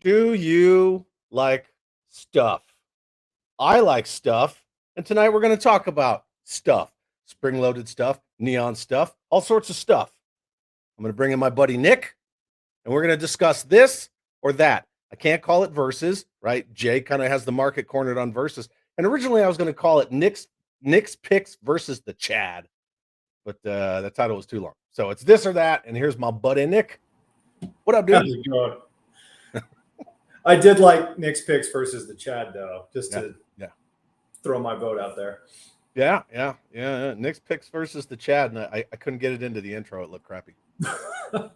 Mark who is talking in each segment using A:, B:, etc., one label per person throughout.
A: Do you like stuff? I like stuff. And tonight we're going to talk about stuff, spring loaded stuff, neon stuff, all sorts of stuff. I'm going to bring in my buddy Nick, and we're going to discuss this or that. I can't call it versus, right? Jay kind of has the market cornered on versus. And originally I was going to call it Nick's picks versus the Chad, but the title was too long. So it's this or that. And here's my buddy Nick. What up, dude?
B: How's it going? I did like Nick's picks versus the Chad, though, just to throw my vote out there.
A: Yeah. Nick's picks versus the Chad, and I couldn't get it into the intro. It looked crappy. So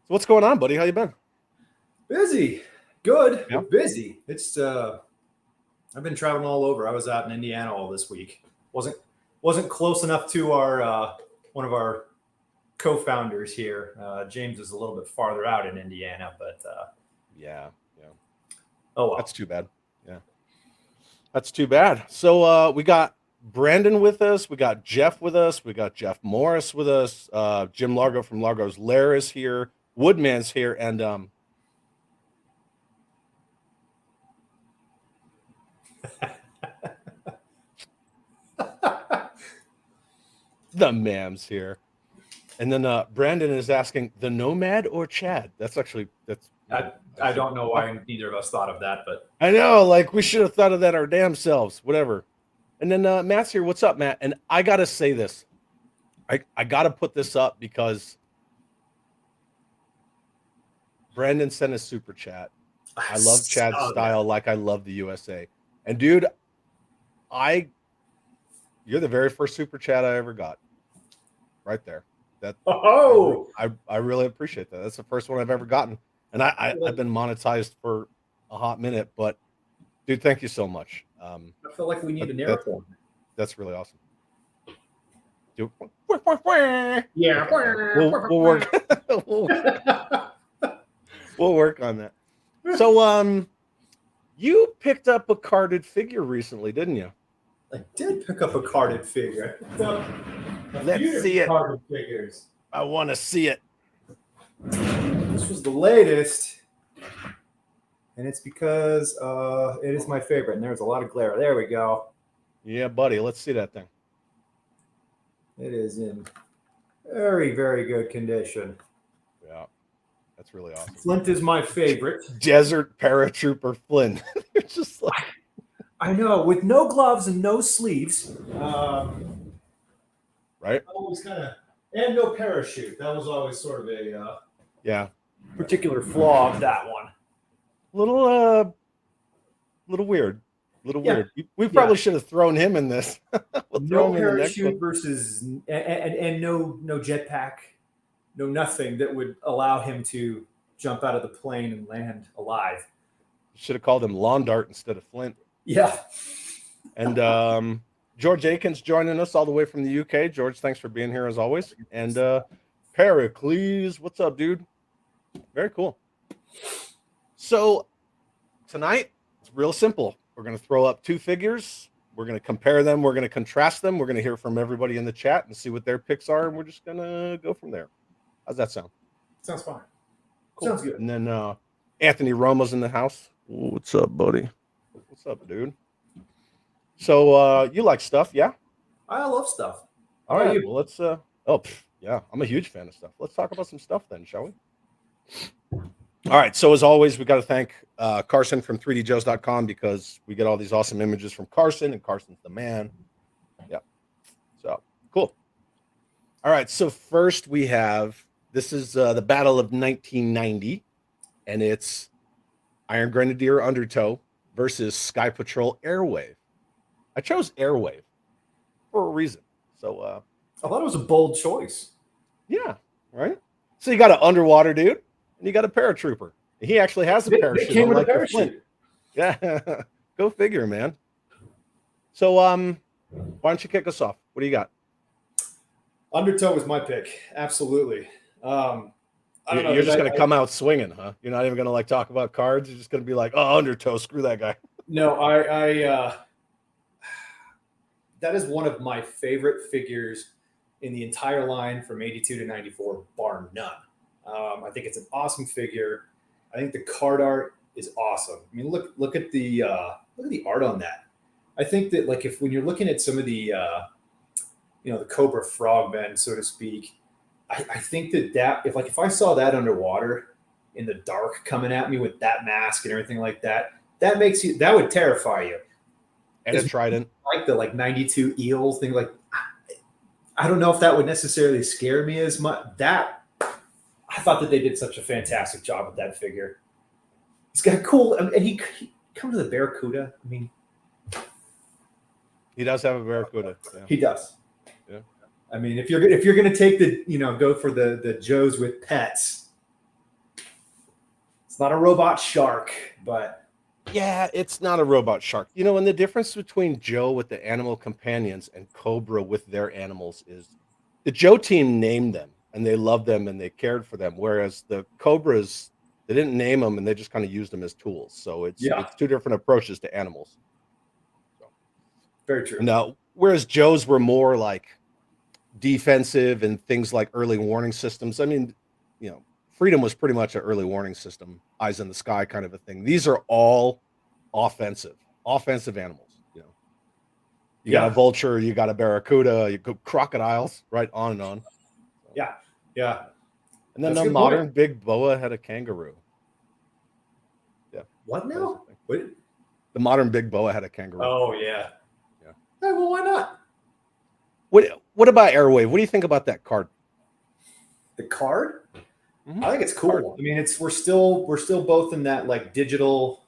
A: what's going on, buddy? How you been?
B: Busy. Good.
A: Yeah.
B: Busy. It's I've been traveling all over. I was out in Indiana all this week. Wasn't close enough to our one of our co-founders here. James is a little bit farther out in Indiana, but
A: yeah.
B: Oh well.
A: That's too bad. Yeah. That's too bad. So we got Brandon with us, we got Jeff with us, we got Jeff Morris with us, Jim Largo from Largo's Lair is here, Woodman's here, and the Mam's here. And then Brandon is asking, the Nomad or Chad? That's
B: I don't know why neither of us thought of that, but
A: I know, like we should have thought of that our damn selves. Whatever. And then Matt's here. What's up, Matt? And I gotta say this. I gotta put this up because Brandon sent a super chat. I love Chad's style like I love the USA. And dude, you're the very first super chat I ever got. Right there. I really appreciate that. That's the first one I've ever gotten. And I've been monetized for a hot minute, but dude, thank you so much.
B: I feel like we need an airport.
A: That's really awesome. Dude,
B: Yeah,
A: we'll work. We'll work on that. So, you picked up a carded figure recently, didn't you?
B: I did pick up a carded figure.
A: Let's see it.
B: Carded figures.
A: I want to see it.
B: This was the latest, and it's because it is my favorite, and there's a lot of glare. There we go.
A: Yeah, buddy. Let's see that thing.
B: It is in very, very good condition.
A: Yeah, that's really awesome.
B: Flint is my favorite.
A: Desert Paratrooper Flint. It's just like...
B: I know, with no gloves and no sleeves.
A: Right?
B: Always kind of, and no parachute. That was always sort of a particular flaw of that one.
A: Little weird. Weird. We probably should have thrown him in this. We'll throw him in the next one.
B: Versus and no jetpack, no nothing that would allow him to jump out of the plane and land alive.
A: Should have called him Lawn Dart instead of Flint.
B: Yeah.
A: And George Aiken's joining us all the way from the UK. George, thanks for being here as always. And Pericles, what's up, dude? Very cool. So tonight, it's real simple. We're going to throw up two figures. We're going to compare them. We're going to contrast them. We're going to hear from everybody in the chat and see what their picks are. And we're just going to go from there. How's that sound?
B: Sounds fine.
A: Cool.
B: Sounds good.
A: And then Anthony Roma's in the house. What's up, buddy? What's up, dude? So you like stuff, yeah?
B: I love stuff.
A: All right. Well, let's yeah, I'm a huge fan of stuff. Let's talk about some stuff then, shall we? All right. So as always, we got to thank Carson from 3djoes.com because we get all these awesome images from Carson, and Carson's the man. Yeah. So cool. All right. So first we have, this is the Battle of 1990, and it's Iron Grenadier Undertow versus Sky Patrol Airwave. I chose Airwave for a reason. So
B: I thought it was a bold choice.
A: Yeah, right. So you got an underwater dude, and you got a paratrooper. He actually has a parachute.
B: It came with a parachute.
A: Yeah, go figure, man. So why don't you kick us off? What do you got?
B: Undertow was my pick. Absolutely. I don't know.
A: You're just going to come out swinging, huh? You're not even going to like talk about cards. You're just going to be like, oh, Undertow, screw that guy.
B: No, I that is one of my favorite figures in the entire line from 82 to 94, bar none. I think it's an awesome figure. I think the card art is awesome. I mean, look at the art on that. I think that like when you're looking at some of the the Cobra frogmen, so to speak, I think that if I saw that underwater in the dark coming at me with that mask and everything like that, that would terrify you.
A: And a trident.
B: Like the 92 eels thing, like I don't know if that would necessarily scare me as much. I thought that they did such a fantastic job with that figure. He's got cool, and he comes with a barracuda. I mean,
A: he does have a barracuda. Yeah.
B: He does.
A: Yeah.
B: I mean, if you're gonna take go for the Joes with pets, it's not a robot shark, but
A: yeah, it's not a robot shark. And the difference between Joe with the animal companions and Cobra with their animals is the Joe team named them and they loved them and they cared for them, whereas the Cobras, they didn't name them and they just kind of used them as tools. So it's two different approaches to animals. So.
B: Very true.
A: Now, whereas Joe's were more like defensive and things like early warning systems. I mean, Freedom was pretty much an early warning system, eyes in the sky kind of a thing. These are all offensive animals. You got a vulture, you got a barracuda, you go crocodiles, right on and on.
B: Yeah.
A: And then the modern big boa had a kangaroo. Yeah.
B: What now? What?
A: The modern big boa had a kangaroo.
B: Oh yeah. Hey, well, why not?
A: What about Airwave? What do you think about that card?
B: The card?
A: Mm-hmm.
B: I think it's cool. Card. I mean, we're still both in that like digital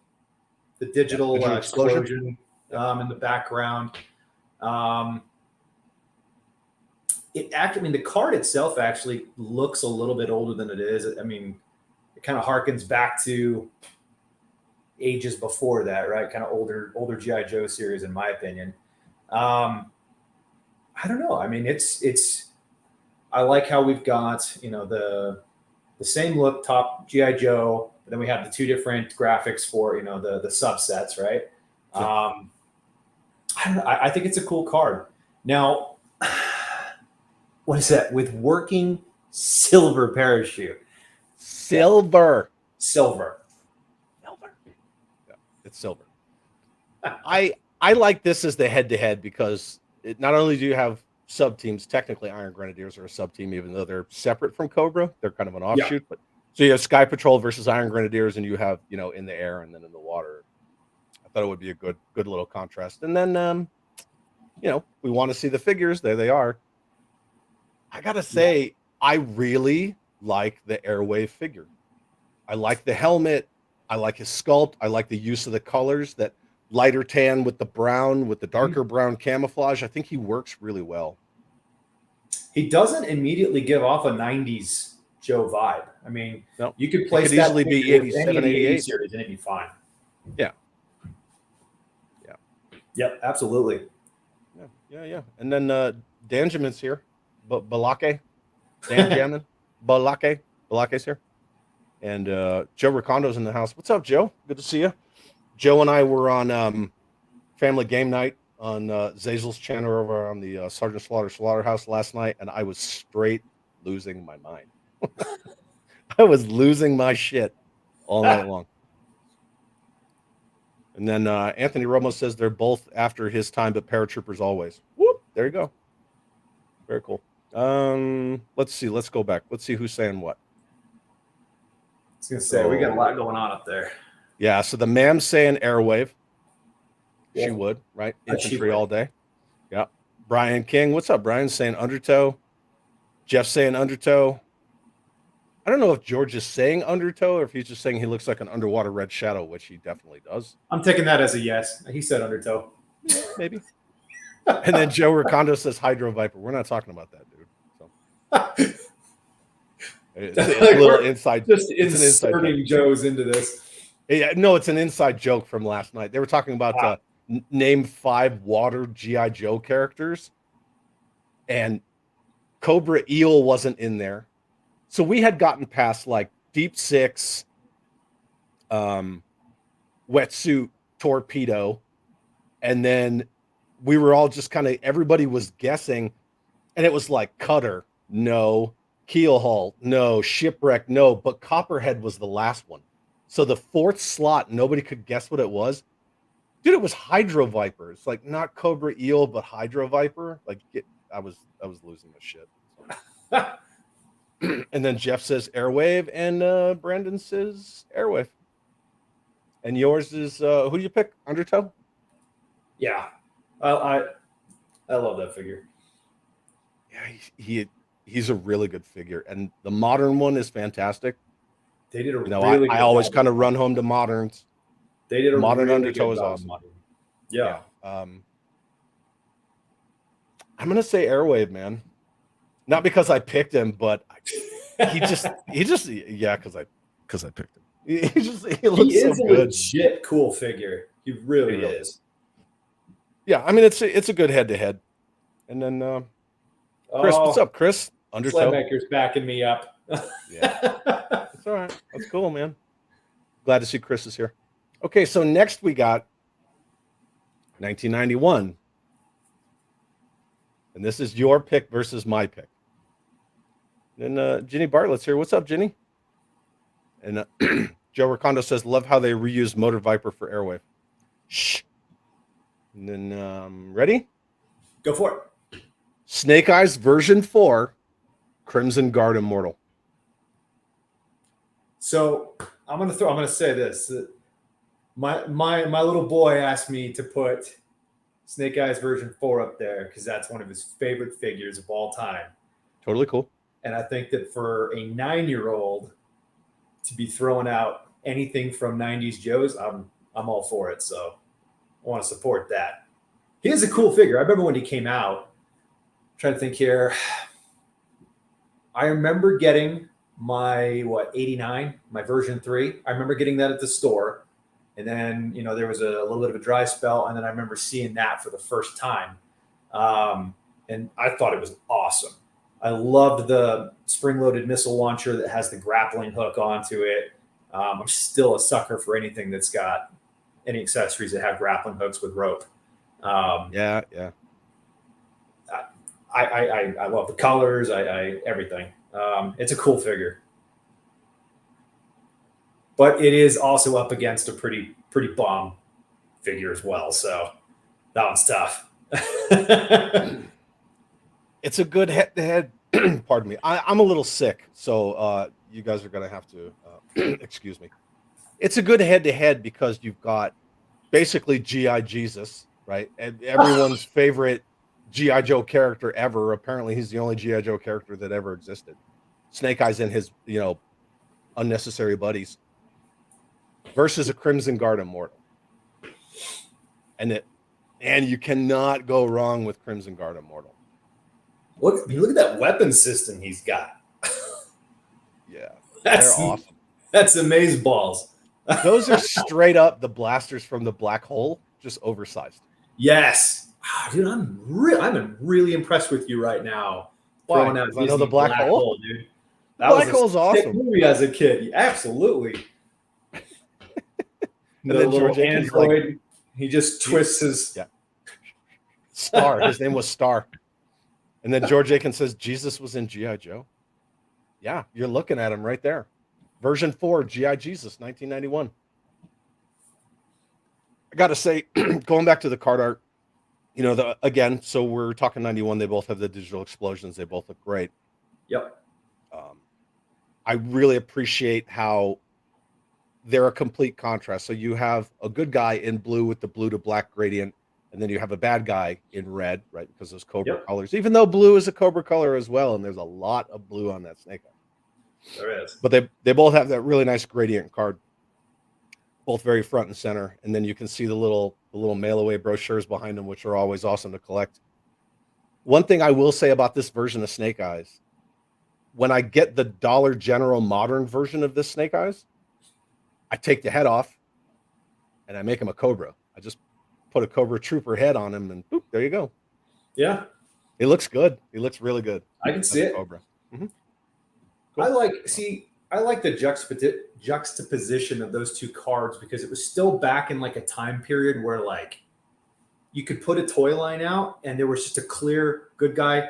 B: explosion in the background. The card itself actually looks a little bit older than it is. I mean, it kind of harkens back to ages before that, right? Kind of older G.I. Joe series, in my opinion. I don't know. I mean, it's. I like how we've got the same look top G.I. Joe, but then we have the two different graphics for the subsets, right? I don't know. I think it's a cool card. Now, what is that with working silver parachute?
A: Silver.
B: Yeah,
A: it's silver. I like this as the head-to-head because not only do you have sub teams, technically Iron Grenadiers are a sub team, even though they're separate from Cobra. They're kind of an offshoot. But so you have Sky Patrol versus Iron Grenadiers, and you have in the air and then in the water. I thought it would be a good little contrast. And then we want to see the figures. There they are. I gotta say, I really like the Airwave figure. I like the helmet. I like his sculpt. I like the use of the colors, that lighter tan with the brown, with the darker brown camouflage. I think he works really well.
B: He doesn't immediately give off a 90s Joe vibe. I mean, you could place
A: that easily be 87, 88
B: series and it'd be fine.
A: Yeah.
B: Yep, absolutely.
A: Yeah. And then Danjamin's here. Balake. Danjamin. Balake's here. And Joe Ricondo's in the house. What's up, Joe? Good to see you. Joe and I were on Family Game Night on Zazel's channel over on the Sergeant Slaughterhouse last night, and I was straight losing my mind. I was losing my shit all night long. And then Anthony Romo says they're both after his time, but paratroopers always. Whoop! There you go. Very cool. Let's see. Let's go back. Let's see who's saying what.
B: I was gonna say we got a lot going on up there.
A: Yeah. So the mam's saying Airwave. Yeah. She would, right? Infantry all day. Yeah. Brian King. What's up, Brian? Saying Undertow. Jeff saying Undertow. I don't know if George is saying Undertow or if he's just saying he looks like an underwater red shadow, which he definitely does.
B: I'm taking that as a yes. He said Undertow.
A: Yeah, maybe. And then Joe Ricondo says Hydro Viper. We're not talking about that, dude. So. It's a little inside.
B: Just inserting Joe's into this.
A: Yeah, no, it's an inside joke from last night. They were talking about name 5 water G.I. Joe characters, and Cobra Eel wasn't in there. So we had gotten past like Deep Six, Wetsuit, Torpedo, and then we were all just kind of, everybody was guessing, and it was like Cutter, no, Keelhaul, no, Shipwreck, no, but Copperhead was the last one. So the fourth slot, nobody could guess what it was. Dude, it was Hydro Viper. It's like not Cobra Eel, but Hydro Viper. Like I was losing my shit. And then Jeff says Airwave, and Brandon says Airwave. And yours is who do you pick? Undertow?
B: Yeah. I love that figure.
A: Yeah, he's a really good figure. And the modern one is fantastic.
B: They did a
A: really I always kind of run home to moderns.
B: They did a
A: modern
B: really
A: Undertow
B: good
A: is
B: job
A: awesome.
B: Yeah.
A: I'm gonna say Airwave, man. Not because I picked him, but he just yeah, because I picked him. He looks
B: he is
A: so
B: a
A: good.
B: legit cool figure. He really is.
A: Yeah, I mean it's a good head to head. And then Chris, what's up, Chris? Undertow.
B: Sledmaker's backing me up.
A: Yeah, it's all right. That's cool, man. Glad to see Chris is here. Okay, so next we got 1991. And this is your pick versus my pick. And Ginny Bartlett's here. What's up, Ginny? And Joe Ricondo says, love how they reused Motor Viper for Airwave. Shh. And then, ready?
B: Go for it.
A: Snake Eyes version 4, Crimson Guard Immortal.
B: So I'm gonna say this. My little boy asked me to put Snake Eyes version 4 up there because that's one of his favorite figures of all time.
A: Totally cool.
B: And I think that for a 9-year-old to be throwing out anything from 90s Joe's, I'm all for it. So I want to support that. He is a cool figure. I remember when he came out. I'm trying to think here. I remember getting my 89, my version 3. I remember getting that at the store. And then, there was a little bit of a dry spell. And then I remember seeing that for the first time. And I thought it was awesome. I loved the spring-loaded missile launcher that has the grappling hook onto it. I'm still a sucker for anything that's got any accessories that have grappling hooks with rope.
A: Yeah.
B: I love the colors. I everything. It's a cool figure, but it is also up against a pretty bomb figure as well. So that one's tough.
A: It's a good head-to-head. Pardon me. I'm a little sick, so you guys are going to have to excuse me. It's a good head-to-head because you've got basically G.I. Jesus, right? And everyone's favorite G.I. Joe character ever. Apparently, he's the only G.I. Joe character that ever existed. Snake Eyes and his, unnecessary buddies versus a Crimson Guard Immortal. And you cannot go wrong with Crimson Guard Immortal.
B: Look at that weapon system he's got.
A: Yeah,
B: they're
A: awesome.
B: That's amazeballs.
A: Those are straight up the blasters from the black hole, just oversized.
B: Yes, dude, I'm really impressed with you right now.
A: Why? Throwing out I know the black hole,
B: dude.
A: That black hole's awesome.
B: Movie as a kid, absolutely.
A: And
B: the
A: then
B: little
A: George
B: android, he just twists his
A: Star. His name was Star. And then George Aiken says Jesus was in G.I. Joe. Yeah, you're looking at him right there. Version 4, G.I. Jesus, 1991. I got to say, going back to the card art, again, so we're talking 91. They both have the digital explosions. They both look great.
B: Yep.
A: I really appreciate how they're a complete contrast. So you have a good guy in blue with the blue to black gradient, and then you have a bad guy in red, right? Because those Cobra colors, even though blue is a Cobra color as well, and there's a lot of blue on that Snake Eye.
B: There is.
A: But they both have that really nice gradient card, both very front and center. And then you can see the little mail away brochures behind them, which are always awesome to collect. One thing I will say about this version of Snake Eyes, when I get the Dollar General modern version of this Snake Eyes, I take the head off and I make him a Cobra. I just put a Cobra Trooper head on him and boop, there you go.
B: Yeah.
A: He looks good. He looks really good.
B: I can see it.
A: Cobra. Mm-hmm.
B: Cool. I like the juxtaposition of those two cards because it was still back in like a time period where like you could put a toy line out and there was just a clear good guy,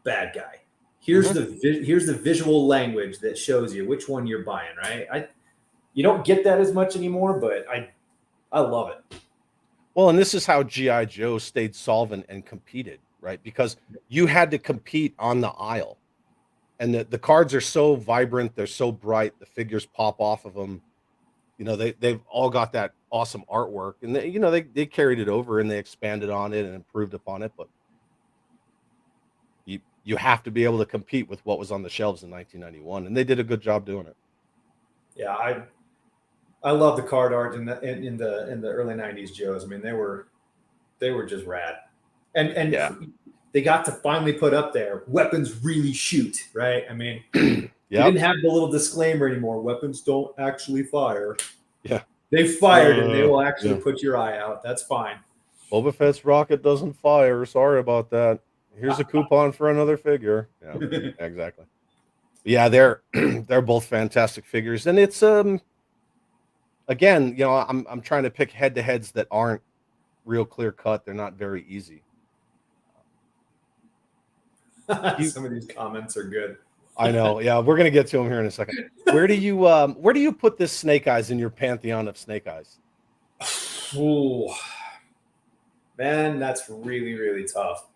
B: bad guy. Here's the visual language that shows you which one you're buying, right? You don't get that as much anymore, but I love it.
A: Well, and this is how G.I. Joe stayed solvent and competed, right? Because you had to compete on the aisle. And the cards are so vibrant, they're so bright, the figures pop off of them. You know, they've all got that awesome artwork, and they carried it over and they expanded on it and improved upon it. But you have to be able to compete with what was on the shelves in 1991, and they did a good job doing it.
B: Yeah, I love the card art in the early '90s Joes. I mean, they were just rad, and
A: Yeah.
B: They got to finally put up there, weapons really shoot, right? I mean,
A: Yep.
B: You didn't have the little disclaimer anymore. Weapons don't actually fire.
A: Yeah.
B: They fired and they will actually
A: Yeah.
B: put your eye out. That's fine.
A: Boba Fett's rocket doesn't fire. Sorry about that. Here's a coupon for another figure. Yeah, exactly. Yeah, they're both fantastic figures. And it's again, I'm trying to pick head-to-heads that aren't real clear cut. They're not very easy.
B: Some of these comments are good.
A: I know. Yeah, we're gonna get to them here in a second. Where do you put this Snake Eyes in your pantheon of Snake Eyes?
B: Ooh, man, that's really, really tough.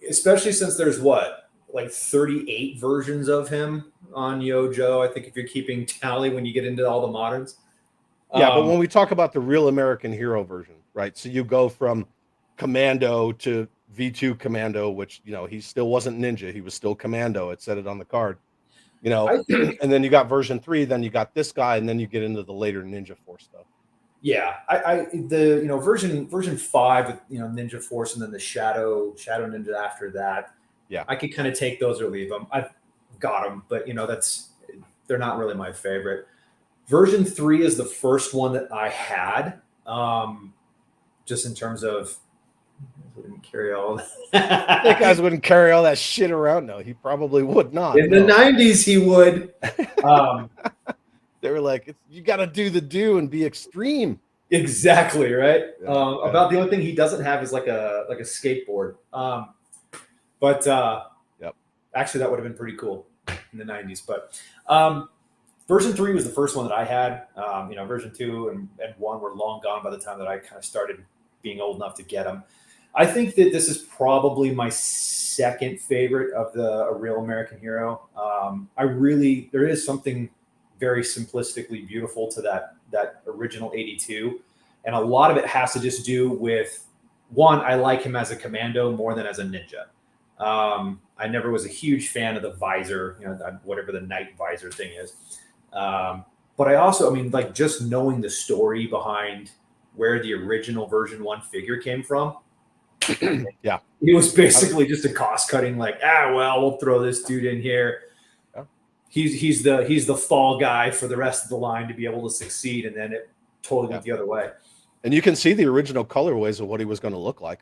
B: Especially since there's like 38 versions of him on Joe. I think if you're keeping tally when you get into all the moderns.
A: Yeah, but when we talk about the real American hero version, right? So you go from Commando to V2 Commando, which he still wasn't Ninja, he was still Commando. It said it on the card, and then you got version 3, then you got this guy, and then you get into the later Ninja Force stuff.
B: Yeah, version 5 with Ninja Force and then the Shadow Ninja after that.
A: Yeah,
B: I could kind of take those or leave them. I've got them, but they're not really my favorite. Version 3 is the first one that I had, just in terms of wouldn't carry all that.
A: Snake Eyes wouldn't carry all that shit around. No, he probably would not.
B: In the 90s, he would.
A: They were like, you got to do the do and be extreme.
B: Exactly, right? Yeah, about the only thing he doesn't have is like a skateboard. But
A: yep.
B: Actually, that would have been pretty cool in the 90s. But version 3 was the first one that I had. Version 2 and 1 were long gone by the time that I kind of started being old enough to get them. I think that this is probably my second favorite of a real American hero. There is something very simplistically beautiful to that original 82. And a lot of it has to just do with, one, I like him as a commando more than as a ninja. I never was a huge fan of the visor, whatever the night visor thing is. But I also, just knowing the story behind where the original version 1 figure came from.
A: Yeah.
B: It was basically just a cost cutting, we'll throw this dude in here. Yeah. He's the fall guy for the rest of the line to be able to succeed, and then it totally went the other way. And
A: you can see the original colorways of what he was going to look like.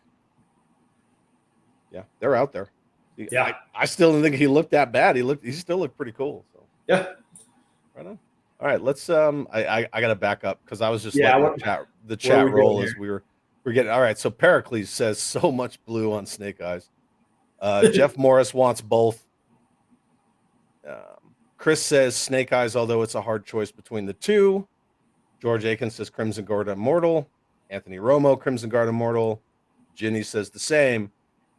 A: Yeah, they're out there. Yeah. I still don't think he looked that bad. He still looked pretty cool. So
B: yeah.
A: Right on. All right, let's I gotta back up because I was just letting the chat roll as we're getting. All right, so Pericles says so much blue on Snake Eyes. Jeff Morris wants both. Chris says Snake Eyes, although it's a hard choice between the two. George Aiken says Crimson Guard Immortal. Anthony Romo, Crimson Guard Immortal. Ginny says the same.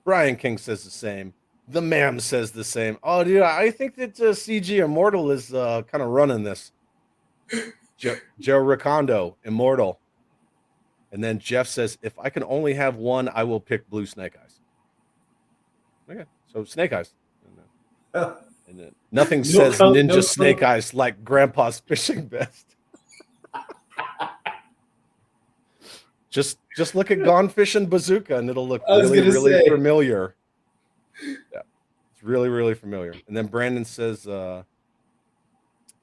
A: Brian King says the same. The Mam says the same. Oh, dude, I think that CG Immortal is kind of running this. Joe Ricondo, Immortal. And then Jeff says, if I can only have one, I will pick Blue Snake Eyes. Okay, so Snake Eyes. And then nothing says Ninja Snake Eyes like Grandpa's fishing vest. Just look at Gone Fishing Bazooka and it'll look really familiar. Yeah, it's really, really familiar. And then Brandon says,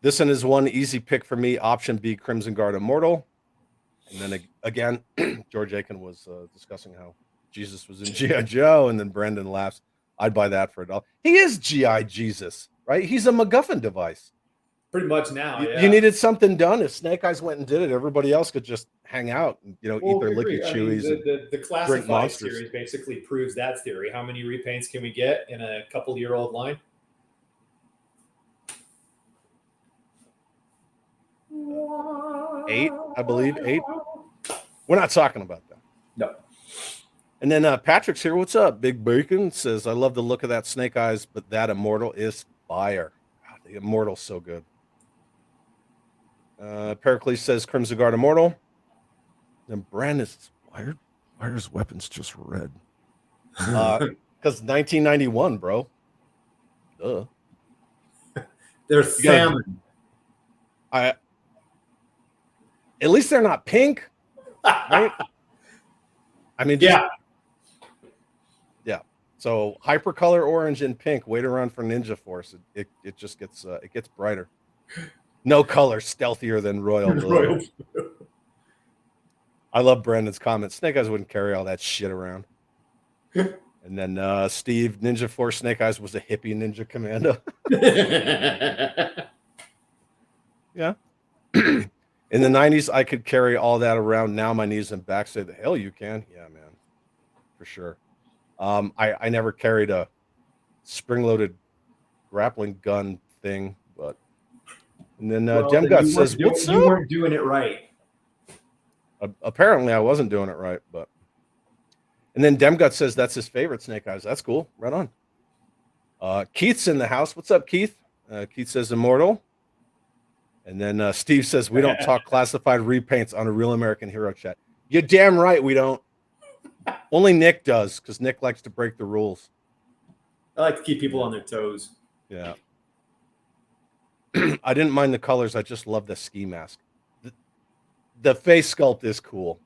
A: this one is one easy pick for me. Option B, Crimson Guard Immortal. And then again, George Aiken was discussing how Jesus was in G.I. Joe, and then Brandon laughs. I'd buy that for $1. He is G.I. Jesus, right? He's a MacGuffin device.
B: Pretty much now.
A: You needed something done. If Snake Eyes went and did it, everybody else could just hang out and eat their licky chewies.
B: The Classified series basically proves that theory. How many repaints can we get in a couple-year-old line?
A: 8, I believe 8. We're not talking about that.
B: No.
A: And then Patrick's here. What's up? Big Bacon says, I love the look of that Snake Eyes, but that Immortal is fire. God, the Immortal's so good. Pericles says Crimson Guard Immortal. Then Brandis, why are his weapons just red? Because 1991, bro. Duh.
B: They're salmon.
A: At least they're not pink, right? I mean, yeah. So hypercolor orange and pink. Wait around for Ninja Force. It just gets it gets brighter. No color stealthier than Royal Blue. I love Brandon's comment. Snake Eyes wouldn't carry all that shit around. And then Steve, Ninja Force Snake Eyes was a hippie ninja commando. Yeah. In the 90s, I could carry all that around. Now my knees and back say, the hell you can. Yeah, man. For sure. I never carried a spring-loaded grappling gun thing, but and then Demgut says, "What's up?"
B: You weren't doing it right.
A: Apparently, I wasn't doing it right, but and then Demgut says that's his favorite Snake Eyes. That's cool. Right on. Keith's in the house. What's up, Keith? Keith says Immortal, and then Steve says we don't talk classified repaints on a Real American Hero chat. You're damn right we don't. Only Nick does, because Nick likes to break the rules.
B: I like to keep people on their toes.
A: Yeah. I didn't mind the colors. I just love the ski mask. The face sculpt is cool.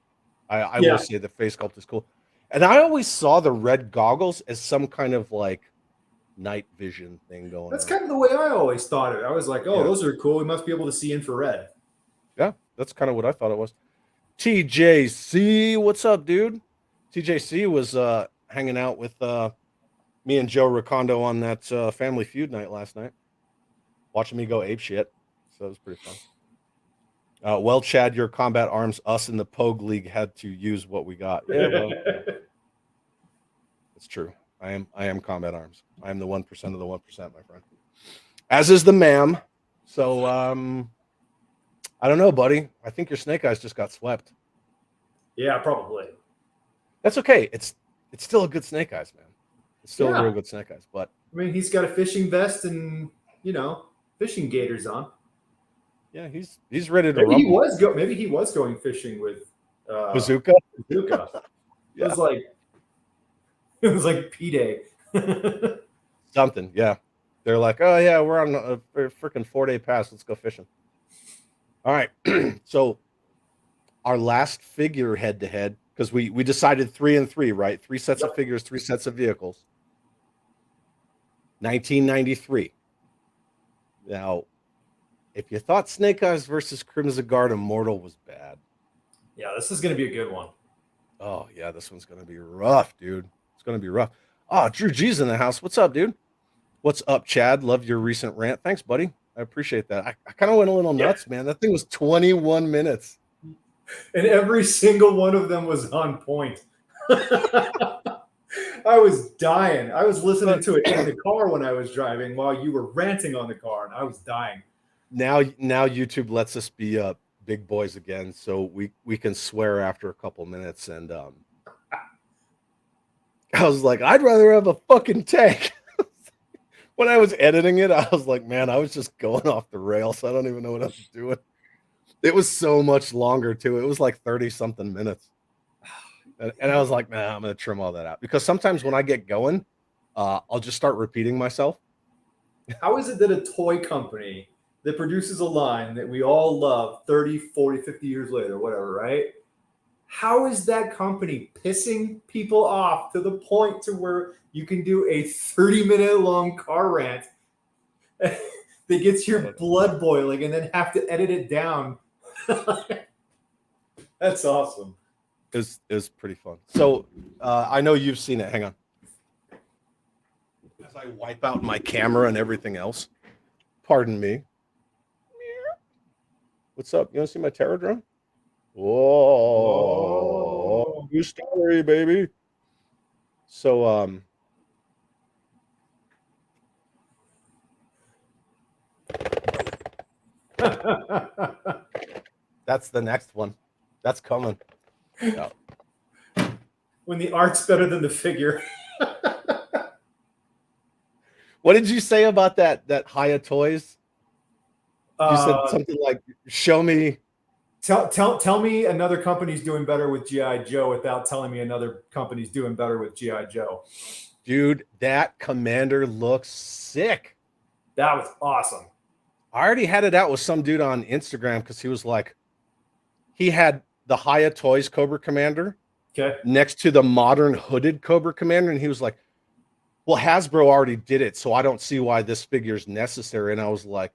A: I will say the face sculpt is cool. And I always saw the red goggles as some kind of like night vision thing going
B: That's
A: on.
B: kind of the way I always thought of it. I was like, oh, those are cool. We must be able to see infrared.
A: Yeah, that's kind of what I thought it was. TJC, what's up, dude? TJC was hanging out with me and Joe Ricondo on that Family Feud night last night, watching me go ape shit. So it was pretty fun. Well, Chad, your combat arms, us in the Pogue League had to use what we got. Yeah, well, it's true. I am combat arms. I am the 1% of the 1%, my friend. As is the ma'am. So I don't know, buddy. I think your Snake Eyes just got swept.
B: Yeah, probably.
A: That's okay. It's still a good Snake Eyes, man. It's still a real good Snake Eyes. But
B: I mean, he's got a fishing vest and fishing gaiters on.
A: Yeah, he's ready to
B: maybe
A: rumble.
B: Maybe he was going fishing with
A: Bazooka.
B: Yeah. It was like P-Day.
A: Something, yeah. They're like, oh yeah, we're on a freaking 4-day pass. Let's go fishing. All right. So our last figure head-to-head, because we decided 3 and 3, right? 3 sets of figures, 3 sets of vehicles. 1993. Now, if you thought Snake Eyes versus Crimson Guard Immortal was bad.
B: Yeah, this is going to be a good one.
A: Oh, yeah, this one's going to be rough, dude. It's going to be rough. Oh, Drew G's in the house. What's up, dude? What's up, Chad? Love your recent rant. Thanks, buddy. I appreciate that. I kind of went a little nuts, man. That thing was 21 minutes.
B: And every single one of them was on point. I was dying. I was listening to it in the car when I was driving while you were ranting on the car, and I was dying.
A: Now YouTube lets us be big boys again, so we can swear after a couple minutes. And I was like, I'd rather have a fucking tank. When I was editing it, I was like, man, I was just going off the rails. I don't even know what I was doing. It was so much longer too. It was like 30-something minutes. And I was like, man, I'm going to trim all that out. Because sometimes when I get going, I'll just start repeating myself.
B: How is it that a toy company that produces a line that we all love 30, 40, 50 years later, whatever, right? How is that company pissing people off to the point to where you can do a 30-minute long car rant that gets your blood boiling and then have to edit it down? That's awesome.
A: It was pretty fun. So I know you've seen it. Hang on. As I wipe out my camera and everything else. Pardon me. What's up? You want to see my terror drone? Whoa. New story, baby. So That's the next one. That's coming. Yeah.
B: When the art's better than the figure.
A: What did you say about that Haya Toys? You said
B: Uh,
A: something like, "Show me."
B: tell me another company's doing better with GI Joe without telling me another company's doing better with GI Joe.
A: Dude, that Commander looks sick.
B: That was awesome.
A: I already had it out with some dude on Instagram because he was like, he had the Haya Toys Cobra Commander
B: Okay.
A: next to the modern hooded Cobra Commander, and he was like, well, Hasbro already did it, so I don't see why this figure is necessary. And I was like,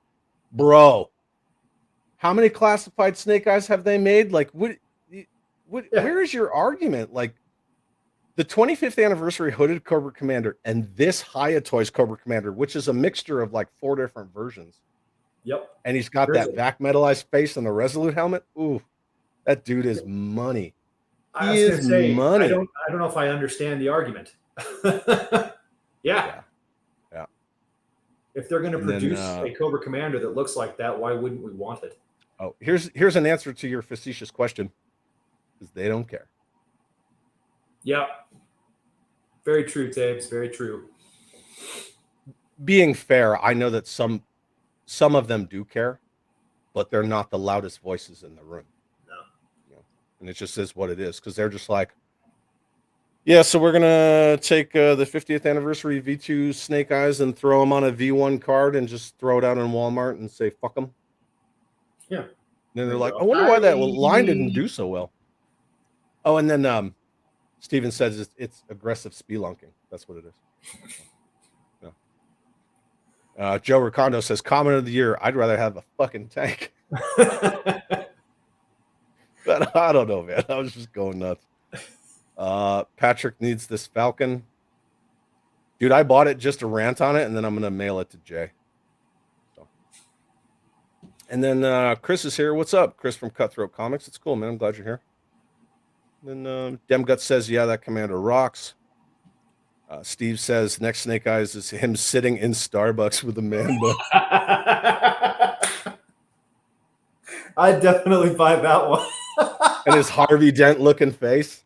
A: bro, how many classified Snake Eyes have they made? Like, where is your argument? Like, the 25th anniversary hooded Cobra Commander and this Haya Toys Cobra Commander, which is a mixture of like 4 different versions.
B: Yep.
A: And he's got that vac metallized face and the Resolute helmet. Ooh, that dude is money.
B: I was going to say, money. I don't know if I understand the argument. Yeah. If they're going to produce a Cobra Commander that looks like that, why wouldn't we want it?
A: Oh, here's an answer to your facetious question. Because they don't care.
B: Yeah. Very true, Tabes. Very true.
A: Being fair, I know that some of them do care, but they're not the loudest voices in the room.
B: No.
A: You know? And it just is what it is, because they're just like, yeah, so we're gonna take the 50th anniversary V2 Snake Eyes and throw them on a V1 card and just throw it out in Walmart and say fuck them.
B: Yeah.
A: And then they're like, I wonder why that line didn't do so well. Oh, and then Steven says it's aggressive spelunking. That's what it is. Yeah. Joe Ricondo says, comment of the year, I'd rather have a fucking tank. But I don't know, man. I was just going nuts. Patrick needs this Falcon. Dude, I bought it just to rant on it, and then I'm going to mail it to Jay. So. And then Chris is here. What's up? Chris from Cutthroat Comics. It's cool, man. I'm glad you're here. Then Demgut says, yeah, that Commander rocks. Steve says, next Snake Eyes is him sitting in Starbucks with a man bun.
B: I'd definitely buy that one.
A: And his Harvey Dent looking face.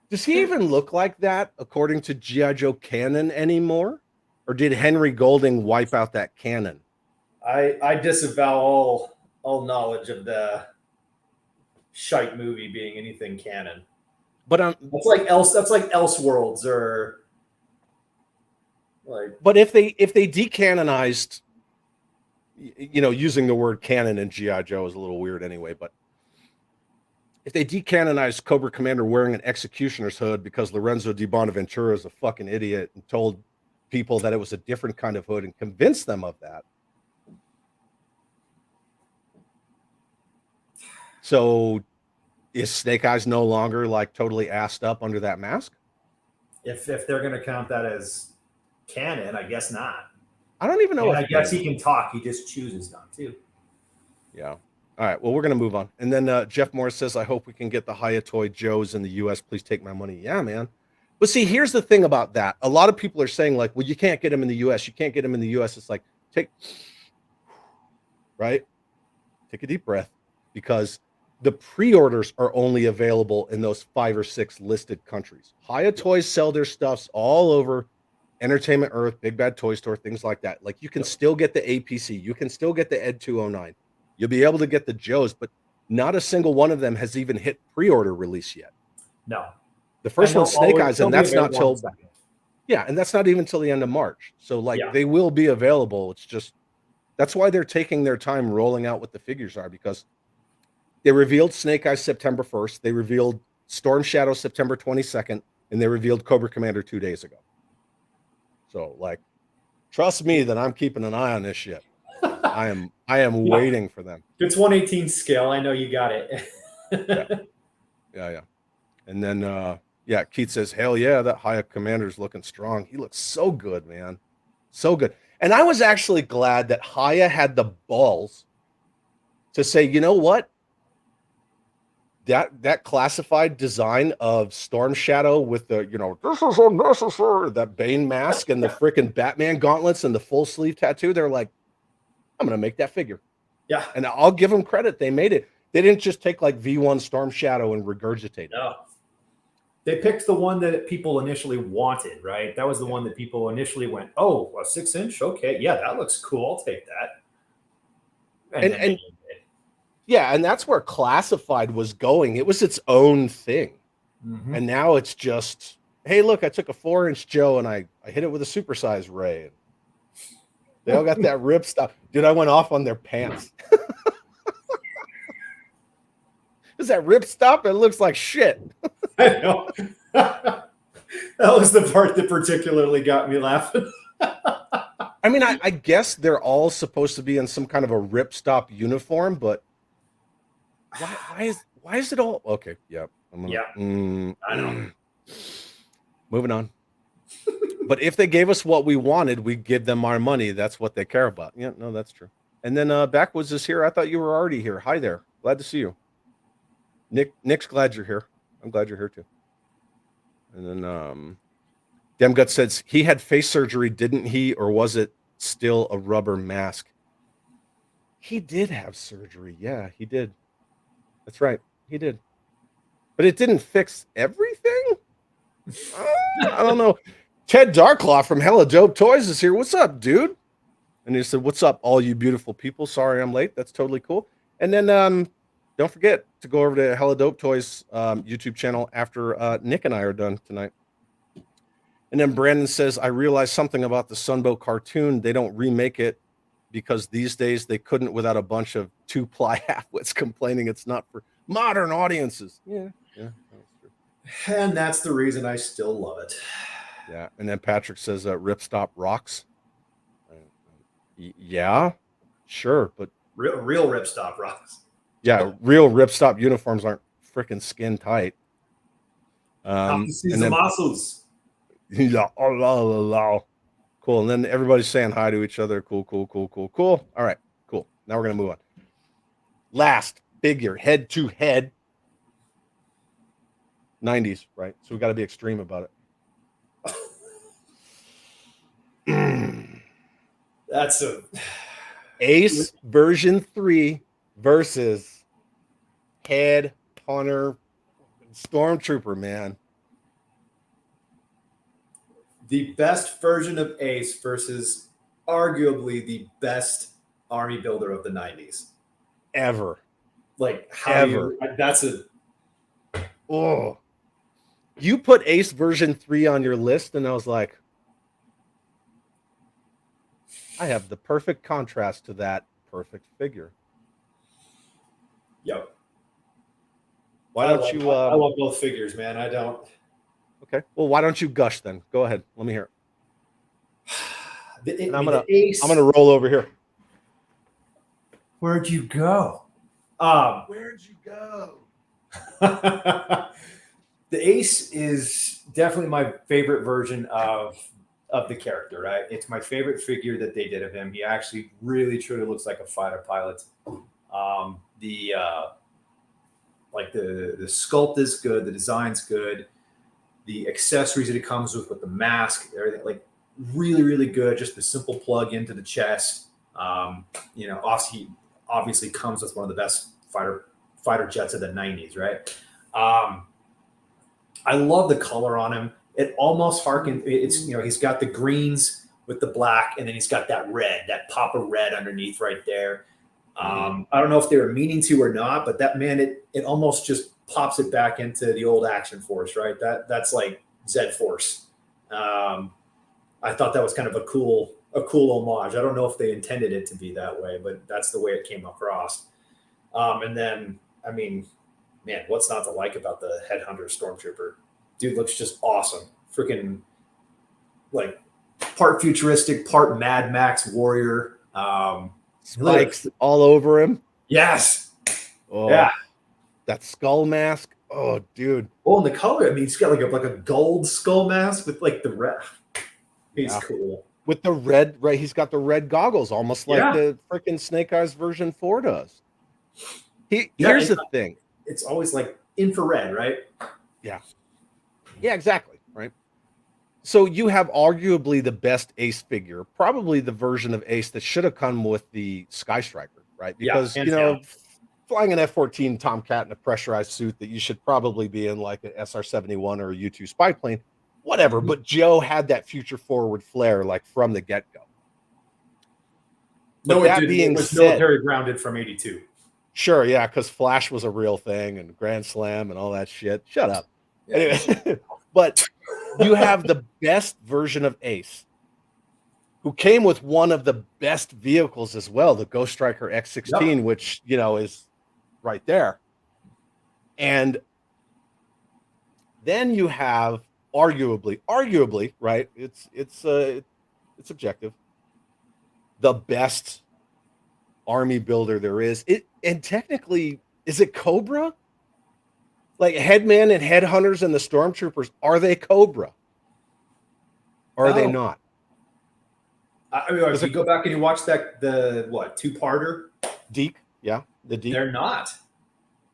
A: Does he even look like that according to G.I. Joe canon anymore? Or did Henry Golding wipe out that canon?
B: I disavow all knowledge of the shite movie being anything canon.
A: But
B: that's like Elseworlds or like.
A: But if they decanonized, you know, using the word canon in G.I. Joe is a little weird anyway, but if they decanonized Cobra Commander wearing an executioner's hood because Lorenzo Di Bonaventura is a fucking idiot and told people that it was a different kind of hood and convinced them of that. So is Snake Eyes no longer like totally assed up under that mask?
B: If they're going to count that as canon, I guess not.
A: I don't even know.
B: I guess he can talk. He just chooses not to.
A: Yeah. All right. Well, we're going to move on. And then Jeff Morris says, I hope we can get the Haya Toy Joes in the U.S. Please take my money. Yeah, man. But see, here's the thing about that. A lot of people are saying like, well, you can't get them in the U.S. You can't get them in the U.S. It's like, take a deep breath, because the pre-orders are only available in those 5 or 6 listed countries. Haya Toys sell their stuffs all over Entertainment Earth, Big Bad Toy Store, things like that. Like you can still get the APC. You can still get the Ed 209. You'll be able to get the Joes, but not a single one of them has even hit pre-order release yet.
B: No.
A: The first one's Snake Eyes, and that's not till and that's not even till the end of March. So like they will be available. It's just that's why they're taking their time rolling out what the figures are, because they revealed Snake Eyes September 1st, they revealed Storm Shadow September 22nd, and they revealed Cobra Commander 2 days ago. So like trust me that I'm keeping an eye on this shit. I am waiting for them.
B: If it's 1/18 scale, I know you got it.
A: Yeah. And then Keith says, hell yeah, that Haya Commander's looking strong. He looks so good, man. So good. And I was actually glad that Haya had the balls to say, you know what? That classified design of Storm Shadow with the, this is unnecessary, that Bane mask and the freaking Batman gauntlets and the full sleeve tattoo. They're like, I'm going to make that figure.
B: Yeah.
A: And I'll give them credit. They made it. They didn't just take like V1 Storm Shadow and regurgitate it.
B: No. They picked the one that people initially wanted, right? That was the one that people initially went, oh, a 6-inch? Okay, yeah, that looks cool. I'll take that.
A: And yeah, and that's where Classified was going. It was its own thing.
B: Mm-hmm.
A: And now it's just, hey, look, I took a 4-inch Joe and I hit it with a supersized Ray. They all got that rip stuff. Dude, I went off on their pants. Is that rip stop? It looks like shit.
B: I know. That was the part that particularly got me laughing.
A: I mean, I guess they're all supposed to be in some kind of a rip stop uniform, but why is it all okay? Yeah,
B: I know.
A: Moving on. But if they gave us what we wanted, we'd give them our money. That's what they care about. Yeah, no, that's true. And then Backwoods is here. I thought you were already here. Hi there. Glad to see you. Nick's glad you're here. I'm glad you're here too. And then Demgut says he had face surgery, didn't he? Or was it still a rubber mask? He did have surgery. Yeah, he did. That's right. He did. But it didn't fix everything? I don't know. Ted Darklaw from Hella Dope Toys is here. What's up, dude? And he said, what's up, all you beautiful people? Sorry I'm late. That's totally cool. And then don't forget to go over to Hella Dope Toys YouTube channel after Nick and I are done tonight. And then Brandon says, I realized something about the Sunbow cartoon. They don't remake it because these days they couldn't without a bunch of 2-ply halfwits complaining it's not for modern audiences. Yeah, that's true.
B: And that's the reason I still love it.
A: Yeah, and then Patrick says Ripstop rocks. Yeah, sure, but
B: real Ripstop rocks.
A: Yeah, real Ripstop uniforms aren't freaking skin tight.
B: You see the muscles.
A: Yeah, cool. And then everybody's saying hi to each other. Cool. All right, cool. Now we're gonna move on. Last figure, head to head. 90s, right? So we got to be extreme about it.
B: That's a
A: Ace version 3 versus Headhunter Stormtrooper, man.
B: The best version of Ace versus arguably the best army builder of the 90s.
A: Ever.
B: Like, how
A: Ever.
B: That's a...
A: Oh. You put Ace version 3 on your list, and I was like, I have the perfect contrast to that perfect figure.
B: Yep.
A: Why don't you...
B: I love both figures, man. I don't...
A: Okay. Well, why don't you gush then? Go ahead. Let me hear it. I'm gonna roll over here.
B: Where'd you go?
A: Where'd you go?
B: The Ace is definitely my favorite version of the character, right? It's my favorite figure that they did of him. He actually really truly looks like a fighter pilot. The sculpt is good, the design's good, the accessories that it comes with the mask, everything, like really, really good. Just the simple plug into the chest. Obviously comes with one of the best fighter jets of the 90s, right? I love the color on him. It almost harkens. It's he's got the greens with the black, and then he's got that red, that pop of red underneath right there. I don't know if they were meaning to or not, but that man, it almost just pops it back into the old Action Force, right? That's like Z Force. I thought that was kind of a cool homage. I don't know if they intended it to be that way, but that's the way it came across. And then, I mean, man, what's not to like about the Headhunter Stormtrooper? Dude looks just awesome. Freaking like part futuristic, part Mad Max warrior.
A: Spikes all over him.
B: Yes.
A: Oh,
B: yeah.
A: That skull mask. Oh, dude.
B: Oh, and the color. I mean, he's got like a gold skull mask with like the red. He's cool.
A: With the red, right? He's got the red goggles, almost like the freaking Snake Eyes version 4 does. Here's the thing.
B: It's always like infrared, right?
A: Yeah. Yeah, exactly. Right. So you have arguably the best Ace figure, probably the version of Ace that should have come with the Sky Striker, right? Because, flying an F-14 Tomcat in a pressurized suit that you should probably be in like an SR-71 or a U-2 spy plane, whatever. But Joe had that future forward flair like from the get-go.
B: No,
A: But
B: it
A: that
B: didn't.
A: being
B: It was
A: said,
B: military grounded from 82.
A: sure, yeah, because Flash was a real thing and Grand Slam and all that shit. Shut up.
B: Yeah.
A: Anyway, but you have the best version of Ace, who came with one of the best vehicles as well, the Ghost Striker X16, which, you know, is right there. And then you have arguably, right? It's objective. The best army builder there is. And technically, is it Cobra? Like Headman and Headhunters and the Stormtroopers, are they Cobra? Or are they not?
B: I mean, if you go back and you watch the two-parter,
A: Deke, yeah, the Deke.
B: They're not.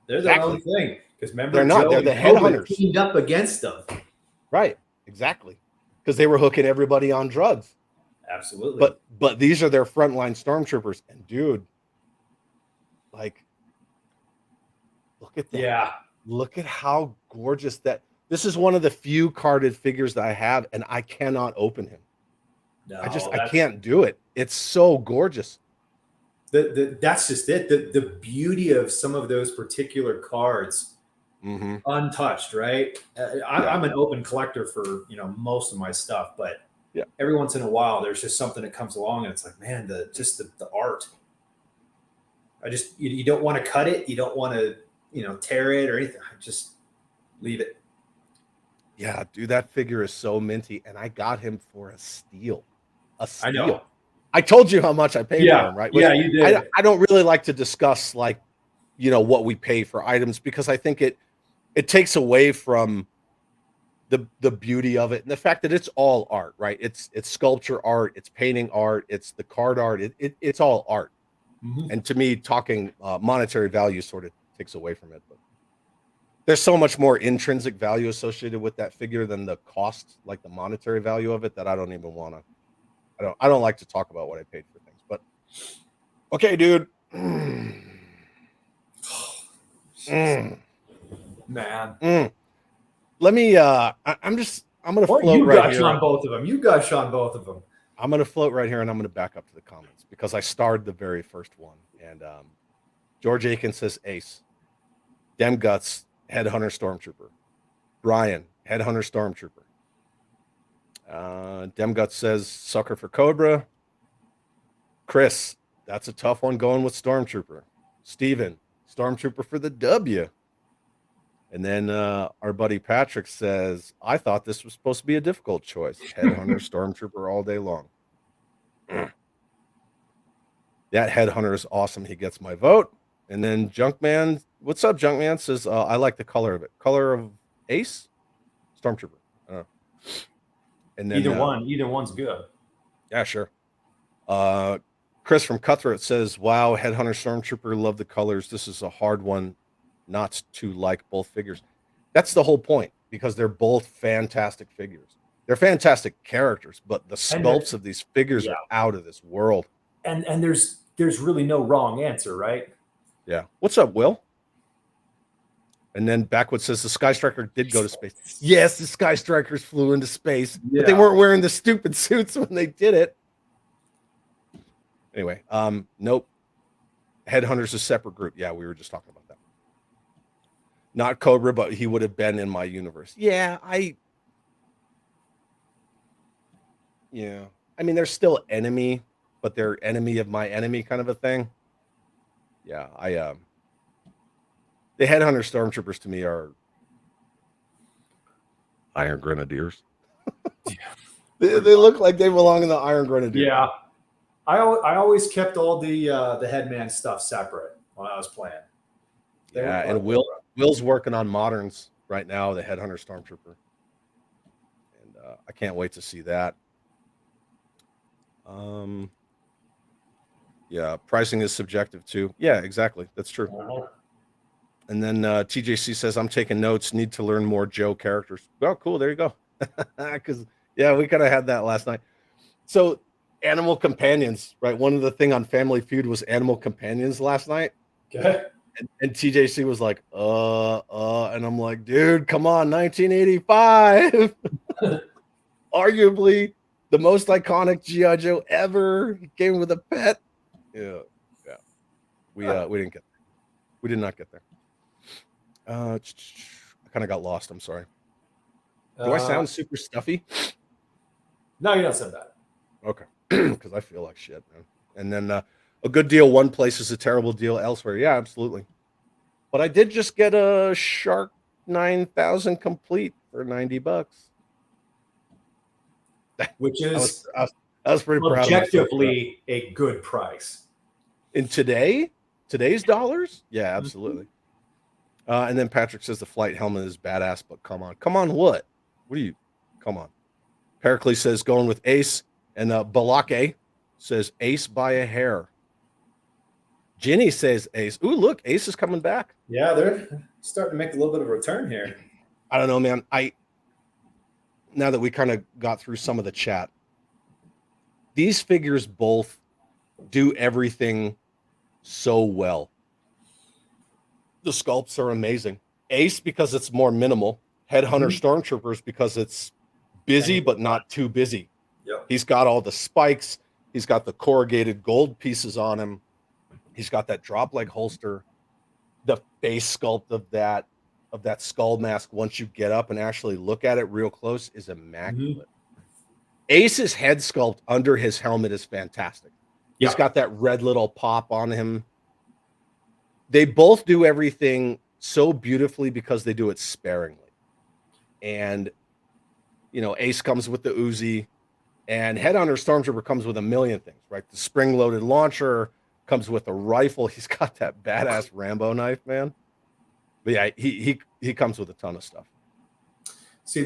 B: They're their own thing. Because remember,
A: they're not. They're the Headhunters
B: teamed up against them.
A: Right, exactly, because they were hooking everybody on drugs.
B: Absolutely.
A: But these are their frontline stormtroopers, and dude, like, look at that.
B: Yeah.
A: Look at how gorgeous that. This is one of the few carded figures that I have, and I cannot open him.
B: No,
A: I can't do it. It's so gorgeous.
B: That's just it. The beauty of some of those particular cards, untouched, right? I'm an open collector for most of my stuff, but every once in a while there's just something that comes along and it's like, man, the art. You don't want to cut it, you don't want to tear it or anything. Just leave it.
A: Yeah, dude, that figure is so minty, and I got him for a steal.
B: I know.
A: I told you how much I paid for him, right?
B: Yeah, you did.
A: I don't really like to discuss what we pay for items, because I think it takes away from the beauty of it and the fact that it's all art, right? It's sculpture art, it's painting art, it's the card art. It's all art. And to me, talking monetary value sort of takes away from it. But there's so much more intrinsic value associated with that figure than the cost, like the monetary value of it, that I don't even want to. I don't like to talk about what I paid for things. But okay, dude.
B: Man.
A: Let me I'm gonna float
B: you
A: right
B: gush
A: here.
B: on both of them. You gush on both of them.
A: I'm gonna float right here, and I'm gonna back up to the comments because I starred the very first one. And George Aiken says Ace. Dem Guts, Headhunter Stormtrooper. Brian, Headhunter Stormtrooper. Dem Guts says sucker for Cobra. Chris, that's a tough one going with Stormtrooper. Steven, Stormtrooper for the W. And then our buddy Patrick says, I thought this was supposed to be a difficult choice. Headhunter, Stormtrooper all day long. That Headhunter is awesome. He gets my vote. And then Junkman, what's up, Junkman? Says, I like the color of it. Color of Ace? Stormtrooper. And then
B: either one's good.
A: Yeah, sure. Chris from Cutthroat says, wow, Headhunter Stormtrooper, love the colors. This is a hard one not to like both figures. That's the whole point, because they're both fantastic figures. They're fantastic characters, but the sculpts of these figures are out of this world.
B: And there's really no wrong answer, right?
A: Yeah. What's up, Will? And then Backwood says the Sky Striker did go to space. Yes, the Sky Strikers flew into space, but they weren't wearing the stupid suits when they did it. Anyway, nope. Headhunter's a separate group. Yeah, we were just talking about that. Not Cobra, but he would have been in my universe. Yeah, I mean, they're still enemy, but they're enemy of my enemy kind of a thing. Yeah, the Headhunter Stormtroopers to me are Iron Grenadiers. They look like they belong in the Iron Grenadiers.
B: Yeah. I always kept all the Headman stuff separate when I was playing.
A: And Will's working on moderns right now, the Headhunter Stormtrooper. And I can't wait to see that. Yeah, pricing is subjective too. Yeah, exactly. That's true. And then TJC says, I'm taking notes, need to learn more Joe characters. Well, cool. There you go. Because, yeah, we kind of had that last night. So, animal companions, right? One of the thing on Family Feud was animal companions last night.
B: Okay.
A: And TJC was like, and I'm like, dude, come on, 1985. Arguably the most iconic G.I. Joe ever. He came with a pet. Yeah. We didn't get there. We did not get there. I kind of got lost. I'm sorry. Do I sound super stuffy?
B: No, you don't sound bad.
A: Okay. Because I feel like shit, man. And then a good deal one place is a terrible deal elsewhere. Yeah, absolutely. But I did just get a Shark 9000 complete for $90.
B: Which is
A: I was pretty proud of myself.
B: objectively a good price.
A: In today's dollars? Yeah, absolutely. And then Patrick says the flight helmet is badass, but come on. Come on what? What are you? Come on. Pericles says going with Ace, and Balake says Ace by a hair. Ginny says Ace. Ooh, look, Ace is coming back.
B: Yeah, they're starting to make a little bit of a return here.
A: I don't know, man. Now that we kind of got through some of the chat, these figures both do everything so well. The sculpts are amazing. Ace because it's more minimal. Headhunter Stormtroopers because it's busy but not too busy.
B: Yep.
A: He's got all the spikes. He's got the corrugated gold pieces on him. He's got that drop leg holster. The face sculpt of that skull mask, once you get up and actually look at it real close, is immaculate. Ace's head sculpt under his helmet is fantastic. He's got that red little pop on him. They both do everything so beautifully because they do it sparingly. And, Ace comes with the Uzi, and Headhunter Stormtrooper comes with a million things, right? The spring-loaded launcher comes with a rifle. He's got that badass Rambo knife, man. But yeah, he comes with a ton of stuff.
B: See,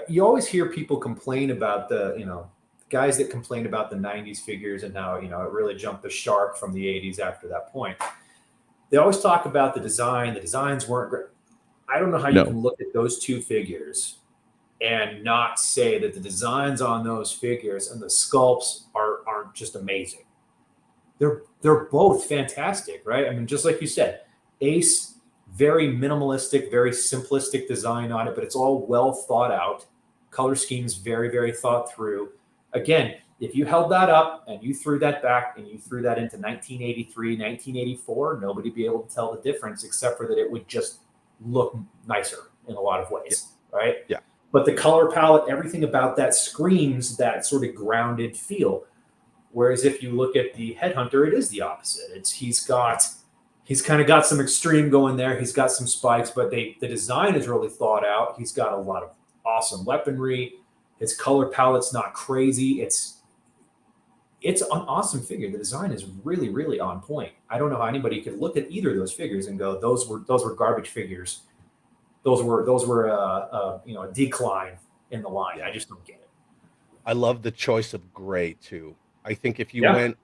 B: you always hear people complain about the guys that complain about the 90s figures and how, it really jumped the shark from the 80s after that point. They always talk about the design. The designs weren't great. I don't know how you can look at those two figures and not say that the designs on those figures and the sculpts aren't just amazing. They're both fantastic, right? I mean, just like you said, Ace, very minimalistic, very simplistic design on it, but it's all well thought out. Color schemes very, very thought through. Again, if you held that up and you threw that back and you threw that into 1983, 1984, nobody'd be able to tell the difference except for that it would just look nicer in a lot of ways, right?
A: Yeah.
B: But the color palette, everything about that screams that sort of grounded feel. Whereas if you look at the Headhunter, it is the opposite. He's kind of got some extreme going there. He's got some spikes, but the design is really thought out. He's got a lot of awesome weaponry. His color palette's not crazy. It's an awesome figure. The design is really, really on point. I don't know how anybody could look at either of those figures and go, those were garbage figures. Those were a decline in the line. I just don't get it.
A: I love the choice of gray too. I think if you went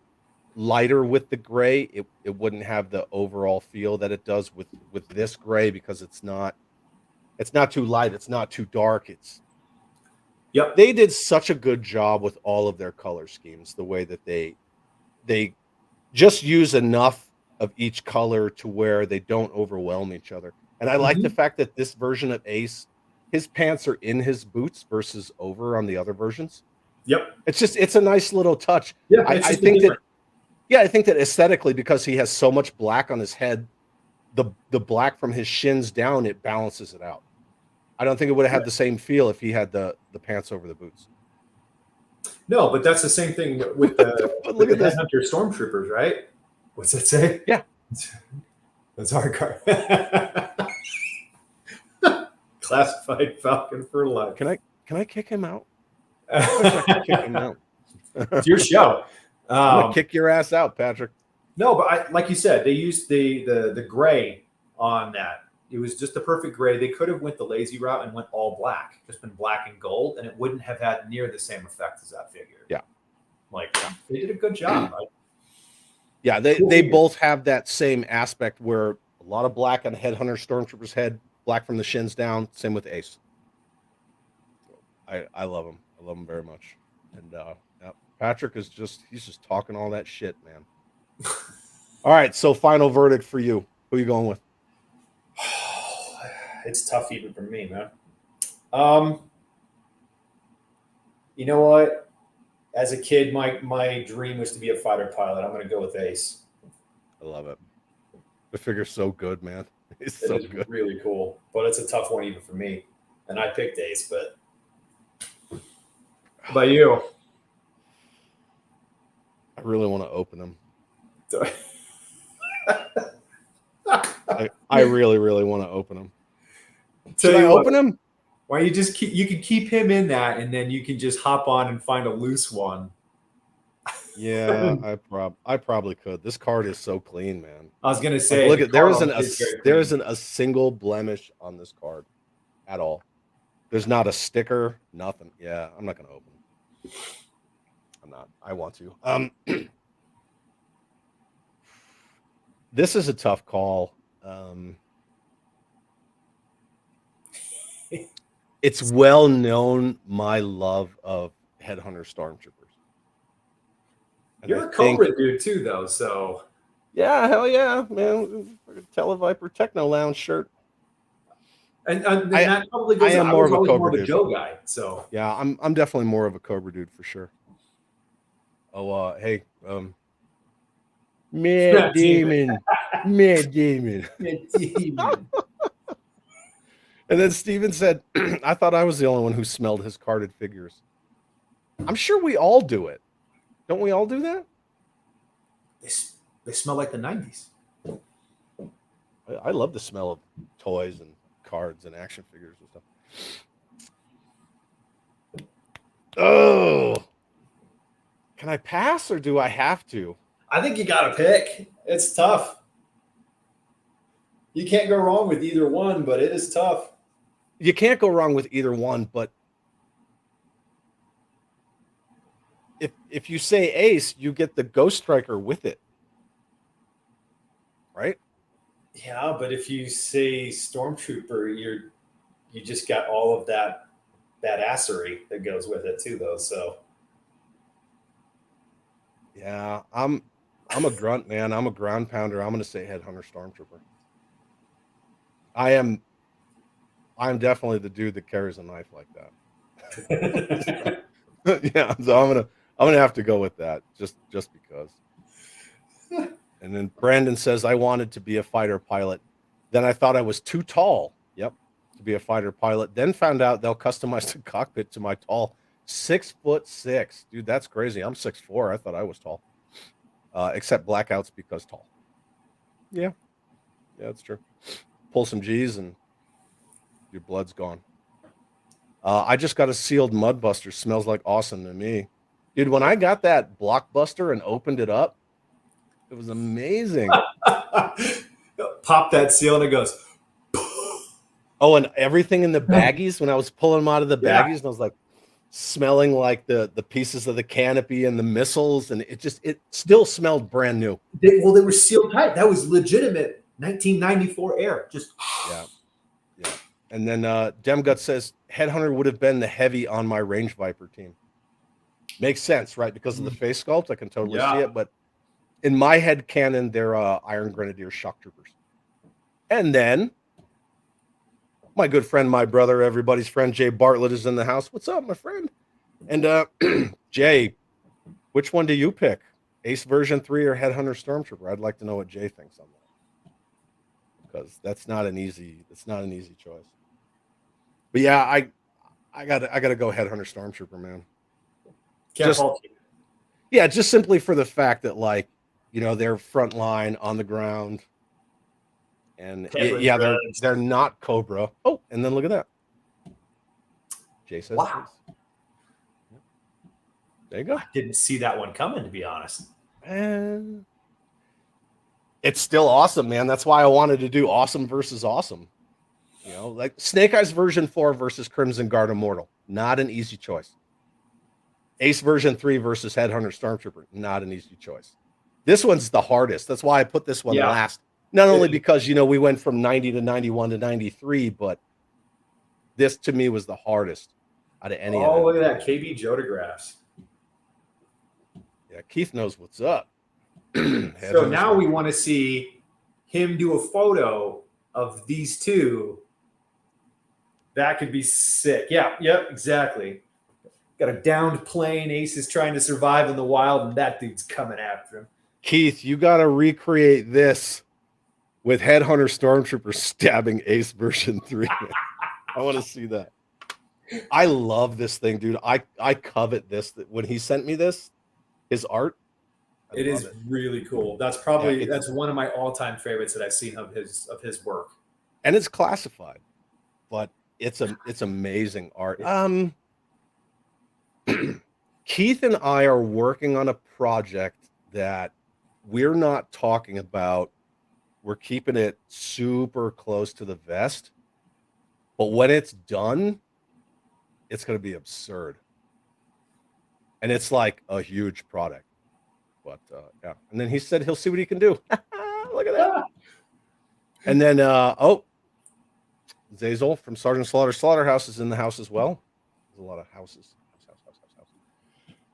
A: lighter with the gray, it wouldn't have the overall feel that it does with this gray, because it's not too light, it's not too dark. They did such a good job with all of their color schemes, the way that they just use enough of each color to where they don't overwhelm each other. And I like the fact that this version of Ace, his pants are in his boots versus over on the other versions.
B: Yep.
A: It's a nice little touch.
B: Yeah,
A: I think that aesthetically, because he has so much black on his head, the black from his shins down, it balances it out. I don't think it would have had the same feel if he had the pants over the boots.
B: No, but that's the same thing with the
A: look at this.
B: Headhunter Stormtroopers, right? What's that say?
A: Yeah.
B: That's our car. Classified Falcon for life.
A: Can I kick him out? I can kick him out.
B: It's your show.
A: I'm gonna kick your ass out, Patrick.
B: No, but like you said, they used the gray on that. It was just the perfect gray. They could have went the lazy route and went all black, just been black and gold, and it wouldn't have had near the same effect as that figure.
A: Yeah.
B: They did a good job.
A: Yeah, they both have that same aspect where a lot of black on Headhunter Stormtrooper's head, black from the shins down. Same with Ace. I love him. I love him very much. And Patrick he's just talking all that shit, man. All right, so final verdict for you. Who are you going with?
B: It's tough even for me, man. You know what? As a kid, my dream was to be a fighter pilot. I'm going to go with Ace.
A: I love it. The figure's so good, man. It's
B: It
A: so
B: is
A: good.
B: really cool, but it's a tough one even for me. And I picked Ace, but how about you?
A: I really want to open them. I really, really want to open them. Should I open them?
B: Why don't you just you can keep him in that, and then you can just hop on and find a loose one.
A: Yeah, I probably could. This card is so clean, man.
B: I was gonna say,
A: look at there isn't a single blemish on this card at all. There's not a sticker, nothing. Yeah, I'm not gonna open them. I'm not. I want to. This is a tough call. It's well known my love of Headhunter Stormtroopers. And
B: you're a Cobra dude too, though. So
A: yeah, hell yeah, man! Televiper Techno Lounge shirt.
B: And that probably goes.
A: I am more of a Cobra
B: more
A: dude.
B: Joe guy. So
A: yeah, I'm definitely more of a Cobra dude for sure. Oh, hey, Mad Demon, Mad Demon. And then Steven said, I thought I was the only one who smelled his carded figures. I'm sure we all do it. Don't we all do that?
B: They smell like the 90s.
A: I love the smell of toys and cards and action figures and stuff. Oh, can I pass or do I have to?
B: I think you got to pick. It's tough. You can't go wrong with either one, but it is tough.
A: You can't go wrong with either one, but if you say Ace, you get the Ghost Striker with it, right?
B: Yeah, but if you say Stormtrooper, you just got all of that badassery that goes with it too, though. So
A: yeah, I'm a grunt, man. I'm a ground pounder. I'm going to say Headhunter Stormtrooper. I'm definitely the dude that carries a knife like that. Yeah, so I'm gonna have to go with that just because. And then Brandon says, I wanted to be a fighter pilot. Then I thought I was too tall. Yep, to be a fighter pilot. Then found out they'll customize the cockpit to my tall 6'6". Dude, that's crazy. I'm 6'4". I thought I was tall. Except blackouts because tall. Yeah, that's true. Pull some G's and your blood's gone. I just got a sealed Mudbuster. Smells like awesome to me. Dude, when I got that Blockbuster and opened it up, it was amazing.
B: Pop that seal and it goes.
A: Oh, and everything in the baggies, when I was pulling them out of the baggies, and I was like smelling like the pieces of the canopy and the missiles, and it still smelled brand new.
B: They were sealed tight. That was legitimate 1994 air. Just
A: yeah. And then Demgut says Headhunter would have been the heavy on my Range Viper team. Makes sense, right? Because of the face sculpt, I can totally see it. But in my head canon, they're Iron Grenadier shock troopers. And then my good friend, my brother, everybody's friend, Jay Bartlett is in the house. What's up, my friend? And Jay, which one do you pick? Ace version 3 or Headhunter Stormtrooper? I'd like to know what Jay thinks on that. Because that's not an easy choice. But yeah, I gotta go Headhunter Stormtrooper, man. Just simply for the fact that, like, you know, they're front line on the ground, and they're not Cobra. Oh, and then look at that. Jay says,
B: wow.
A: There you go.
B: I didn't see that one coming, to be honest.
A: And it's still awesome, man. That's why I wanted to do awesome versus awesome. You know, like Snake Eyes version 4 versus Crimson Guard Immortal. Not an easy choice. Ace version 3 versus Headhunter Stormtrooper. Not an easy choice. This one's the hardest. That's why I put this one last. Not only because, you know, we went from 90 to 91 to 93, but this to me was the hardest out of any of them.
B: Oh, look at that. KB Jodographs.
A: Yeah, Keith knows what's up.
B: So now we want to see him do a photo of these two, that could be sick. Yeah, yep, exactly. Got a downed plane. Ace is trying to survive in the wild, and that dude's coming after him.
A: Keith, you got to recreate this with Headhunter Stormtrooper stabbing Ace version 3. I want to see that. I love this thing, dude. I covet this. When he sent me this, his art,
B: It is really cool. That's that's one of my all-time favorites that I've seen of his work.
A: And it's classified, but it's amazing art. Keith and I are working on a project that we're not talking about. We're keeping it super close to the vest, but when it's done, it's going to be absurd. And it's like a huge product. But yeah. And then he said he'll see what he can do. Look at that. And then Zazel from Sergeant Slaughter Slaughterhouse is in the house as well. There's a lot of houses. House.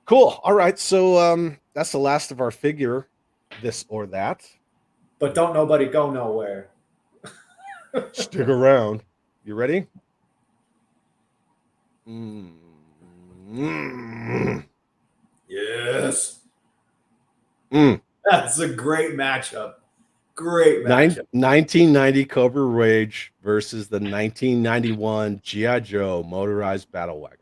A: Cool. All right. So that's the last of our figure, this or that.
B: But don't nobody go nowhere.
A: Stick around. You ready?
B: Yes. That's a great matchup. Great matchup.
A: 1990 Cobra Rage versus the 1991 G.I. Joe motorized battle wagon.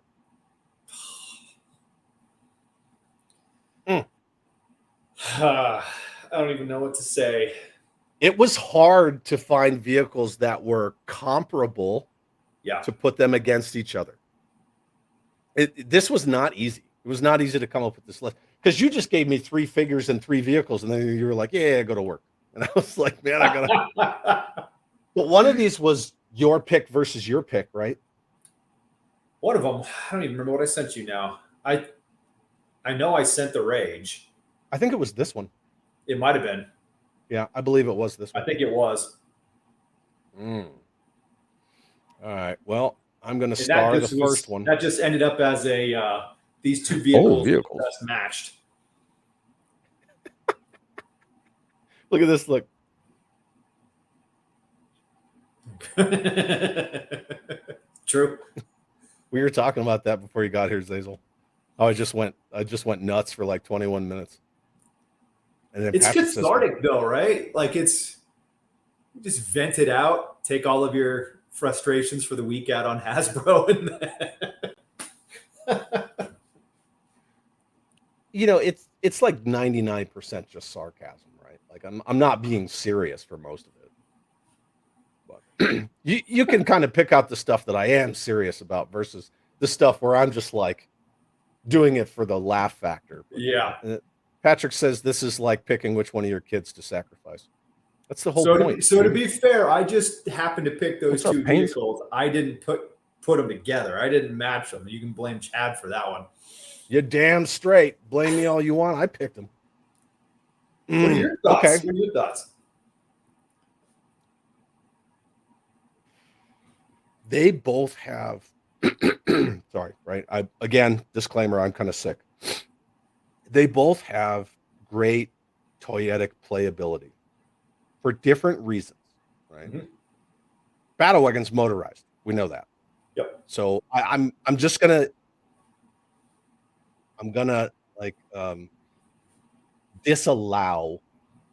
B: I don't even know what to say.
A: It was hard to find vehicles that were comparable to put them against each other. This was not easy. It was not easy to come up with this list because you just gave me 3 figures and 3 vehicles, and then you were like, yeah, go to work. And I was like, man, I gotta. But one of these was your pick versus your pick, right?
B: One of them, I don't even remember what I sent you now. I know I sent the Rage.
A: I think it was this one.
B: It might have been.
A: Yeah, I believe it was this one.
B: I think it was.
A: All right. Well, I'm going to star the first one.
B: That just ended up as a these two vehicles just matched.
A: Look at this. Look.
B: True.
A: We were talking about that before you got here, Zazel. Oh, I just went nuts for like 21 minutes. And then
B: it's cathartic though, right? Like it's just vent it out, take all of your frustrations for the week out on Hasbro, and
A: you know, it's like 99% just sarcasm, right? Like I'm not being serious for most of it. But you can kind of pick out the stuff that I am serious about versus the stuff where I'm just like doing it for the laugh factor.
B: Yeah.
A: Patrick says this is like picking which one of your kids to sacrifice. That's the whole point.
B: To be fair, I just happened to pick those two vehicles. I didn't put them together. I didn't match them. You can blame Chad for that one.
A: You're damn straight. Blame me all you want. I picked them.
B: What are your thoughts?
A: Okay.
B: What are your thoughts?
A: They both have sorry, right? Again, disclaimer, I'm kind of sick. They both have great toyetic playability for different reasons, right? Mm-hmm. Battle Wagon's motorized. We know that.
B: Yep.
A: So I'm gonna like disallow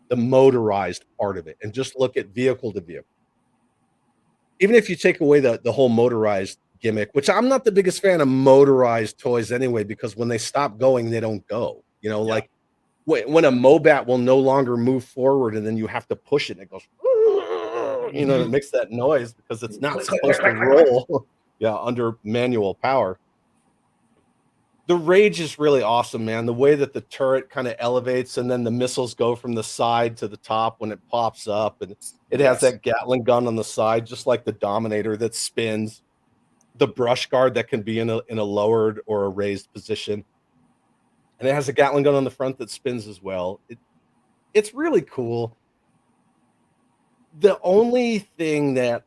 A: the motorized part of it and just look at vehicle to vehicle. Even if you take away the whole motorized gimmick, which I'm not the biggest fan of motorized toys anyway, because when they stop going, they don't go. You know, like when a Mobat will no longer move forward and then you have to push it and it goes, you know, it makes that noise because it's not supposed to roll under manual power. The Rage is really awesome, man. The way that the turret kind of elevates and then the missiles go from the side to the top when it pops up, and it has that Gatling gun on the side, just like the Dominator that spins. The brush guard that can be in a lowered or a raised position, and it has a Gatling gun on the front that spins as well. It's really cool. The only thing that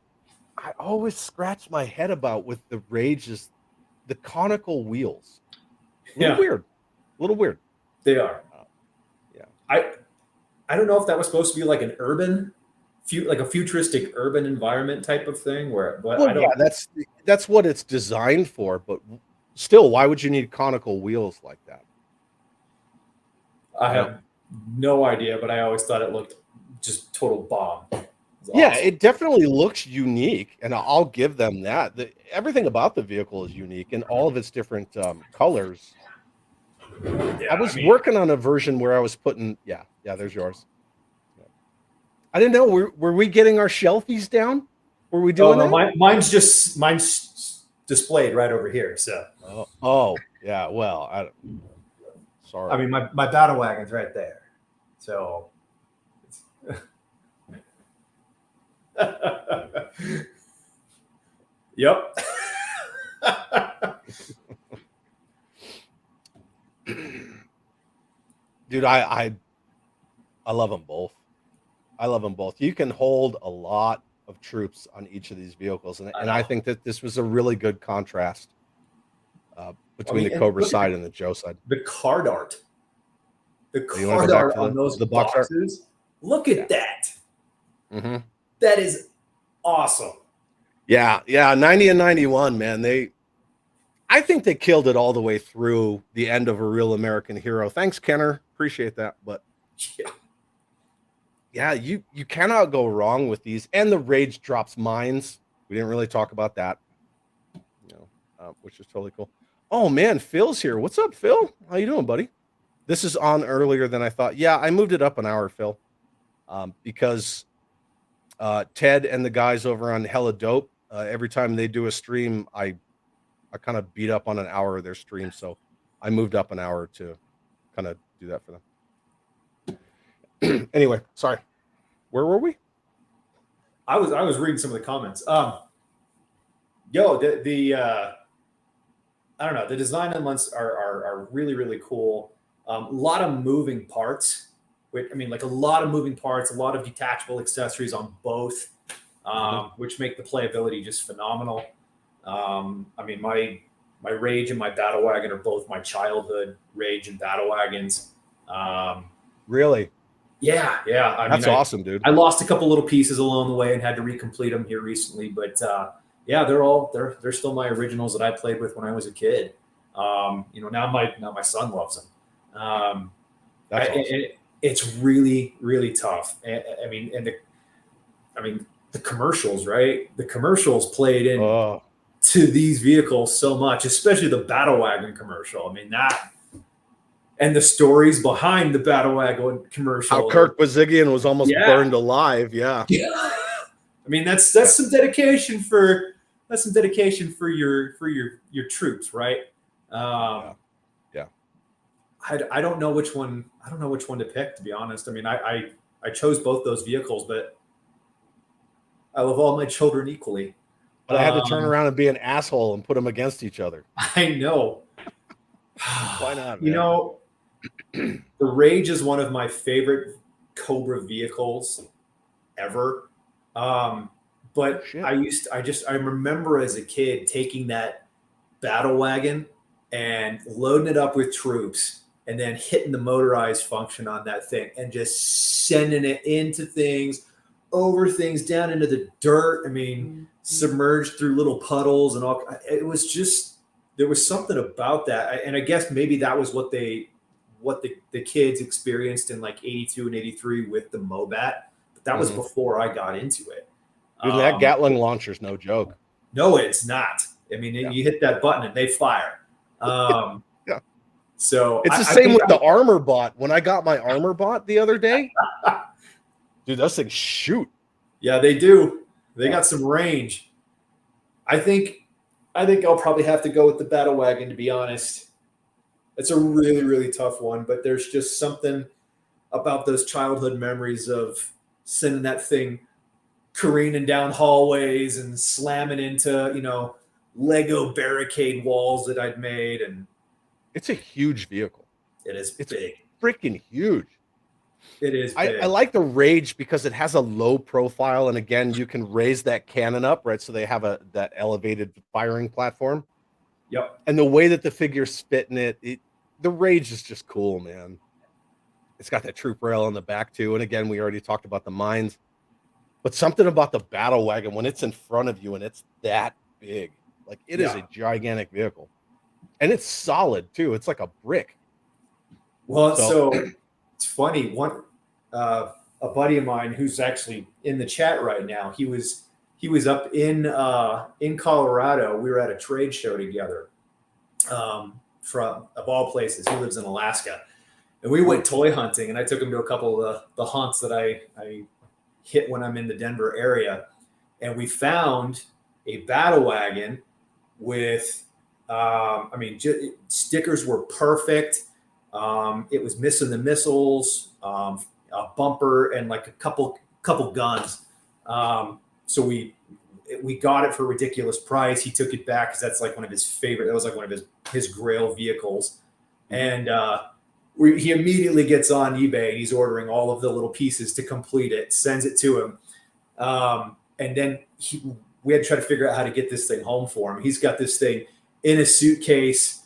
A: I always scratch my head about with the Rage is the conical wheels. A little weird.
B: They are. I don't know if that was supposed to be like an urban like a futuristic urban environment type of thing where, but
A: Well,
B: I
A: yeah,
B: don't,
A: that's what it's designed for, but still, why would you need conical wheels like that?
B: I
A: You know?
B: have no idea, but I always thought it looked just total bomb. It was
A: Yeah,
B: awesome.
A: it definitely looks unique, and I'll give them that. Everything about the vehicle is unique, and all of its different colors. I
B: Yeah, I
A: was
B: mean,
A: working on a version where I was putting, yeah, there's yours. Yeah. I didn't know. Were we getting our shelfies down? Were we
B: oh
A: doing
B: no,
A: that?
B: mine's displayed right over here. So
A: Oh, yeah. Well,
B: I
A: sorry.
B: mean, my battle wagon's right there. So, yep.
A: Dude, I love them both. I love them both. You can hold a lot of troops on each of these vehicles, and
B: I
A: I
B: know.
A: think that this was a really good contrast
B: I
A: between
B: mean,
A: the
B: and
A: Cobra
B: look at
A: side and the Joe side.
B: the card art. The
A: Oh, you want to
B: card
A: go back
B: art
A: to
B: on those
A: the box art?
B: boxes. Look
A: Yeah.
B: at that.
A: Mm-hmm.
B: That is awesome.
A: Yeah. 90 and 91, man. I think they killed it all the way through the end of A Real American Hero. Thanks, Kenner. Appreciate that. But
B: Yeah.
A: yeah, you cannot go wrong with these. And the Rage drops mines. We didn't really talk about that, which is totally cool. Oh man, Phil's here. What's up, Phil? How you doing, buddy? This is on earlier than I thought. Yeah, I moved it up an hour, Phil, because Ted and the guys over on Hella Dope, every time they do a stream, I kind of beat up on an hour of their stream, so I moved up an hour to kind of do that for them. Anyway, sorry. Where were we?
B: I was reading some of the comments. Yo, the I don't know. The design elements are really really cool. A lot of moving parts. I mean, like a lot of moving parts, a lot of detachable accessories on both, which make the playability just phenomenal. I mean, my Rage and my Battle Wagon are both my childhood Rage and Battle Wagons.
A: Really?
B: Yeah. I
A: That's
B: mean,
A: awesome, dude.
B: I lost a couple little pieces along the way and had to recomplete them here recently, but yeah, they're still my originals that I played with when I was a kid. Now my son loves them.
A: That's awesome.
B: It's really really tough. I mean, the commercials, right? The commercials played in
A: Oh,
B: to these vehicles so much, especially the Battle Wagon commercial. I mean that, and the stories behind the Battle Wagon
A: how
B: commercial.
A: Kirk Bazigian was almost
B: Yeah.
A: burned alive. Yeah.
B: Yeah. I mean that's
A: Yeah.
B: some dedication for your troops, right?
A: Yeah.
B: I don't know which one. I don't know which one to pick, to be honest. I mean, I chose both those vehicles, but I love all my children equally.
A: But I had to turn around and be an asshole and put them against each other.
B: I know.
A: Why not,
B: You
A: man?
B: know, the Rage is one of my favorite Cobra vehicles ever. But
A: Shit.
B: I remember as a kid taking that Battle Wagon and loading it up with troops and then hitting the motorized function on that thing and just sending it into things, over things, down into the dirt. I mean, submerged through little puddles and all. It was just, there was something about that. And I guess maybe that was what the kids experienced in like 82 and 83 with the Mobat. But that was before I got into it.
A: Dude, that Gatling launcher's no joke.
B: No, it's not. I mean, you hit that button and they fire.
A: Yeah.
B: So
A: it's the same with the armor bot. When I got my armor bot the other day, dude, those things shoot.
B: Yeah, they do. They got some range. I think I'll probably have to go with the Battle Wagon, to be honest. It's a really, really tough one, but there's just something about those childhood memories of sending that thing careening down hallways and slamming into, Lego barricade walls that I'd made. And
A: it's a huge vehicle.
B: It's
A: big. Freaking huge.
B: It is big.
A: I like the Rage because it has a low profile, and again, you can raise that cannon up, right? So they have that elevated firing platform.
B: Yep.
A: And the way that the figure's fitting the Rage is just cool, man. It's got that troop rail on the back too. And again, we already talked about the mines. But something about the battle wagon when it's in front of you and it's that big, like it is a gigantic vehicle, and it's solid too. It's like a brick.
B: Well, so it's funny. A buddy of mine who's actually in the chat right now. He was up in Colorado. We were at a trade show together. From of all places, he lives in Alaska, and we went toy hunting. And I took him to a couple of the hunts that I hit when I'm in the Denver area, and we found a battle wagon with, stickers were perfect. It was missing the missiles, a bumper, and like a couple guns. So we got it for a ridiculous price. He took it back because that's like one of his favorite. That was like one of his grail vehicles, and he immediately gets on eBay and he's ordering all of the little pieces to complete it. Sends it to him, and then we had to try to figure out how to get this thing home for him. He's got this thing in a suitcase,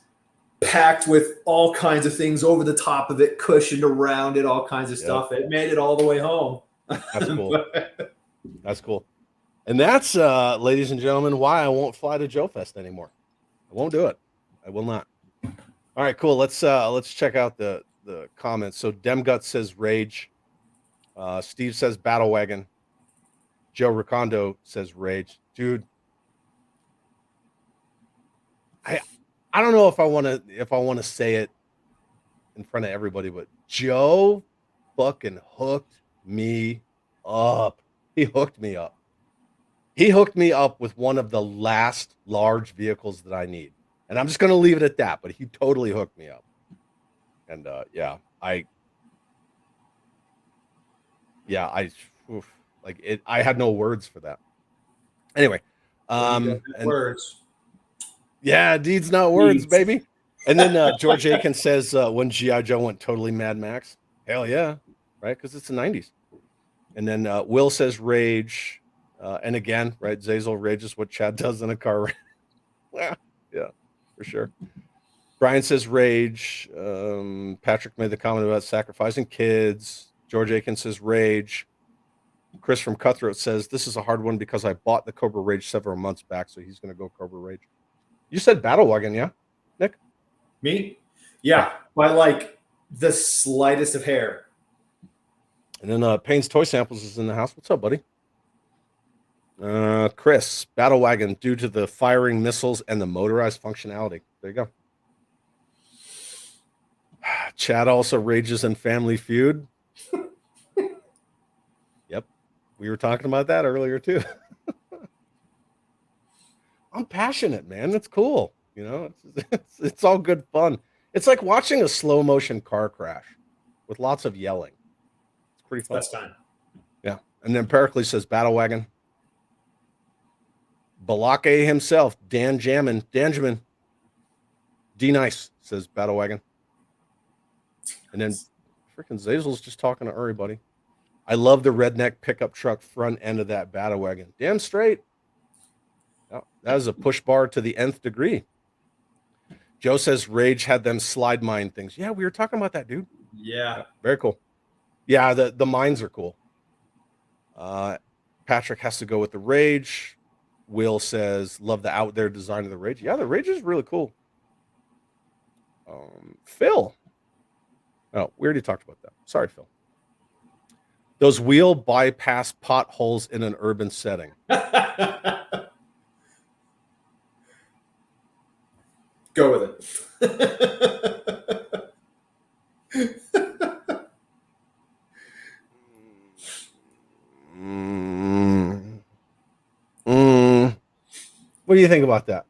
B: packed with all kinds of things over the top of it, cushioned around it, all kinds of stuff. It made it all the way home.
A: That's cool. That's cool. And that's, ladies and gentlemen, why I won't fly to Joe Fest anymore. I won't do it. I will not. All right, cool. Let's check out the comments. So Demgut says Rage. Steve says Battle Wagon. Joe Ricondo says Rage. Dude, I don't know if I want to say it in front of everybody, but Joe fucking hooked me up. He hooked me up. He hooked me up with one of the last large vehicles that I need. And I'm just going to leave it at that, but he totally hooked me up. And I had no words for that. Anyway,
B: words.
A: Yeah, deeds not words, baby. And then George Aiken says when G.I. Joe went totally Mad Max. Hell yeah, right? Because it's the 90s. And then Will says Rage. And again, right, Zazel rages what Chad does in a car. Yeah, for sure. Brian says Rage. Patrick made the comment about sacrificing kids. George Aiken says Rage. Chris from Cutthroat says, this is a hard one because I bought the Cobra Rage several months back, so he's going to go Cobra Rage. You said Battle Wagon, yeah, Nick?
B: Me? Yeah, by like the slightest of hair.
A: And then Payne's Toy Samples is in the house. What's up, buddy? Chris, Battle Wagon, due to the firing missiles and the motorized functionality. There you go. Chad also rages in Family Feud. Yep. We were talking about that earlier, too. I'm passionate, man. It's cool. You know, it's all good fun. It's like watching a slow motion car crash with lots of yelling. It's pretty fun.
B: Best time.
A: Yeah. And then Pericles says Battle Wagon. Balake himself, Dan Jamin. D Nice says Battle Wagon. And then freaking Zazel's just talking to Uri, buddy. I love the redneck pickup truck front end of that Battle Wagon. Damn straight. Oh, that is a push bar to the nth degree. Joe says Rage had them slide mine things. Yeah, we were talking about that, dude.
B: Yeah.
A: Very cool. Yeah, the mines are cool. Patrick has to go with the Rage. Will says, love the out there design of the Rage. Yeah, the Rage is really cool. Phil. Oh, we already talked about that. Sorry, Phil. Those wheel bypass potholes in an urban setting.
B: Go with it.
A: What do you think about that?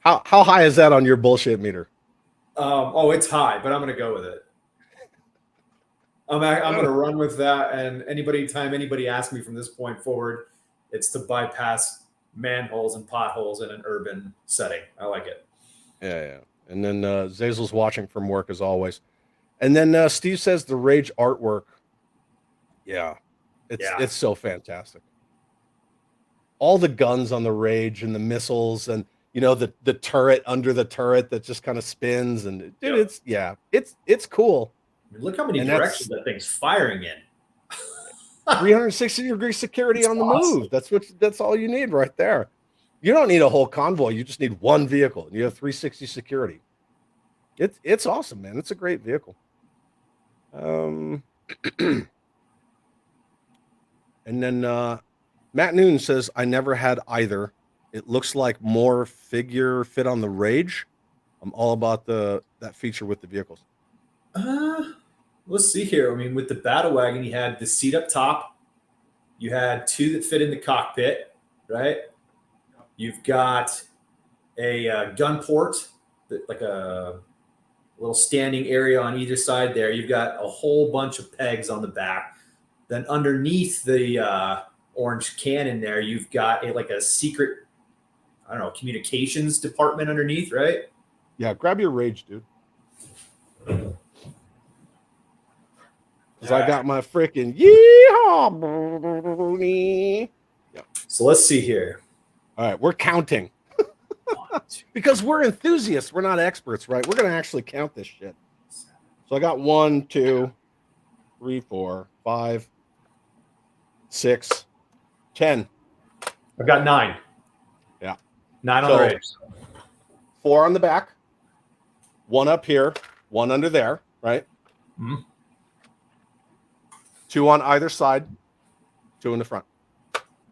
A: How high is that on your bullshit meter?
B: It's high, but I'm going to go with it. I'm going to run with that. And anytime anybody asks me from this point forward, it's to bypass manholes and potholes in an urban setting. I like it.
A: Yeah. And then Zazel's watching from work as always. And then Steve says the Rage artwork. Yeah, it's so fantastic. All the guns on the Rage and the missiles and the turret under the turret that just kind of spins and dude, it's cool.
B: I mean, look how many directions that thing's firing in.
A: 360-degree security on the
B: awesome.
A: move. That's all you need right there. You don't need a whole convoy. You just need one vehicle. You have 360 security. It's awesome, man. It's a great vehicle. And then Matt Noon says, I never had either. It looks like more figure fit on the Rage. I'm all about that feature with the vehicles.
B: Let's see here. I mean, with the Battle Wagon, you had the seat up top. You had two that fit in the cockpit, right? You've got a gun port, like a little standing area on either side there. You've got a whole bunch of pegs on the back. Then underneath the orange cannon there, you've got like a secret, I don't know, communications department underneath, right?
A: Yeah, grab your Rage, dude. Because I got my freaking yeehaw.
B: Yep. So let's see here.
A: All right, we're counting. Because we're enthusiasts. We're not experts, right? We're going to actually count this shit. So I got 1, 2, 3, 4, 5, 6, 10.
B: I've got 9.
A: Yeah.
B: 9 on the Rage.
A: 4 on the back. 1 up here. 1 under there, right?
B: Mm-hmm.
A: 2 on either side. 2 in the front.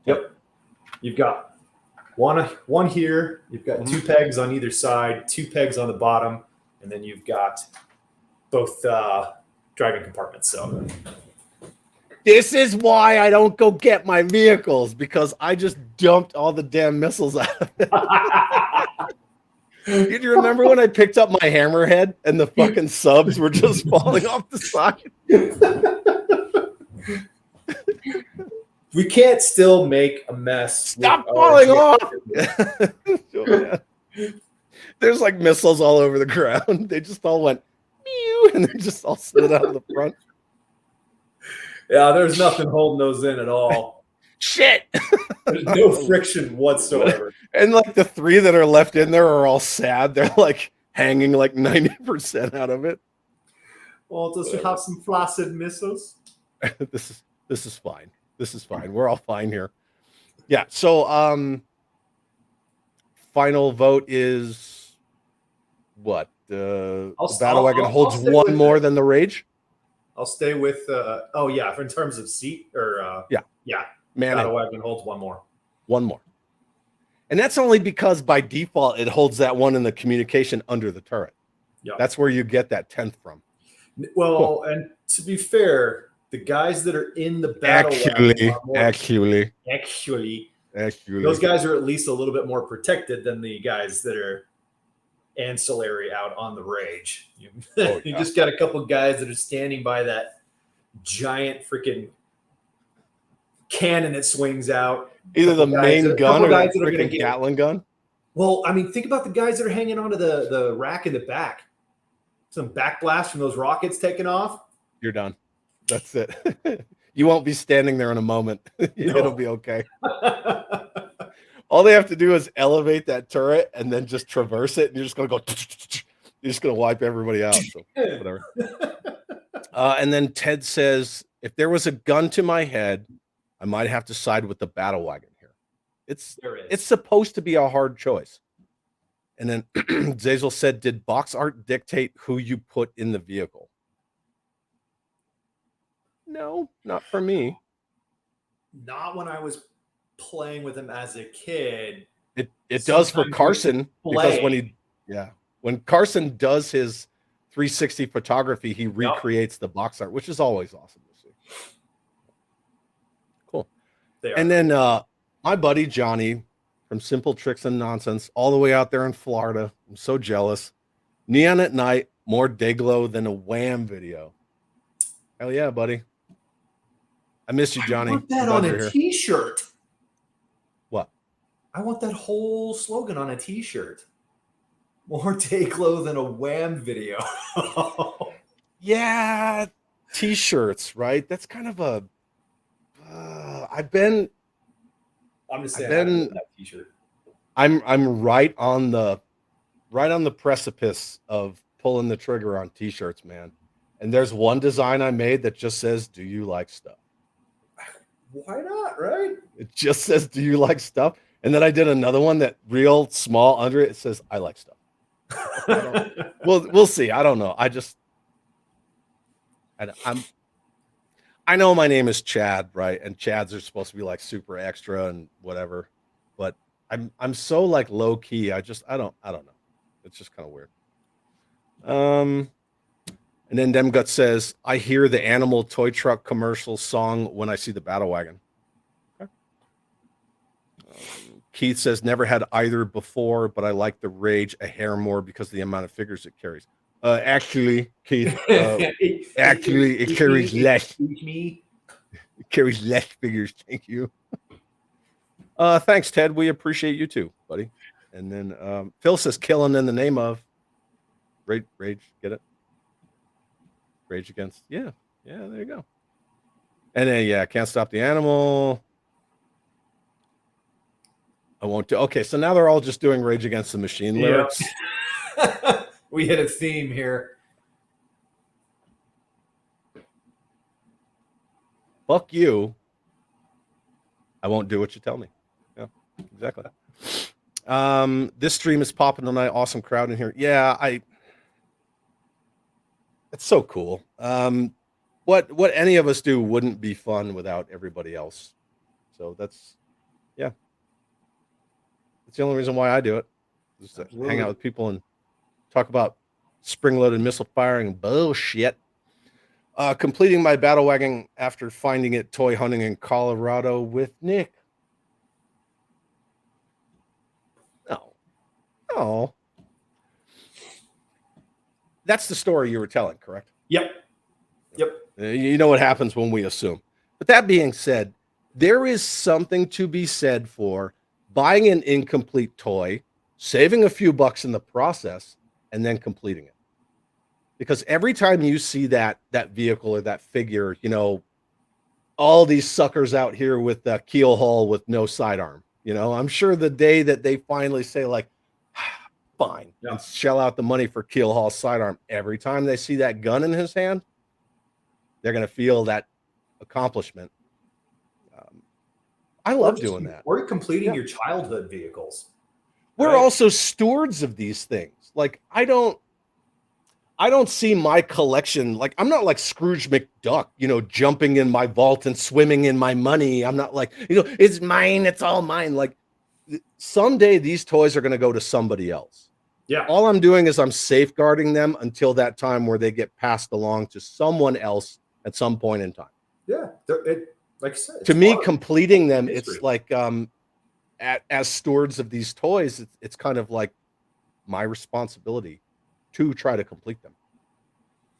B: Yep. You've got one here. You've got 2 pegs on either side, 2 pegs on the bottom, and then you've got both driving compartments. So
A: this is why I don't go get my vehicles, because I just dumped all the damn missiles out of it. Did you remember when I picked up my Hammerhead and the fucking subs were just falling off the side?
B: We can't still make a mess.
A: Stop falling off. There's like missiles all over the ground. They just all went meow, and they just all slid out of the front.
B: Yeah, there's nothing holding those in at all.
A: Shit.
B: There's no friction whatsoever.
A: And like the 3 that are left in there are all sad. They're like hanging like 90% out of it.
B: Well, does it have some flaccid missiles?
A: This is fine. This is fine. We're all fine here. Yeah. So final vote is what? The Battle Wagon holds 1 more than the Rage.
B: I'll stay with in terms of seat or yeah. Battle Wagon holds 1 more.
A: 1 more. And that's only because by default it holds that 1 in the communication under the turret.
B: Yeah.
A: That's where you get that 10th from.
B: Well, cool. And to be fair, the guys that are in the Battle Wagon
A: actually,
B: those guys are at least a little bit more protected than the guys that are ancillary out on the Rage. You just got a couple guys that are standing by that giant freaking cannon that swings out.
A: Either the main gun or the freaking Gatling gun.
B: Well, I mean, think about the guys that are hanging onto the rack in the back. Some backblast from those rockets taking off.
A: You're done. That's it. You won't be standing there in a moment. It'll be okay. All they have to do is elevate that turret and then just traverse it, and you're just going to go. You're just going to wipe everybody out. So whatever. And then Ted says, if there was a gun to my head, I might have to side with the Battle Wagon here. It's supposed to be a hard choice. And then Zazel said, did box art dictate who you put in the vehicle? No, not for me.
B: Not when I was playing with him as a kid.
A: It does for Carson, because when Carson does his 360 photography, he recreates the box art, which is always awesome to see. Cool. And then my buddy Johnny from Simple Tricks and Nonsense, all the way out there in Florida. I'm so jealous. Neon at night, more Dayglow than a Wham video. Hell yeah, buddy. I miss you, Johnny.
B: I want that on a t-shirt.
A: What?
B: I want that whole slogan on a t-shirt. More Dayglow than a Wham video.
A: Yeah, t-shirts, right? That's kind of a. I'm just saying. That t-shirt. I'm right on the precipice of pulling the trigger on t-shirts, man. And there's one design I made that just says, "Do you like stuff?"
B: Why not, right?
A: It just says, "Do you like stuff?" And then I did another one that real small under it. It says, "I like stuff." We'll see. I don't know. I know my name is Chad, right? And Chads are supposed to be like super extra and whatever, but I'm so like low key. I don't know. It's just kind of weird. And then Demgut says, "I hear the animal toy truck commercial song when I see the battle wagon." Okay. Keith says, "Never had either before, but I like the Rage a hair more because of the amount of figures it carries." Actually, Keith, it carries less. It carries less figures. Thank you. Thanks, Ted. We appreciate you too, buddy. And then Phil says, "Killing in the name of Rage." Get it? Rage Against. Yeah. There you go. And then Can't Stop the Animal. I won't do. Okay, so now they're all just doing Rage Against the Machine lyrics.
B: We hit a theme here.
A: Fuck you. I won't do what you tell me. Yeah, exactly. This stream is popping tonight. Awesome crowd in here. Yeah, it's so cool. What any of us do wouldn't be fun without everybody else. So that's the only reason why I do it. Just to hang out with people and talk about spring-loaded missile firing bullshit. Completing my battle wagon after finding it toy hunting in Colorado with Nick. No. That's the story you were telling, correct?
B: Yep.
A: You know what happens when we assume. But that being said, there is something to be said for buying an incomplete toy, saving a few bucks in the process, and then completing it. Because every time you see that vehicle or that figure, all these suckers out here with the keel hull with no sidearm, I'm sure the day that they finally say like, fine, and shell out the money for keel hull sidearm, every time they see that gun in his hand, they're going to feel that accomplishment. I love doing that.
B: Or completing your childhood vehicles.
A: We're also stewards of these things. Like, I don't see my collection. Like, I'm not like Scrooge McDuck, jumping in my vault and swimming in my money. I'm not like, it's mine. It's all mine. Like, someday these toys are going to go to somebody else.
B: Yeah.
A: All I'm doing is I'm safeguarding them until that time where they get passed along to someone else at some point in time.
B: Yeah. Like I said,
A: to me, completing them, it's like as stewards of these toys, it's kind of like my responsibility to try to complete them.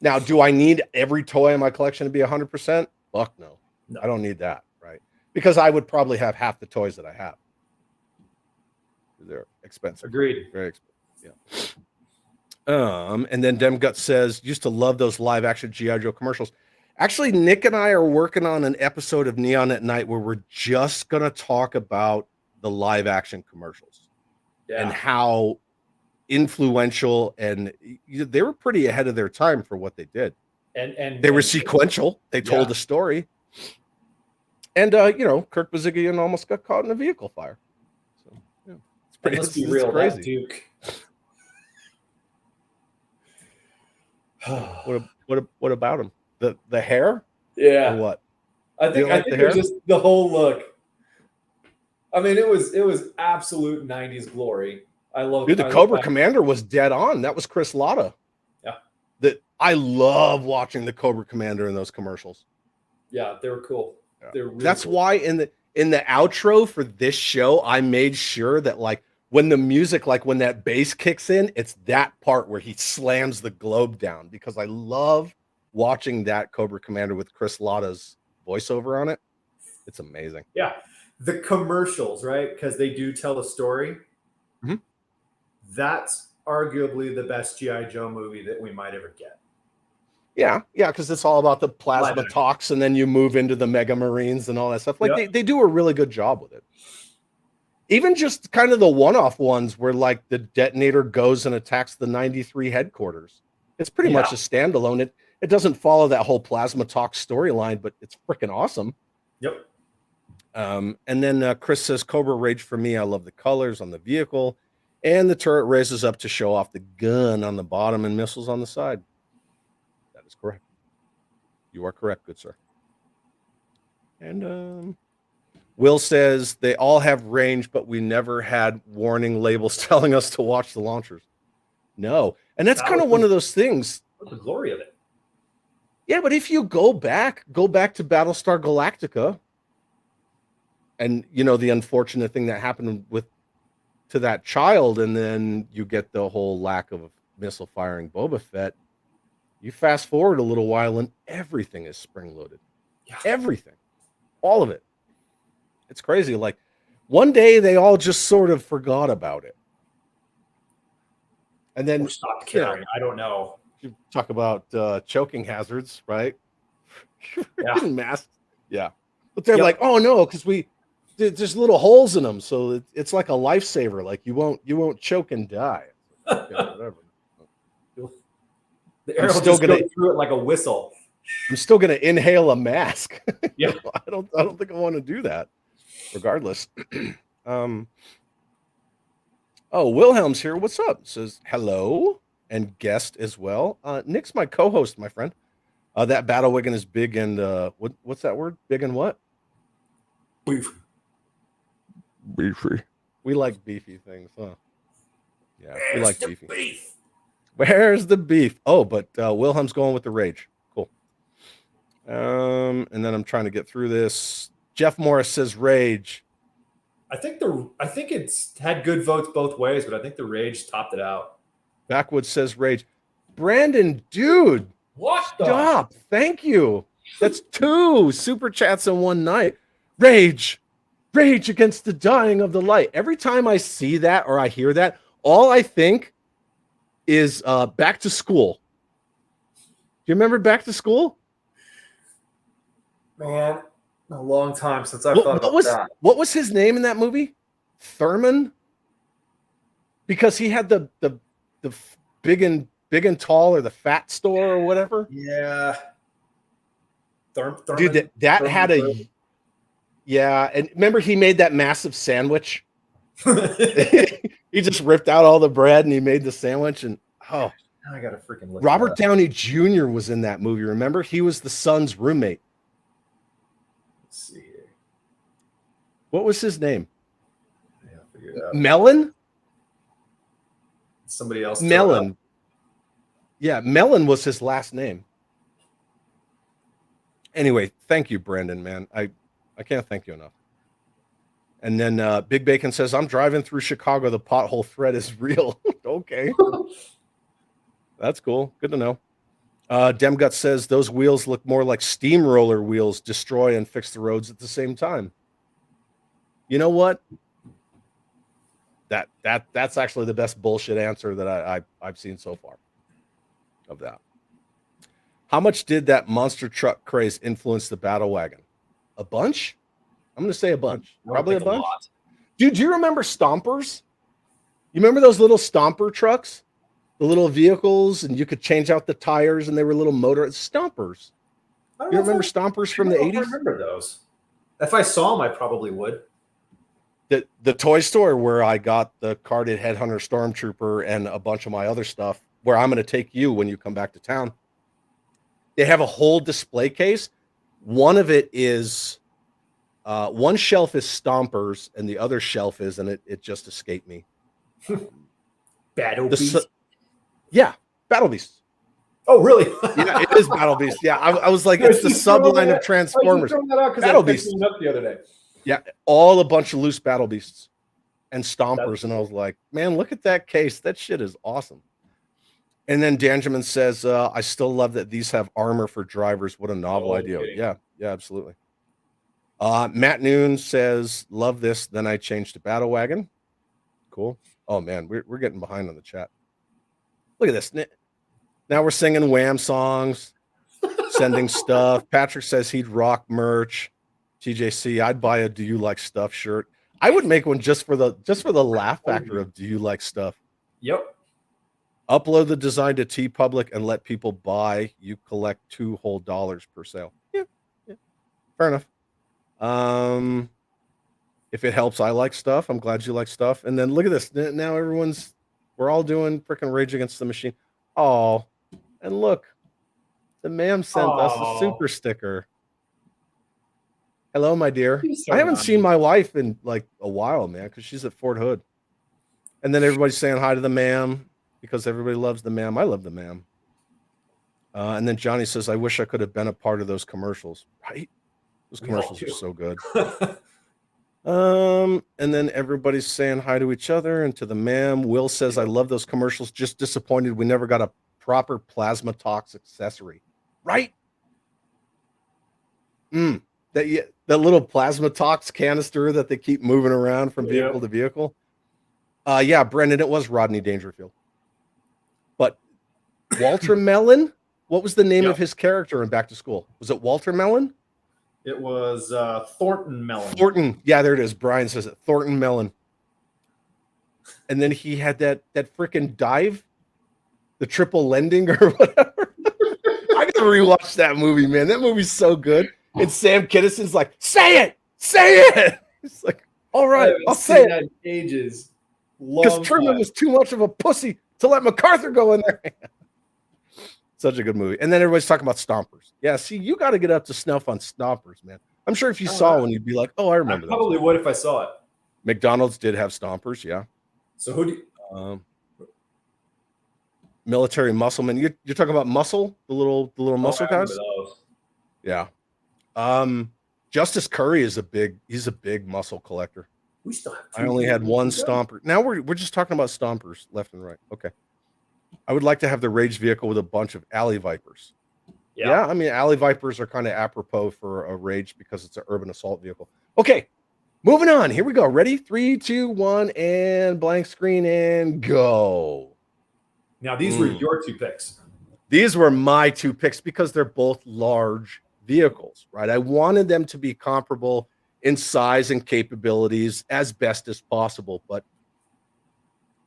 A: Now, do I need every toy in my collection to be 100%? Fuck no. I don't need that, right? Because I would probably have half the toys that I have. They're expensive.
B: Agreed.
A: Very expensive. Yeah. And then Demgut says, used to love those live action G.I. Joe commercials. Actually, Nick and I are working on an episode of Neon at Night where we're just going to talk about the live action commercials and how influential, and they were pretty ahead of their time for what they did. And they were sequential. They told a story. And, Kirk Bazigian almost got caught in a vehicle fire. So, it's pretty
B: let's be real,
A: crazy.
B: Duke.
A: What about him? The hair?
B: Yeah.
A: Or what?
B: I think it was just the whole look. I mean, it was absolute 90s glory. I love.
A: Dude, the Cobra Commander was dead on. That was Chris Latta. Yeah. I love watching the Cobra Commander in those commercials.
B: Yeah, they were cool.
A: Yeah.
B: They were really
A: That's
B: cool.
A: why in the outro for this show, I made sure that like when the music, like when that bass kicks in, it's that part where he slams the globe down, because I love watching that Cobra Commander with Chris Latta's voiceover on it. It's amazing.
B: Yeah. The commercials, right? Because they do tell a story.
A: Mm-hmm.
B: That's arguably the best G.I. Joe movie that we might ever get.
A: Yeah, because it's all about the plasma talks, and then you move into the Mega Marines and all that stuff. Like they do a really good job with it. Even just kind of the one-off ones where like the detonator goes and attacks the 93 headquarters. It's pretty much a standalone. It doesn't follow that whole plasma talk storyline, but it's freaking awesome.
B: Yep.
A: And then Chris says, Cobra Rage for me. I love the colors on the vehicle. And the turret raises up to show off the gun on the bottom and missiles on the side. That is correct. You are correct, good sir. And Will says, they all have range, but we never had warning labels telling us to watch the launchers. No. And that's kind of one of those things.
B: What's the glory of it?
A: Yeah, but if you go back to Battlestar Galactica, and the unfortunate thing that happened to that child, and then you get the whole lack of missile firing Boba Fett. You fast forward a little while, and everything is spring loaded.
B: Yeah.
A: Everything, all of it. It's crazy. Like one day they all just sort of forgot about it, and then
B: stopped caring. I don't know.
A: You talk about choking hazards, right?
B: Yeah.
A: Masks. Yeah. But they're like, oh no, because there's little holes in them, so it's like a lifesaver. Like you won't choke and die. Okay, whatever.
B: The arrow will just go through it like a whistle.
A: I'm still gonna inhale a mask.
B: Yeah.
A: I don't think I want to do that. Regardless. Wilhelm's here. What's up? Says hello and guest as well. Nick's my co-host, my friend. That battle wagon is big and what's that word? Big and what?
B: Beef.
A: Beefy. We like beefy things, huh? Yeah, we like beefy.
B: Beef?
A: Where's the beef? Oh, but Wilhelm's going with the rage. Cool. And then I'm trying to get through this. Jeff Morris says rage.
B: I think it's had good votes both ways, but I think the rage topped it out.
A: Backwoods says rage. Brandon, dude.
B: What?
A: Stop. Thank you. That's 2 super chats in one night. Rage. Rage against the dying of the light. Every time I see that or I hear that, all I think is back to school. Do you remember back to school?
B: Man, a long time since I thought about that.
A: What was his name in that movie? Thurman? Because he had the big and tall, or the fat store or whatever.
B: Yeah.
A: Thurman, dude, that had a yeah, and remember he made that massive sandwich. He just ripped out all the bread and he made the sandwich. And
B: now I gotta freaking look.
A: Robert Downey Jr. was in that movie. Remember, he was the son's roommate.
B: Let's see here.
A: What was his name?
B: Yeah, figure it out.
A: Melon.
B: Somebody else.
A: Melon. Yeah, Melon was his last name. Anyway, thank you, Brandon, man. I can't thank you enough. And then Big Bacon says, I'm driving through Chicago. The pothole threat is real. Okay. That's cool. Good to know. Demgut says, those wheels look more like steamroller wheels, destroy and fix the roads at the same time. You know what? That's actually the best bullshit answer that I've seen so far of that. How much did that monster truck craze influence the battle wagon? A bunch? I'm going to say a bunch. Probably a bunch. Dude, do you remember Stompers? You remember those little Stomper trucks? The little vehicles, and you could change out the tires, and they were little motor Stompers. You remember Stompers from the 80s?
B: I remember those. If I saw them, I probably would.
A: The toy store where I got the carded Headhunter Stormtrooper and a bunch of my other stuff, where I'm going to take you when you come back to town. They have a whole display case. One of it is, one shelf is Stompers, and the other shelf is, and it just escaped me.
B: Battle Beast?
A: Yeah, Battle Beasts.
B: Oh, really?
A: Yeah, it is Battle Beast. Yeah, I was like, it's the subline of Transformers.
B: Battle Beast up the other day.
A: Yeah, all a bunch of loose Battle Beasts and Stompers, and I was like, man, look at that case. That shit is awesome. And then Danjamin says, I still love that these have armor for drivers. What a novel idea. Yeah, absolutely. Matt Noon says, love this. Then I changed to Battle Wagon. Cool. Oh, man, we're getting behind on the chat. Look at this. Now we're singing Wham songs, sending stuff. Patrick says he'd rock merch. TJC, I'd buy a Do You Like Stuff shirt. I would make one just for the laugh factor of Do You Like Stuff.
B: Yep.
A: Upload the design to TeePublic and let people buy. You collect $2 whole per sale. Yeah. Fair enough. If it helps, I like stuff. I'm glad you like stuff. And then look at this. Now we're all doing freaking Rage Against the Machine. Oh, and look, the ma'am sent us a super sticker. Hello, my dear.
B: So
A: I haven't
B: nice.
A: seen my wife in like a while, man, because she's at Fort Hood. And then everybody's saying hi to the ma'am because everybody loves the ma'am. I love the ma'am. And then Johnny says, I wish I could have been a part of those commercials. Right? Those commercials are so good. And then everybody's saying hi to each other and to the ma'am. Will says, I love those commercials. Just disappointed we never got a proper plasma tox accessory. Right? That little plasma tox canister that they keep moving around from vehicle to vehicle. Yeah, Brendan, it was Rodney Dangerfield. But Walter Mellon, what was the name of his character in Back to School? Was it Walter Mellon?
B: It was Thornton Mellon.
A: Thornton. Yeah, there it is. Brian says it. Thornton Mellon. And then he had that freaking dive, the triple lending or whatever. I gotta rewatch that movie, man. That movie's so good. And Sam Kinnison's like, say it. It's like, all right, I'll say it.
B: In ages.
A: Because Truman was too much of a pussy to let MacArthur go in there. Such a good movie. And then everybody's talking about Stompers. Yeah, see, you got to get up to snuff on Stompers, man. I'm sure if you saw one, you'd be like, oh, I remember that.
B: Probably would if I saw it.
A: McDonald's did have Stompers, yeah.
B: So who do you...
A: Military Muscleman. You're talking about Muscle, the little muscle guys? Yeah. Justice Curry is he's a big muscle collector.
B: We still have
A: I only had one Stomper. Now we're just talking about Stompers left and right. Okay. I would like to have the Rage vehicle with a bunch of Alley Vipers. Yeah, I mean, Alley Vipers are kind of apropos for a Rage because it's an urban assault vehicle. Okay, moving on. Here we go. Ready? 3, 2, 1, and blank screen and go.
B: Now, these were your two picks.
A: These were my two picks because they're both large vehicles, right? I wanted them to be comparable in size and capabilities as best as possible, but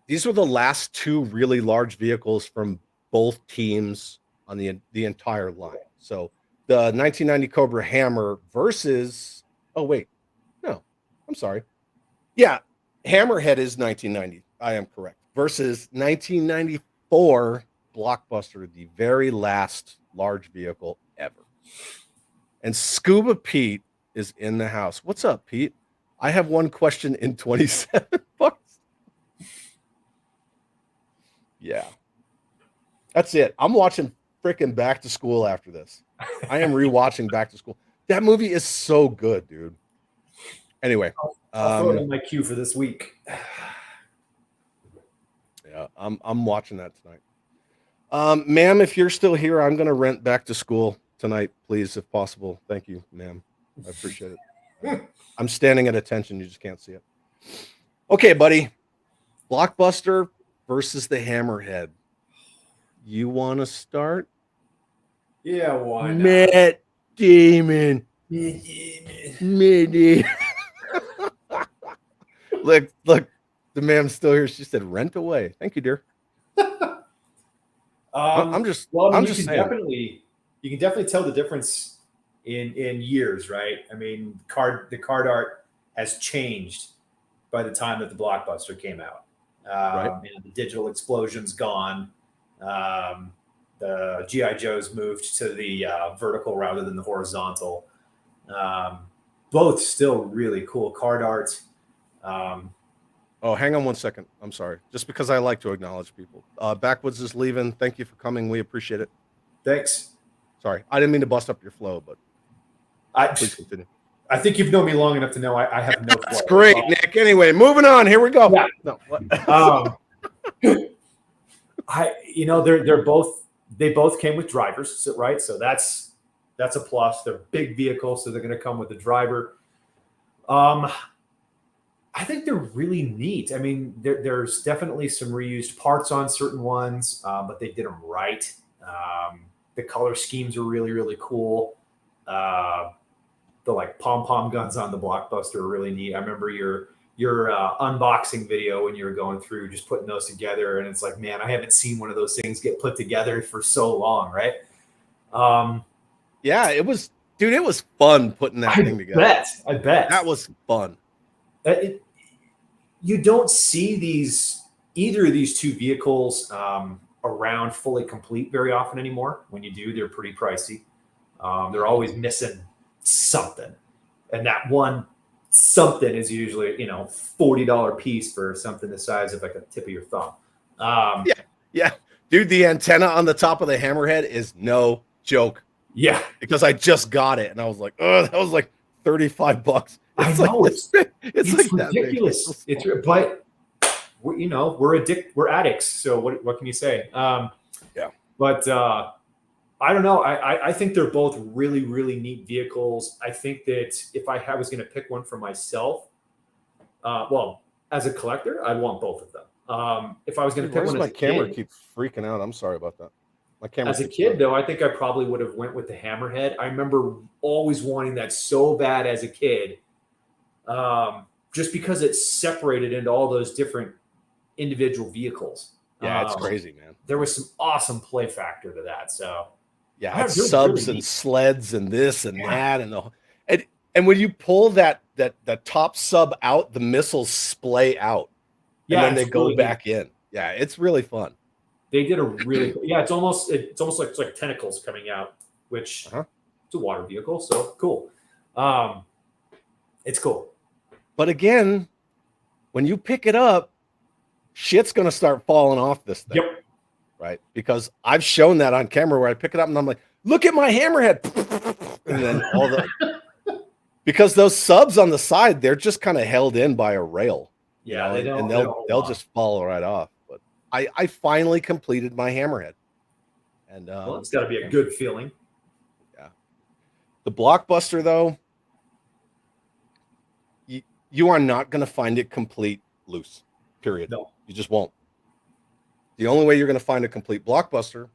A: these were the last two really large vehicles from both teams on the entire line. So the 1990 Cobra Hammer versus, oh wait, no, I'm sorry. Yeah, Hammerhead is 1990. I am correct. Versus 1994 Blockbuster, the very last large vehicle ever. And Scuba Pete is in the house. What's up, Pete? I have one question in 27 bucks. Yeah. That's it. I'm watching freaking Back to School after this. I am rewatching Back to School. That movie is so good, dude. Anyway.
B: I'll throw it in my queue for this week.
A: Yeah, I'm watching that tonight. Ma'am, if you're still here, I'm going to rent Back to School tonight, please, if possible. Thank you, ma'am. I appreciate it. I'm standing at attention. You just can't see it. Okay, buddy. Blockbuster versus the Hammerhead. You want to start?
B: Yeah, why not?
A: Matt Damon. Look, the ma'am's still here. She said, rent away. Thank you, dear. I'm just
B: saying. You can definitely tell the difference in years, right? I mean, the card art has changed by the time that the Blockbuster came out.
A: Right.
B: The digital explosion's gone. The G.I. Joes moved to the vertical rather than the horizontal. Both still really cool card art.
A: Oh, hang on one second. I'm sorry. Just because I like to acknowledge people. Backwoods is leaving. Thank you for coming. We appreciate it.
B: Thanks.
A: Sorry. I didn't mean to bust up your flow, but please continue.
B: I think you've known me long enough to know I have no flow.
A: That's great, Nick. Anyway, moving on. Here we go. Yeah. No,
B: they both came with drivers, right? So that's a plus. They're big vehicles, so they're going to come with a driver. I think they're really neat. I mean, there's definitely some reused parts on certain ones, but they did them right. The color schemes are really, really cool. The like pom-pom guns on the Blockbuster are really neat. I remember your unboxing video when you were going through just putting those together, and it's like, man, I haven't seen one of those things get put together for so long, right?
A: Yeah, it was dude, it was fun putting that thing together.
B: I bet
A: That was fun.
B: You don't see either of these two vehicles around fully complete very often anymore. When you do, they're pretty pricey. They're always missing something, and that one something is usually $40 piece for something the size of like a tip of your thumb.
A: Yeah, dude, the antenna on the top of the Hammerhead is no joke.
B: Yeah,
A: because I just got it and I was like, oh, that was like $35.
B: I know
A: it's like
B: ridiculous. But we're addicts. So what can you say?
A: Yeah.
B: But I don't know. I think they're both really, really neat vehicles. I think that if I was going to pick one for myself, well, as a collector, I'd want both of them. If I was going to pick one,
A: my camera keeps freaking out. I'm sorry about that. My camera.
B: As a kid, though, I think I probably would have went with the Hammerhead. I remember always wanting that so bad as a kid, just because it's separated into all those different individual vehicles.
A: Yeah, it's crazy, man.
B: There was some awesome play factor to that. So
A: yeah, it's subs really and sleds and this and that and when you pull that top sub out, the missiles splay out. And then they go back in. Yeah, it's really fun.
B: They did a really it's almost like it's like tentacles coming out, which it's a water vehicle, so cool. It's cool.
A: But again, when you pick it up, shit's gonna start falling off this thing.
B: Yep.
A: Right? Because I've shown that on camera where I pick it up and I'm like, look at my Hammerhead. And then because those subs on the side, they're just kind of held in by a rail.
B: Yeah,
A: they don't, and they'll just fall right off. But I finally completed my Hammerhead, and
B: well, it's got to be a good feeling.
A: Yeah, the Blockbuster though, you are not going to find it complete loose. Period.
B: No,
A: you just won't. The only way you're going to find a complete Blockbuster,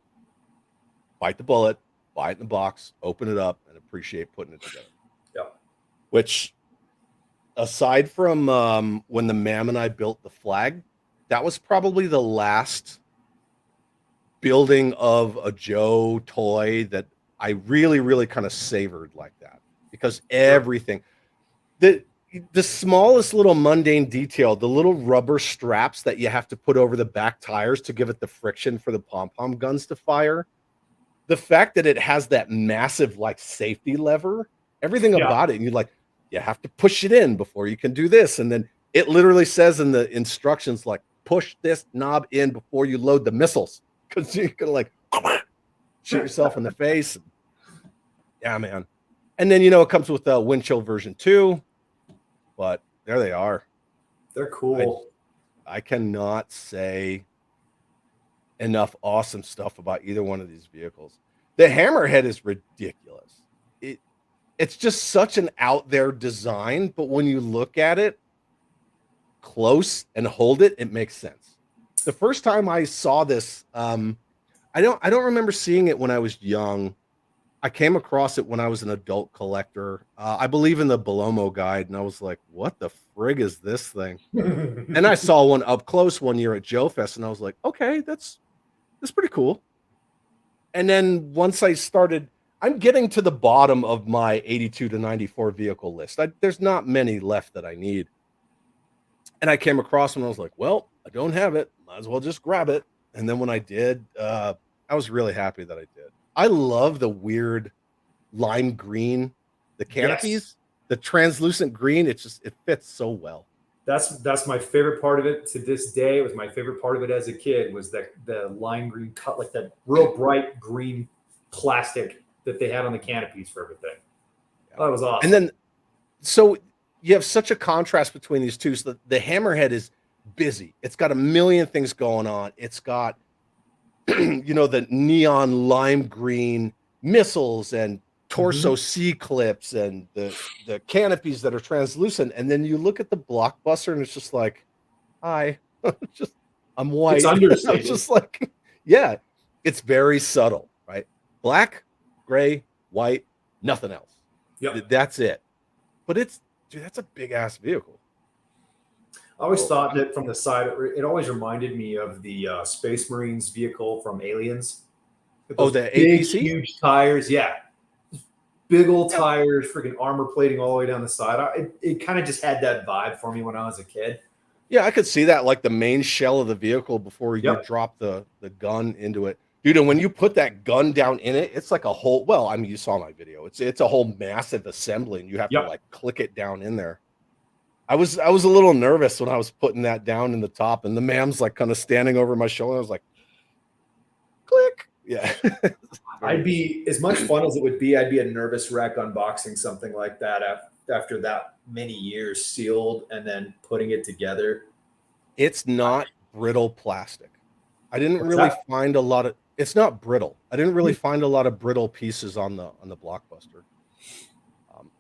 A: bite the bullet, buy it in the box, open it up, and appreciate putting it together.
B: Yeah,
A: which. Aside from when the Mam and I built the flag, that was probably the last building of a Joe toy that I really, really kind of savored like that. Because everything, the smallest little mundane detail, the little rubber straps that you have to put over the back tires to give it the friction for the pom-pom guns to fire, the fact that it has that massive like safety lever, everything about it, and you're like, you have to push it in before you can do this. And then it literally says in the instructions, like, push this knob in before you load the missiles. Because you're going to, like, shoot yourself in the face. Yeah, man. And then, it comes with the wind chill version 2. But there they are.
B: They're cool.
A: I cannot say enough awesome stuff about either one of these vehicles. The Hammerhead is ridiculous. It's just such an out there design, but when you look at it close and hold it, it makes sense. The first time I saw this, I don't remember seeing it when I was young. I came across it when I was an adult collector. I believe in the Belomo guide, and I was like, "What the frig is this thing?" And I saw one up close one year at Joe Fest, and I was like, "Okay, that's pretty cool." And then once I started. I'm getting to the bottom of my 82 to 94 vehicle list. There's not many left that I need. And I came across one. I was like, well, I don't have it. Might as well just grab it. And then when I did, I was really happy that I did. I love the weird lime green, the canopies, the translucent green. It fits so well.
B: That's my favorite part of it to this day. It was my favorite part of it as a kid was that the lime green cut, like that real bright green plastic that they had on the canopies for everything. Yeah. That was awesome. And then,
A: so you have such a contrast between these two. So the Hammerhead is busy. It's got a million things going on. It's got, the neon lime green missiles and torso C-clips and the canopies that are translucent. And then you look at the Blockbuster and it's just like, hi, I'm white.
B: It's understated.
A: It's just like, yeah, it's very subtle, right? Black, gray, white, nothing else.
B: Yep.
A: That's it. But that's a big ass vehicle.
B: I always thought that from the side, it always reminded me of the Space Marines vehicle from Aliens.
A: The
B: big,
A: APC?
B: huge tires. Yeah. big old tires, freaking armor plating all the way down the side. It kind of just had that vibe for me when I was a kid.
A: Yeah, I could see that, like the main shell of the vehicle before you
B: Yep.
A: drop the gun into it. Dude, and when you put that gun down in it, it's like a whole, well, I mean, you saw my video. It's a whole massive assembly, and you have to
B: Yep.
A: like click it down in there. I was a little nervous when I was putting that down in the top, and the mam's like kind of standing over my shoulder. I was like, click. Yeah.
B: I'd be, as much fun as it would be, I'd be a nervous wreck unboxing something like that after that many years sealed and then putting it together.
A: It's not brittle plastic. I didn't
B: What's
A: really
B: that?
A: find a lot of, it's not brittle. I didn't really find a lot of brittle pieces on the Blockbuster.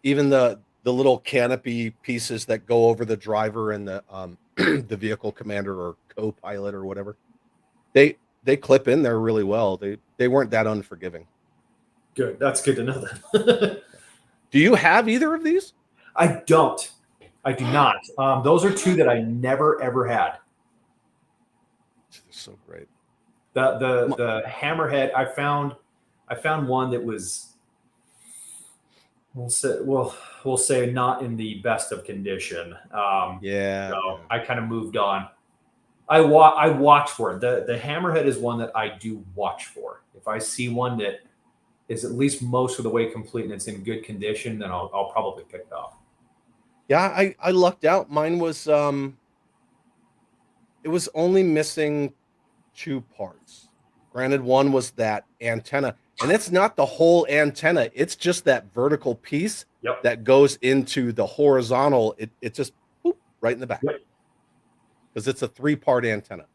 A: Even the little canopy pieces that go over the driver and the the vehicle commander or co-pilot or whatever, they clip in there really well. They weren't that unforgiving.
B: Good. That's good to know that.
A: Do you have either of these?
B: I don't. I do not. Those are two that I never ever had.
A: They're so great.
B: The Hammerhead. I found one that was, we'll say not in the best of condition.
A: Yeah.
B: So I kind of moved on. I watch for it. The Hammerhead is one that I do watch for. If I see one that is at least most of the way complete and it's in good condition, then I'll probably pick it up.
A: Yeah, I lucked out. Mine was it was only missing 2 parts. Granted, one was that antenna, and it's not the whole antenna, it's just that vertical piece
B: Yep.
A: that goes into the horizontal. It just boop, right in the back.
B: Yep.
A: Because it's a 3-part antenna.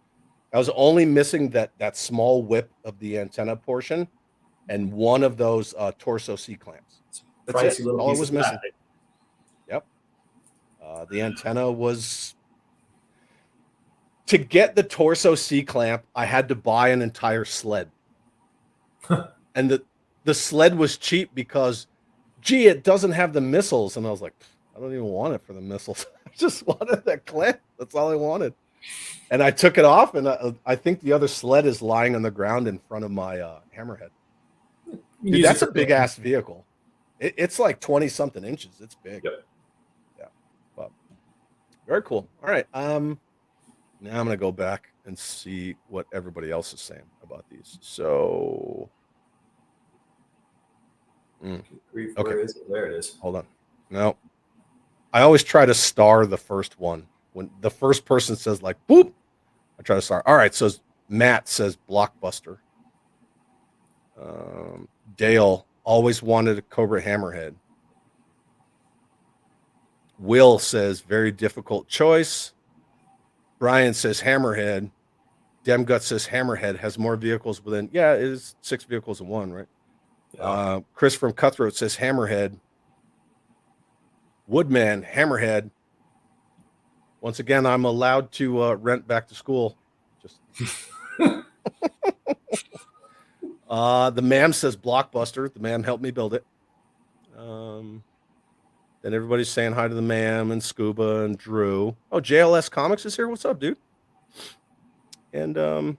A: I was only missing that small whip of the antenna portion and one of those torso C clamps. That's
B: Pricey
A: it.
B: little
A: All it
B: piece
A: was
B: of
A: missing.
B: plastic.
A: Yep. The antenna was, to get the torso C clamp, I had to buy an entire sled. And the sled was cheap because, gee, it doesn't have the missiles. And I was like, I don't even want it for the missiles. I just wanted that clamp. That's all I wanted. And I took it off, and I think the other sled is lying on the ground in front of my Hammerhead. Dude, that's a big ass vehicle. It's like 20 something inches. It's big.
B: Yep.
A: Yeah. But very cool. All right. Now I'm gonna go back and see what everybody else is saying about these. So
B: Okay.
A: Okay.
B: Where is it? There it is.
A: Hold on. No. I always try to star the first one. When the first person says like boop, I try to star. All right, so Matt says Blockbuster. Dale always wanted a Cobra Hammerhead. Will says very difficult choice. Brian says Hammerhead. Demgut says Hammerhead has more vehicles within. Yeah, it is 6 vehicles in one, right?
B: Yeah.
A: Chris from Cutthroat says Hammerhead. Woodman, Hammerhead. Once again, I'm allowed to rent back to school. Just the ma'am says Blockbuster. The ma'am helped me build it. Then everybody's saying hi to the ma'am and Scuba and Drew. Oh, JLS Comics is here. What's up, dude? And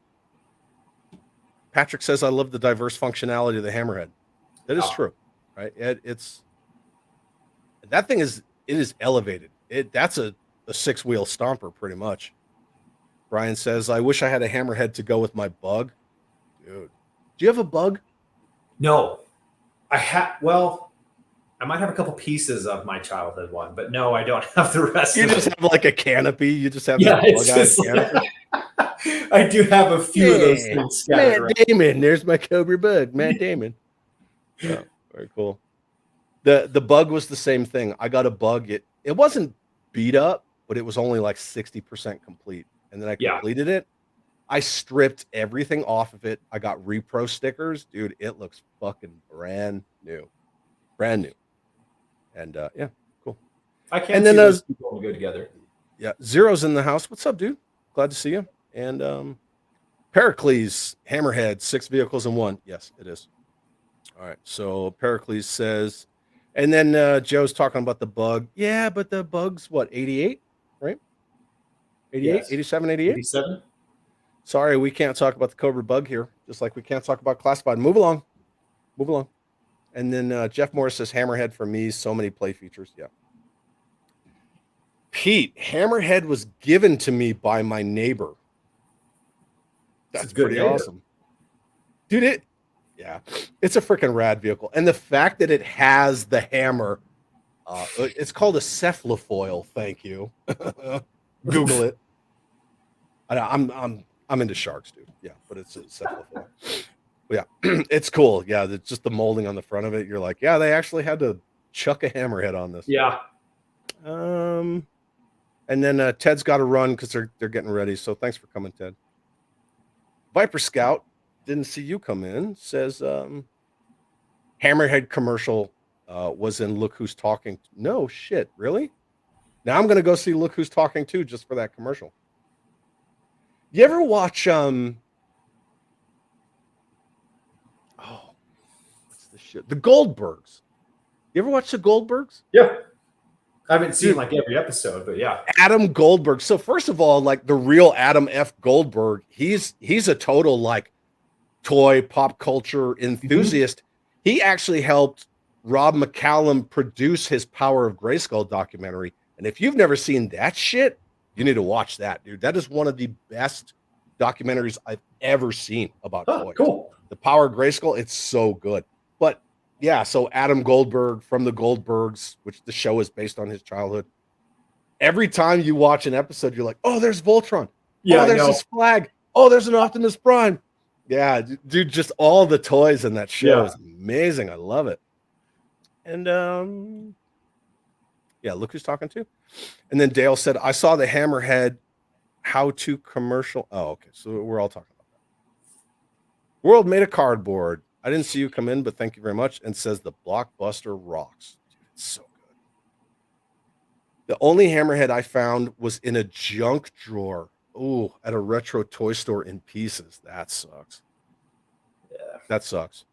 A: Patrick says I love the diverse functionality of the Hammerhead. That is true, right? It's that thing is elevated. That's a 6-wheel stomper, pretty much. Brian says, I wish I had a Hammerhead to go with my Bug. Dude, do you have a Bug?
B: No, well, I might have a couple pieces of my childhood one, but no, I don't have the rest.
A: You
B: of
A: just
B: it.
A: have like a canopy. You just have
B: Yeah,
A: that
B: it's just
A: canopy.
B: I do have a few of those things scattered
A: Matt
B: around.
A: Damon. There's my Cobra Bug. Matt Damon. Oh, very cool. The Bug was the same thing. I got a Bug. It wasn't beat up, but it was only like 60% complete. And then I completed it. I stripped everything off of it. I got repro stickers. Dude, it looks fucking brand new. Brand new. And yeah, cool.
B: I can't
A: and then
B: see those two going good together.
A: Yeah, Zero's in the house. What's up, dude? Glad to see you. And Pericles, Hammerhead, 6 vehicles in one. Yes, it is. All right. So Pericles says, and then Joe's talking about the Bug. Yeah, but the Bug's what, 88, right? 88,
B: Yes.
A: 87, 88?
B: 87?
A: Sorry, we can't talk about the Cobra Bug here, just like we can't talk about Classified. Move along. Move along. And then Jeff Morris says Hammerhead for me. So many play features. Yeah. Pete, Hammerhead was given to me by my neighbor. That's pretty awesome. Dude, it's a freaking rad vehicle. And the fact that it has the hammer, it's called a cephalofoil. Thank you. Google it. I'm into sharks, dude. Yeah, but it's a cephalofoil. Yeah, it's cool. Yeah, it's just the molding on the front of it. You're like, yeah, they actually had to chuck a hammerhead on this.
B: Yeah.
A: And then Ted's got to run because they're getting ready. So thanks for coming, Ted. Viper Scout, didn't see you come in, says Hammerhead commercial was in Look Who's Talking. No shit, really? Now I'm gonna go see Look Who's Talking too, just for that commercial. You ever watch what's the shit? The Goldbergs. You ever watch the Goldbergs?
B: Yeah. I haven't seen like every episode, but yeah.
A: Adam Goldberg. So first of all, like the real Adam F. Goldberg, he's a total like toy pop culture enthusiast. Mm-hmm. He actually helped Rob McCallum produce his Power of Grayskull documentary. And if you've never seen that shit, you need to watch that, dude. That is one of the best documentaries I've ever seen about toys.
B: Cool.
A: The Power of Grayskull, it's so good. But yeah, so Adam Goldberg from the Goldbergs, which the show is based on his childhood. Every time you watch an episode, you're like, oh, there's Voltron. Yeah, oh, there's this flag. Oh, there's an Optimus Prime. Yeah, dude, just all the toys in that show is amazing. I love it. And Look Who's Talking to. And then Dale said, I saw the Hammerhead how-to commercial. Oh, okay. So we're all talking about that. World made a cardboard. I didn't see you come in, but thank you very much. And says the Blockbuster rocks. Dude, it's so good. The only Hammerhead I found was in a junk drawer. Ooh, at a retro toy store in pieces. That sucks. Yeah, that sucks.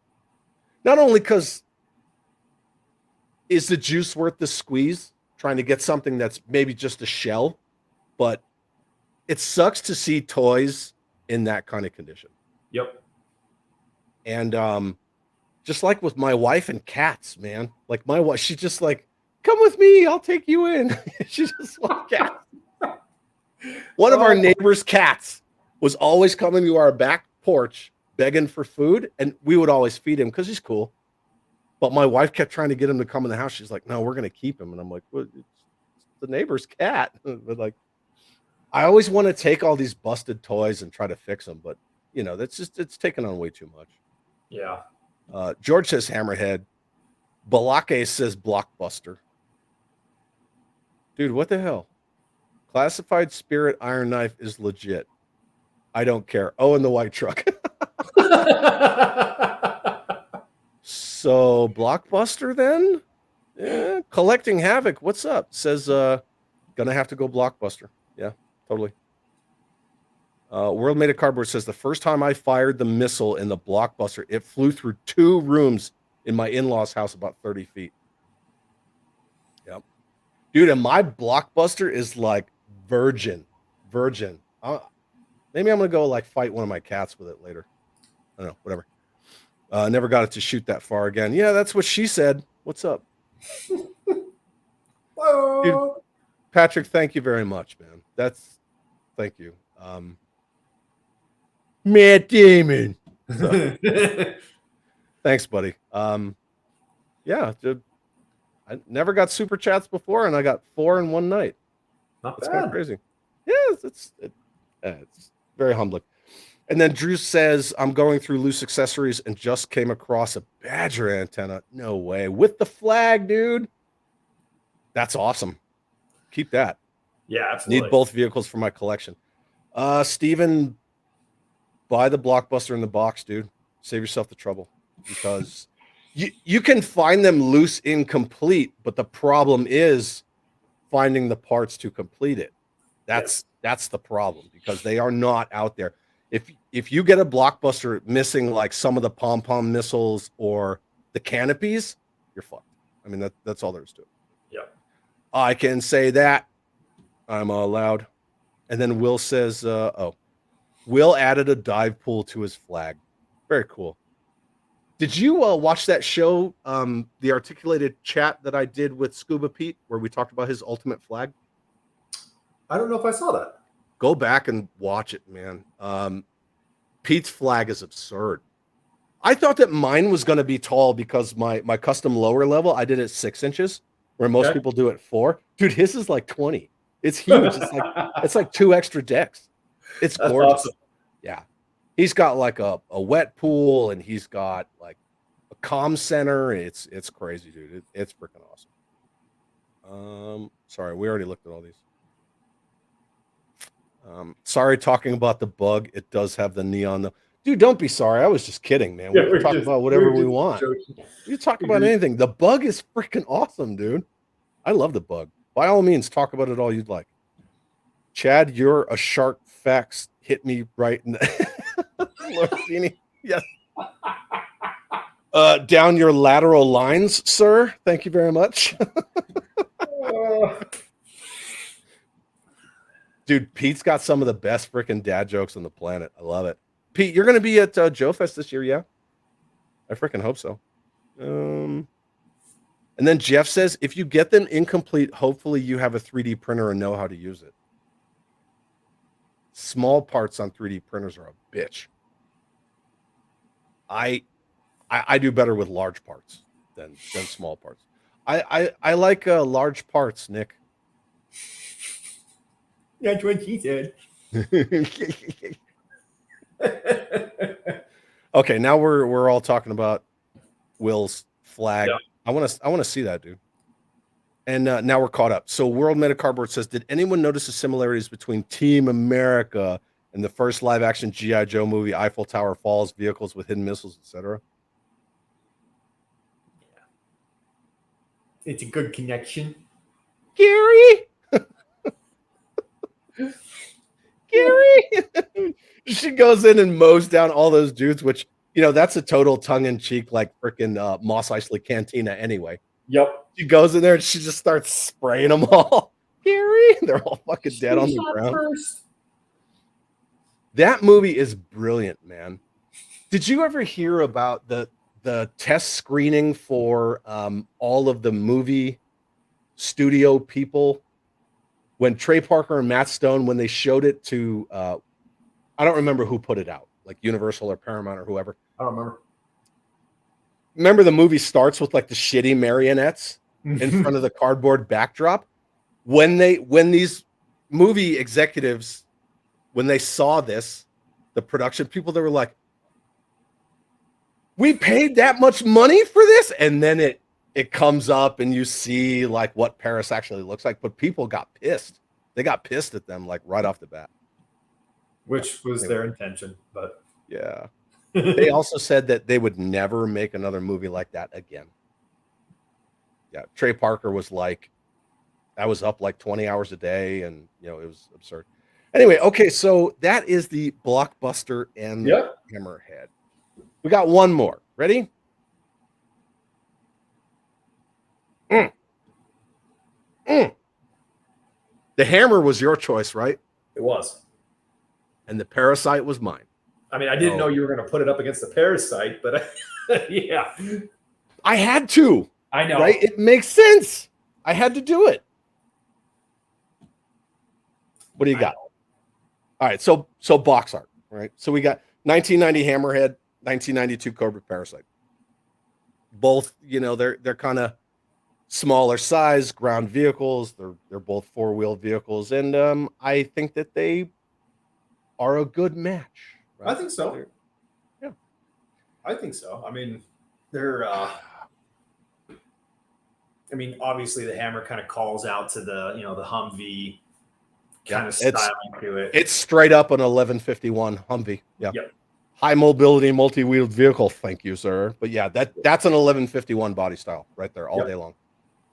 A: Not only because is the juice worth the squeeze trying to get something that's maybe just a shell, but it sucks to see toys in that kind of condition.
B: Yep.
A: And just like with my wife and cats, man, like my wife, she's just like, come with me, I'll take you in. She just wants cats. One of our neighbor's cats was always coming to our back porch begging for food, and we would always feed him because he's cool. But my wife kept trying to get him to come in the house. She's like, no, we're going to keep him. And I'm like, well, it's the neighbor's cat. But like, I always want to take all these busted toys and try to fix them. But, you know, it's taken on way too much.
B: Yeah.
A: George says Hammerhead. Balake says Blockbuster. Dude, what the hell? Classified Spirit Iron Knife is legit. I don't care. Oh, and the white truck. So Blockbuster then? Yeah, Collecting Havoc. What's up? Says gonna have to go Blockbuster. Yeah, totally. World Made of Cardboard says the first time I fired the missile in the Blockbuster, it flew through 2 rooms in my in-laws' house about 30 feet. Yep. Dude, and my Blockbuster is like virgin. Maybe I'm gonna go like fight one of my cats with it later. I don't know, whatever. Never got it to shoot that far again. Yeah, that's what she said. What's up? Dude, Patrick, thank you very much, man. Thank you. Matt Damon. So, thanks, buddy. Yeah, dude, I never got super chats before, and I got 4 in one night. That's kind of crazy. Yeah, it's very humbling. And then Drew says, I'm going through loose accessories and just came across a Badger antenna. No way. With the flag, dude. That's awesome. Keep that.
B: Yeah, absolutely.
A: Need both vehicles for my collection. Steven, buy the Blockbuster in the box, dude. Save yourself the trouble. Because you can find them loose incomplete, but the problem is finding the parts to complete it. That's the problem, because they are not out there. If you get a Blockbuster missing like some of the pom-pom missiles or the canopies, you're fucked. I mean, that's all there is to it.
B: Yeah.
A: I can say that. I'm allowed. And then Will says, Will added a dive pool to his flag. Very cool. Did you watch that show, the articulated chat that I did with Scuba Pete, where we talked about his ultimate flag?
B: I don't know if I saw that.
A: Go back and watch it, man. Pete's flag is absurd. I thought that mine was going to be tall because my custom lower level, I did it 6 inches, where most people do it 4. Dude, his is like 20. It's huge. It's like 2 extra decks. It's gorgeous. Awesome. Yeah. He's got like a wet pool, and he's got like a comm center. It's crazy, dude. It's freaking awesome. Sorry, we already looked at all these. Sorry, talking about the bug. It does have the neon though. Dude, don't be sorry. I was just kidding, man. We can talk about whatever we want. You talk about anything. The bug is freaking awesome, dude. I love the bug. By all means, talk about it all you'd like. Chad, you're a shark. Facts hit me right in the Lorcini. Yes. Down your lateral lines, sir. Thank you very much. Dude, Pete's got some of the best freaking dad jokes on the planet. I love it. Pete, you're going to be at Joe Fest this year, yeah? I freaking hope so. And then Jeff says, if you get them incomplete, hopefully you have a 3D printer and know how to use it. Small parts on 3D printers are a bitch. I do better with large parts than small parts. I like large parts, Nick.
B: That's what he said.
A: Okay, now we're all talking about Will's flag. Yeah. I want to see that, dude. And now we're caught up. So World Meta Cardboard says, did anyone notice the similarities between Team America and the first live action G.I. Joe movie, Eiffel Tower Falls, vehicles with hidden missiles, etc.?
B: It's a good connection.
A: Gary. Gary. She goes in and mows down all those dudes, which, that's a total tongue-in-cheek, like freaking Mos Eisley Cantina anyway.
B: Yep.
A: She goes in there and she just starts spraying them all. Gary, they're all fucking dead on the ground. First. That movie is brilliant, man. Did you ever hear about the test screening for all of the movie studio people when Trey Parker and Matt Stone, when they showed it to, I don't remember who put it out, like Universal or Paramount or whoever.
B: I don't remember.
A: Remember the movie starts with like the shitty marionettes in front of the cardboard backdrop? When these movie executives, when they saw this, the production people, they were like, we paid that much money for this? And then it comes up and you see like what Paris actually looks like, but people got pissed. They got pissed at them like right off the bat.
B: Which was their intention, but
A: yeah. They also said that they would never make another movie like that again. Yeah, Trey Parker was like, I was up like 20 hours a day, and it was absurd. Anyway, okay, so that is the Blockbuster and Hammerhead. We got one more. Ready? The Hammer was your choice, right?
B: It was.
A: And the Parasite was mine.
B: I mean, I didn't know you were going to put it up against the Parasite, but yeah.
A: I had to.
B: I know.
A: Right? It makes sense. I had to do it. What do you got? All right, so box art, right? So we got 1990 Hammerhead, 1992 Cobra Parasite. Both, they're kind of smaller size ground vehicles. They're both four-wheel vehicles, and I think that they are a good match. Right?
B: I think so.
A: Yeah,
B: I think so. I mean, they're. I mean, obviously, the Hammer kind of calls out to the the Humvee kind of styling to it.
A: It's straight up an 1151 Humvee. Yeah.
B: Yep.
A: High mobility, multi-wheeled vehicle. Thank you, sir. But yeah, that's an 1151 body style right there all day long.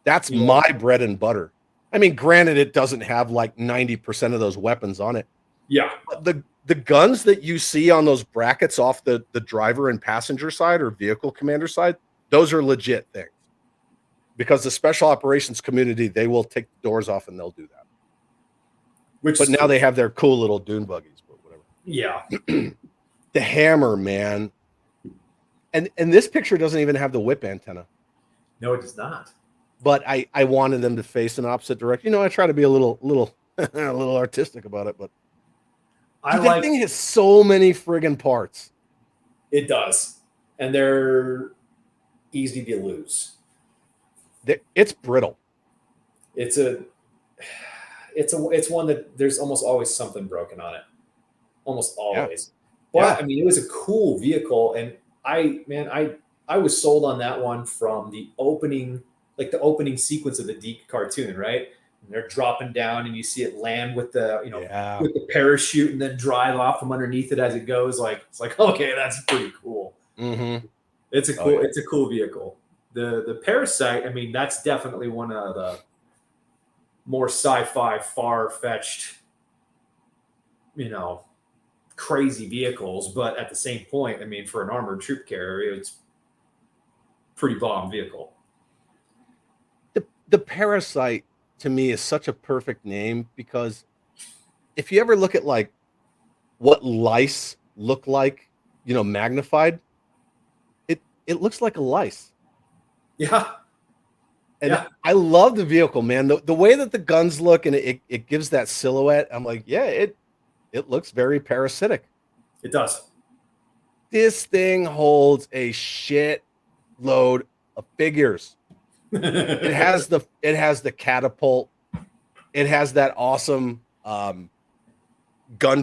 A: That's my bread and butter. I mean, granted, it doesn't have like 90% of those weapons on it.
B: Yeah.
A: But the guns that you see on those brackets off the driver and passenger side or vehicle commander side, those are legit things. Because the special operations community, they will take the doors off and they'll do that. But now they have their cool little dune buggies, but whatever.
B: Yeah.
A: The Hammer, man. And this picture doesn't even have the whip antenna.
B: No, it does not.
A: But I wanted them to face an opposite direction. I try to be a little a little artistic about it, but dude, that thing has so many friggin' parts.
B: It does, and they're easy to lose.
A: It's brittle.
B: It's one that there's almost always something broken on it. Almost always. Yeah. But I mean, it was a cool vehicle, and I was sold on that one from the opening sequence of the Deke cartoon, right? And they're dropping down, and you see it land with the with the parachute, and then drive off from underneath it as it goes. Like it's like, okay, that's pretty cool.
A: Mm-hmm.
B: It's a cool vehicle. The Parasite, I mean, that's definitely one of the more sci-fi, far-fetched, crazy vehicles. But at the same point, I mean, for an armored troop carrier, it's pretty bomb vehicle.
A: The Parasite to me is such a perfect name because if you ever look at like what lice look like, magnified, it looks like a lice.
B: Yeah.
A: And I love the vehicle, man. The way that the guns look and it gives that silhouette, I'm like, yeah, it looks very parasitic.
B: It does.
A: This thing holds a shit load of figures. It has the catapult. It has that awesome gun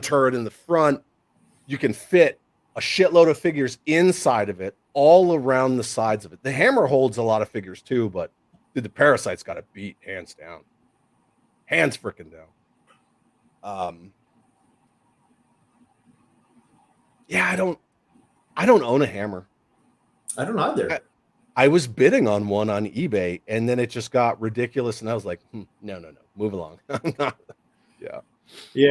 A: turret in the front. You can fit a shitload of figures inside of it, all around the sides of it. The Hammer holds a lot of figures too, but dude, the Parasite's got a beat, hands down. Hands freaking down. Yeah, I don't own a Hammer.
B: I don't either.
A: I was bidding on one on eBay, and then it just got ridiculous, and I was like, no, move along. Yeah.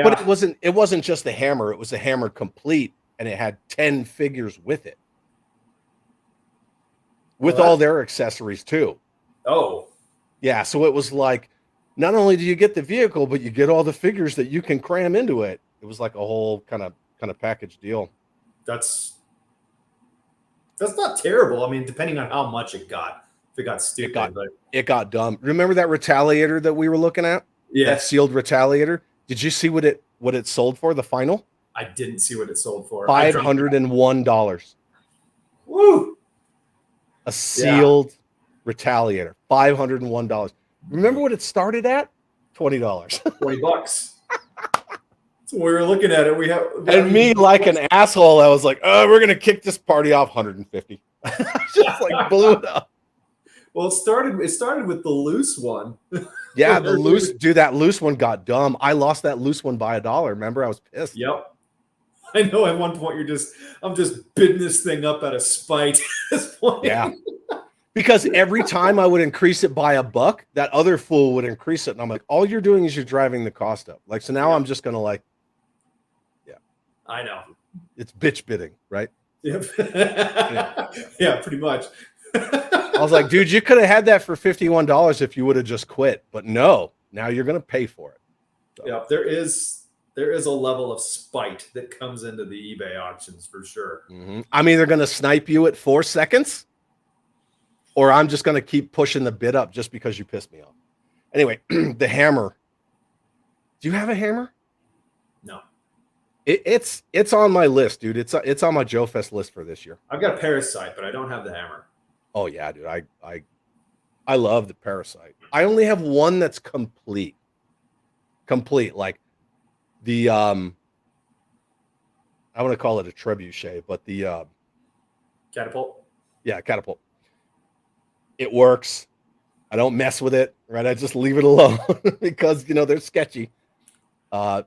A: But it wasn't just the Hammer, it was a Hammer complete, and it had 10 figures with it. With all their accessories too.
B: Oh.
A: Yeah, so it was like, not only do you get the vehicle, but you get all the figures that you can cram into it. It was like a whole kind of package deal.
B: That's not terrible. I mean, depending on how much it got. If it got stupid.
A: It got dumb. Remember that Retaliator that we were looking at?
B: Yeah.
A: That sealed Retaliator? Did you see what it sold for, the final?
B: I didn't see what it sold for.
A: $501.
B: Woo!
A: A sealed Retaliator. $501. Remember what it started at? $20.
B: $20. So we were looking at it.
A: And me, like an asshole, I was like, "Oh, we're gonna kick this party off 150." Just like blew it up.
B: Well, it started with the loose one.
A: Yeah, that loose one got dumb. I lost that loose one by $1. Remember, I was pissed.
B: Yep. I know at one point I'm just bidding this thing up out of spite at this point.
A: Yeah. Because every time I would increase it by $1, that other fool would increase it. And I'm like, all you're doing is you're driving the cost up. Like, so now I'm just gonna
B: I know.
A: It's bitch bidding, right?
B: Yep. Yeah, pretty much.
A: I was like, dude, you could have had that for $51 if you would have just quit. But no, now you're going to pay for it. So.
B: Yeah, there is a level of spite that comes into the eBay auctions for sure.
A: Mm-hmm. I'm either going to snipe you at 4 seconds or I'm just going to keep pushing the bid up just because you pissed me off. Anyway, the Hammer. Do you have a Hammer?
B: No.
A: It's on my list, dude. It's on my Joe Fest list for this year.
B: I've got a Parasite, but I don't have the Hammer.
A: Oh yeah, dude. I love the Parasite. I only have one that's complete. Like the I want to call it a trebuchet, but the
B: catapult.
A: Yeah, catapult. It works. I don't mess with it, right? I just leave it alone because they're sketchy.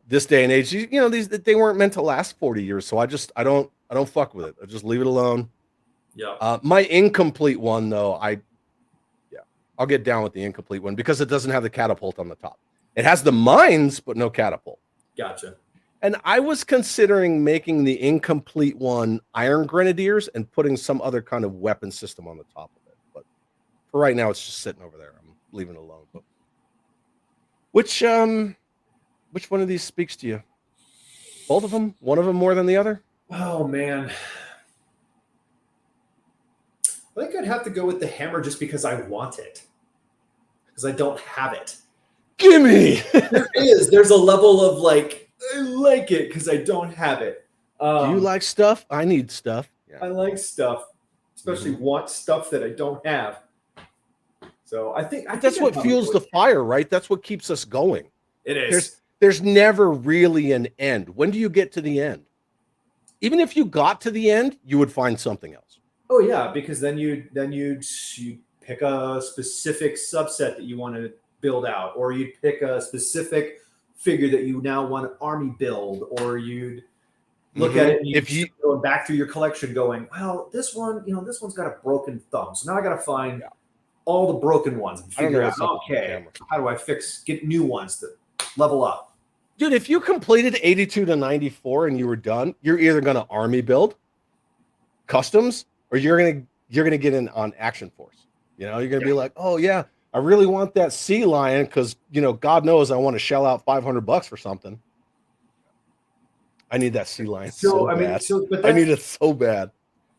A: This day and age, they weren't meant to last 40 years, so I don't fuck with it. I just leave it alone.
B: Yeah.
A: My incomplete one though, I'll get down with the incomplete one because it doesn't have the catapult on the top. It has the mines, but no catapult.
B: Gotcha.
A: And I was considering making the incomplete one Iron Grenadiers and putting some other kind of weapon system on the top of it. But for right now, it's just sitting over there. I'm leaving it alone. But which one of these speaks to you? Both of them? One of them more than the other?
B: Oh man. I think I'd have to go with the hammer just because I want it. Because I don't have it.
A: Gimme!
B: There's a level of like, I like it because I don't have it.
A: Do you like stuff? I need stuff. Yeah.
B: I like stuff, especially want stuff that I don't have. So I think
A: that's what fuels the fire, right? That's what keeps us going.
B: It is.
A: There's never really an end. When do you get to the end? Even if you got to the end, you would find something else.
B: Oh yeah, because then you pick a specific subset that you want to build out, or you'd pick a specific figure that you now want to army build, or you'd look at it and you're going back through your collection going, well, this one, this one's got a broken thumb. So now I got to find all the broken ones and figure out, okay, how do I get new ones to level up?
A: Dude, if you completed 82 to 94 and you were done, you're either going to army build, customs, or you're going to get in on Action Force. You're going to be like, oh yeah, I really want that sea lion because God knows I want to shell out $500 for something. I need that sea lion so bad. I need it so bad.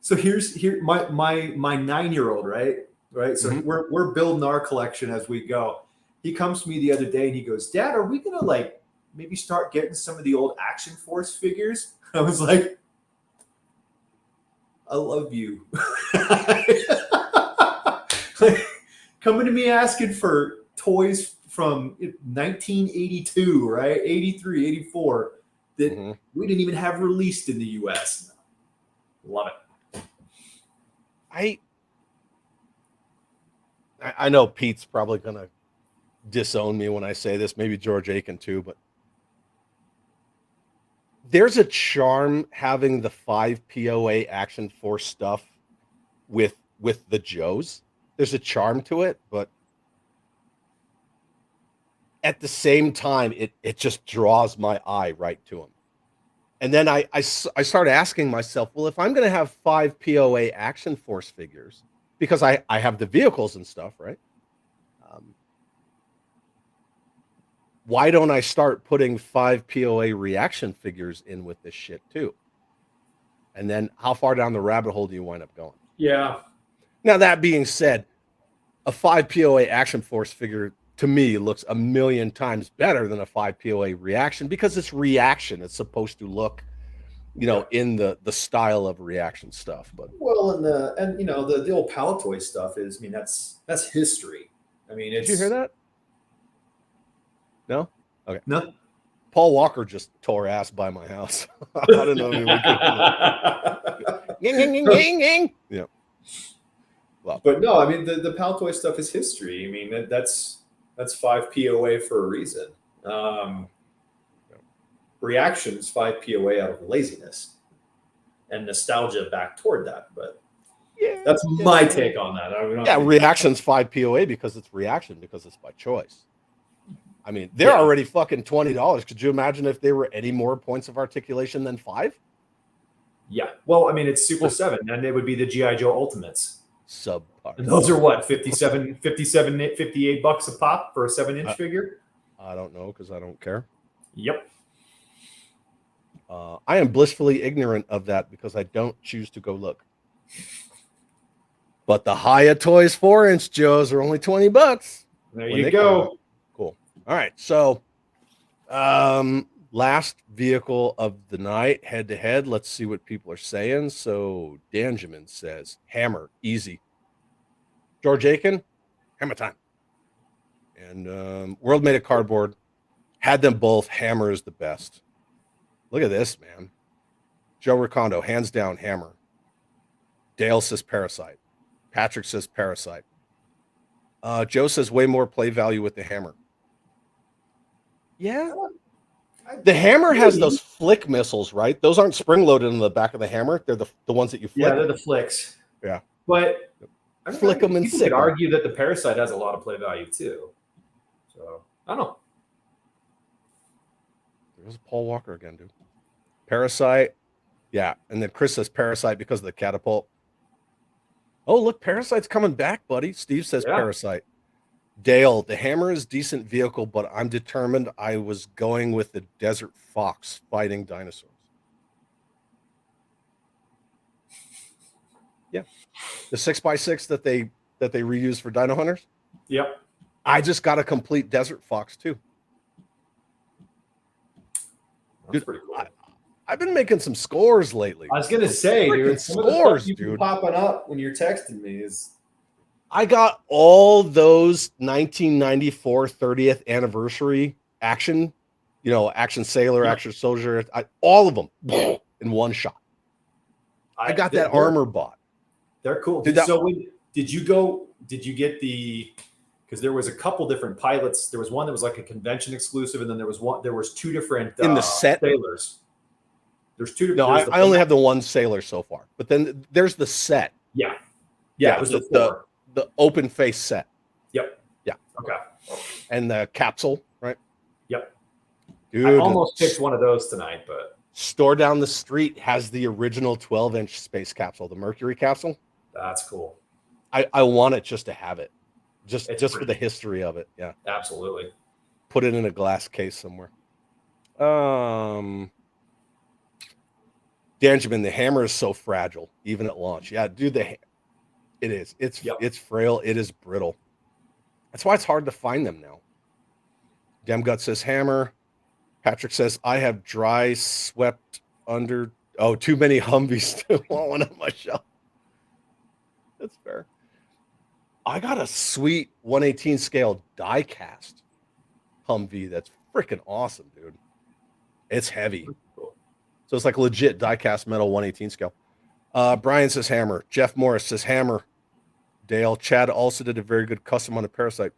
B: So here my 9-year-old, right? So we're building our collection as we go. He comes to me the other day and he goes, Dad, are we gonna maybe start getting some of the old Action Force figures? I was like, I love you. Coming to me asking for toys from 1982, right? 83, 84 that we didn't even have released in the US. Love it.
A: I know Pete's probably gonna disown me when I say this, maybe George Aiken too, but there's a charm having the 5 POA Action Force stuff with the Joes. There's a charm to it, but at the same time, it just draws my eye right to them. And then I start asking myself, well, if I'm going to have 5 POA Action Force figures, because I have the vehicles and stuff, right? Why don't I start putting 5 POA reaction figures in with this shit too? And then how far down the rabbit hole do you wind up going?
B: Yeah.
A: Now, that being said, a 5 POA Action Force figure to me looks a million times better than a 5 POA reaction because it's reaction. It's supposed to look, in the style of reaction stuff. But
B: the old Palatoy stuff is, that's history. Did
A: you hear that? No? Okay.
B: No.
A: Paul Walker just tore ass by my house. I don't know. Yeah. Well,
B: but no, the Palatoy stuff is history. That's 5 POA for a reason. Reactions 5 POA out of laziness and nostalgia back toward that. But that's my take on that.
A: Reactions 5 POA because it's reaction, because it's by choice. They're already fucking $20. Could you imagine if they were any more points of articulation than 5?
B: Yeah. Well, it's Super 7, and it would be the G.I. Joe Ultimates.
A: Subpar.
B: And those are what, 57, 58 bucks a pop for a 7-inch figure?
A: I don't know because I don't care.
B: Yep.
A: I am blissfully ignorant of that because I don't choose to go look. But the Hiya Toys 4-inch Joes are only $20.
B: There you go.
A: Cool. All right. So, last vehicle of the night, head to head. Let's see what people are saying. So, Danjamin says, Hammer, easy. George Aiken, Hammer time. And World Made of Cardboard had them both. Hammer is the best. Look at this, man. Joe Ricondo, hands down, Hammer. Dale says Parasite. Patrick says Parasite. Joe says way more play value with the Hammer. Yeah. The Hammer has those flick missiles, right? Those aren't spring-loaded in the back of the Hammer. They're the ones that you flick.
B: Yeah, they're the flicks.
A: Yeah.
B: But
A: flick them and
B: people
A: sick
B: could argue that the Parasite has a lot of play value, too. So, I don't know.
A: There's Paul Walker again, dude. Parasite. Yeah. And then Chris says Parasite because of the catapult. Oh, look, Parasite's coming back, buddy. Steve says Parasite. Dale, the Hammer is decent vehicle, but I'm determined. I was going with the Desert Fox fighting dinosaurs. Yeah. the 6x6 that they reuse for Dino Hunters.
B: Yep.
A: I just got a complete Desert Fox too.
B: That's
A: Dude,
B: pretty cool.
A: I've been making some scores lately.
B: I was gonna say, dude, some
A: scores,
B: of the stuff you
A: dude.
B: popping up when you're texting me is.
A: I got all those 1994 30th anniversary action, Action Sailor, Action Soldier, all of them in one shot. I got that armor bot.
B: They're cool.
A: Dude,
B: Did you get the? Because there was a couple different pilots. There was one that was like a convention exclusive, and then there was two different
A: in the set
B: sailors. There's two.
A: No, I only have the one sailor so far, but then there's the set.
B: Yeah, it was
A: the open face set.
B: Yep.
A: Yeah.
B: Okay.
A: And the capsule, right?
B: Yep.
A: Dude,
B: I almost picked one of those tonight, but
A: store down the street has the original 12-inch space capsule, the Mercury capsule.
B: That's cool.
A: I want it just to have it. Just for the history of it. Yeah.
B: Absolutely.
A: Put it in a glass case somewhere. Benjamin, the hammer is so fragile, even at launch. Yeah, dude, it is. It's frail. It is brittle. That's why it's hard to find them now. Demgut says hammer. Patrick says, I have dry swept under. Oh, too many Humvees to want one on my shelf. That's fair. I got a sweet 118 scale die cast Humvee that's freaking awesome, dude. It's heavy. So it's like legit die cast metal 118 scale. Brian says hammer. Jeff Morris says hammer. Dale. Chad also did a very good custom on the Parasite.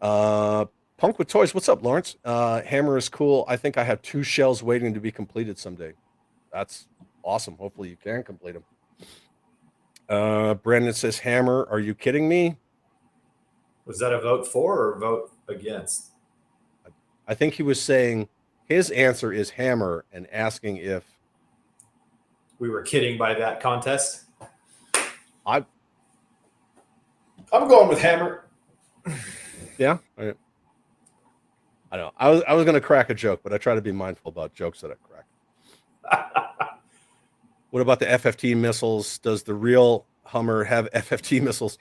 A: Punk with Toys. What's up, Lawrence? Hammer is cool. I think I have 2 shells waiting to be completed someday. That's awesome. Hopefully you can complete them. Brandon says hammer. Are you kidding me?
B: Was that a vote for or a vote against?
A: I think he was saying his answer is hammer and asking if
B: we were kidding by that contest.
A: I'm
B: going with hammer.
A: Yeah. I don't know. I was going to crack a joke, but I try to be mindful about jokes that I crack. What about the FFT missiles? Does the real Hummer have FFT missiles?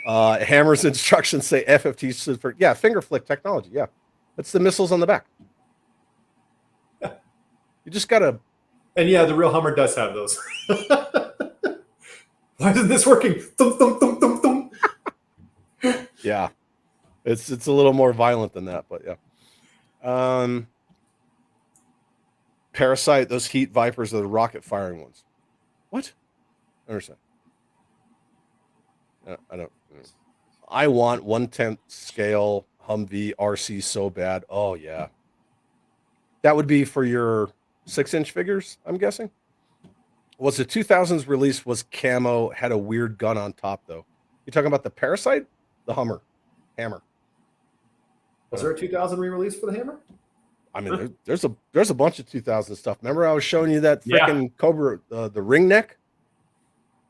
A: Hammer's instructions say FFT stood for finger flick technology. Yeah, that's the missiles on the back. You just gotta.
B: And yeah, the real Hummer does have those. Why isn't this working? Thump, thump, thump, thump, thump.
A: Yeah, it's a little more violent than that, but yeah. Parasite, those Heat Vipers are the rocket firing ones. What? I understand. I don't. I want 1/10 scale Humvee RC so bad. Oh yeah. That would be for your 6-inch figures, I'm guessing. Was the 2000s release was camo, had a weird gun on top though. You talking about the Parasite? The hammer.
B: Was there a 2000 re-release for the hammer?
A: I mean, there's a bunch of 2000 stuff. Remember I was showing you that freaking Cobra, the ring neck?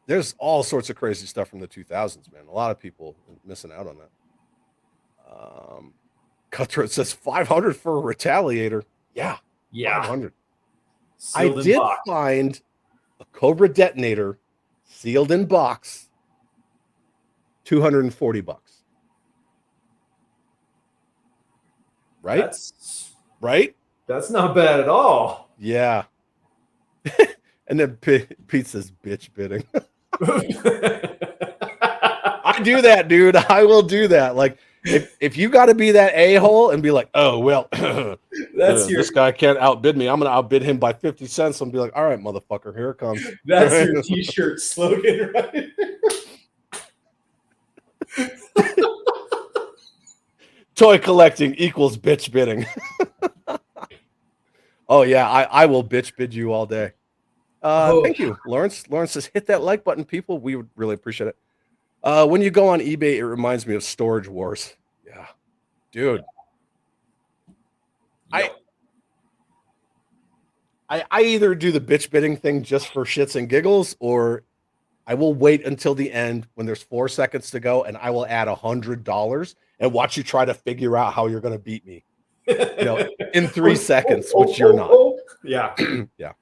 A: There's all sorts of crazy stuff from the 2000s, man. A lot of people missing out on that. Cutthroat says 500 for a Retaliator. Yeah. 500. I did find a Cobra detonator sealed in box, $240. Right? Right?
B: That's not bad at all.
A: Yeah. And then Pete says, bitch bidding. I do that, dude. I will do that. Like, if you got to be that a-hole and be like, oh, well, this guy can't outbid me. I'm going to outbid him by 50 cents. And be like, all right, motherfucker, here it comes.
B: That's your t-shirt slogan, right?
A: Toy collecting equals bitch bidding. Oh, yeah, I will bitch bid you all day. Thank you, Lawrence. Lawrence says, hit that like button, people. We would really appreciate it. When you go on eBay, it reminds me of Storage Wars. Yeah, dude. Yep. I either do the bitch bidding thing just for shits and giggles, or I will wait until the end when there's 4 seconds to go, and I will add $100 and watch you try to figure out how you're going to beat me. In 3 seconds, which you're not.
B: Yeah.
A: Yeah.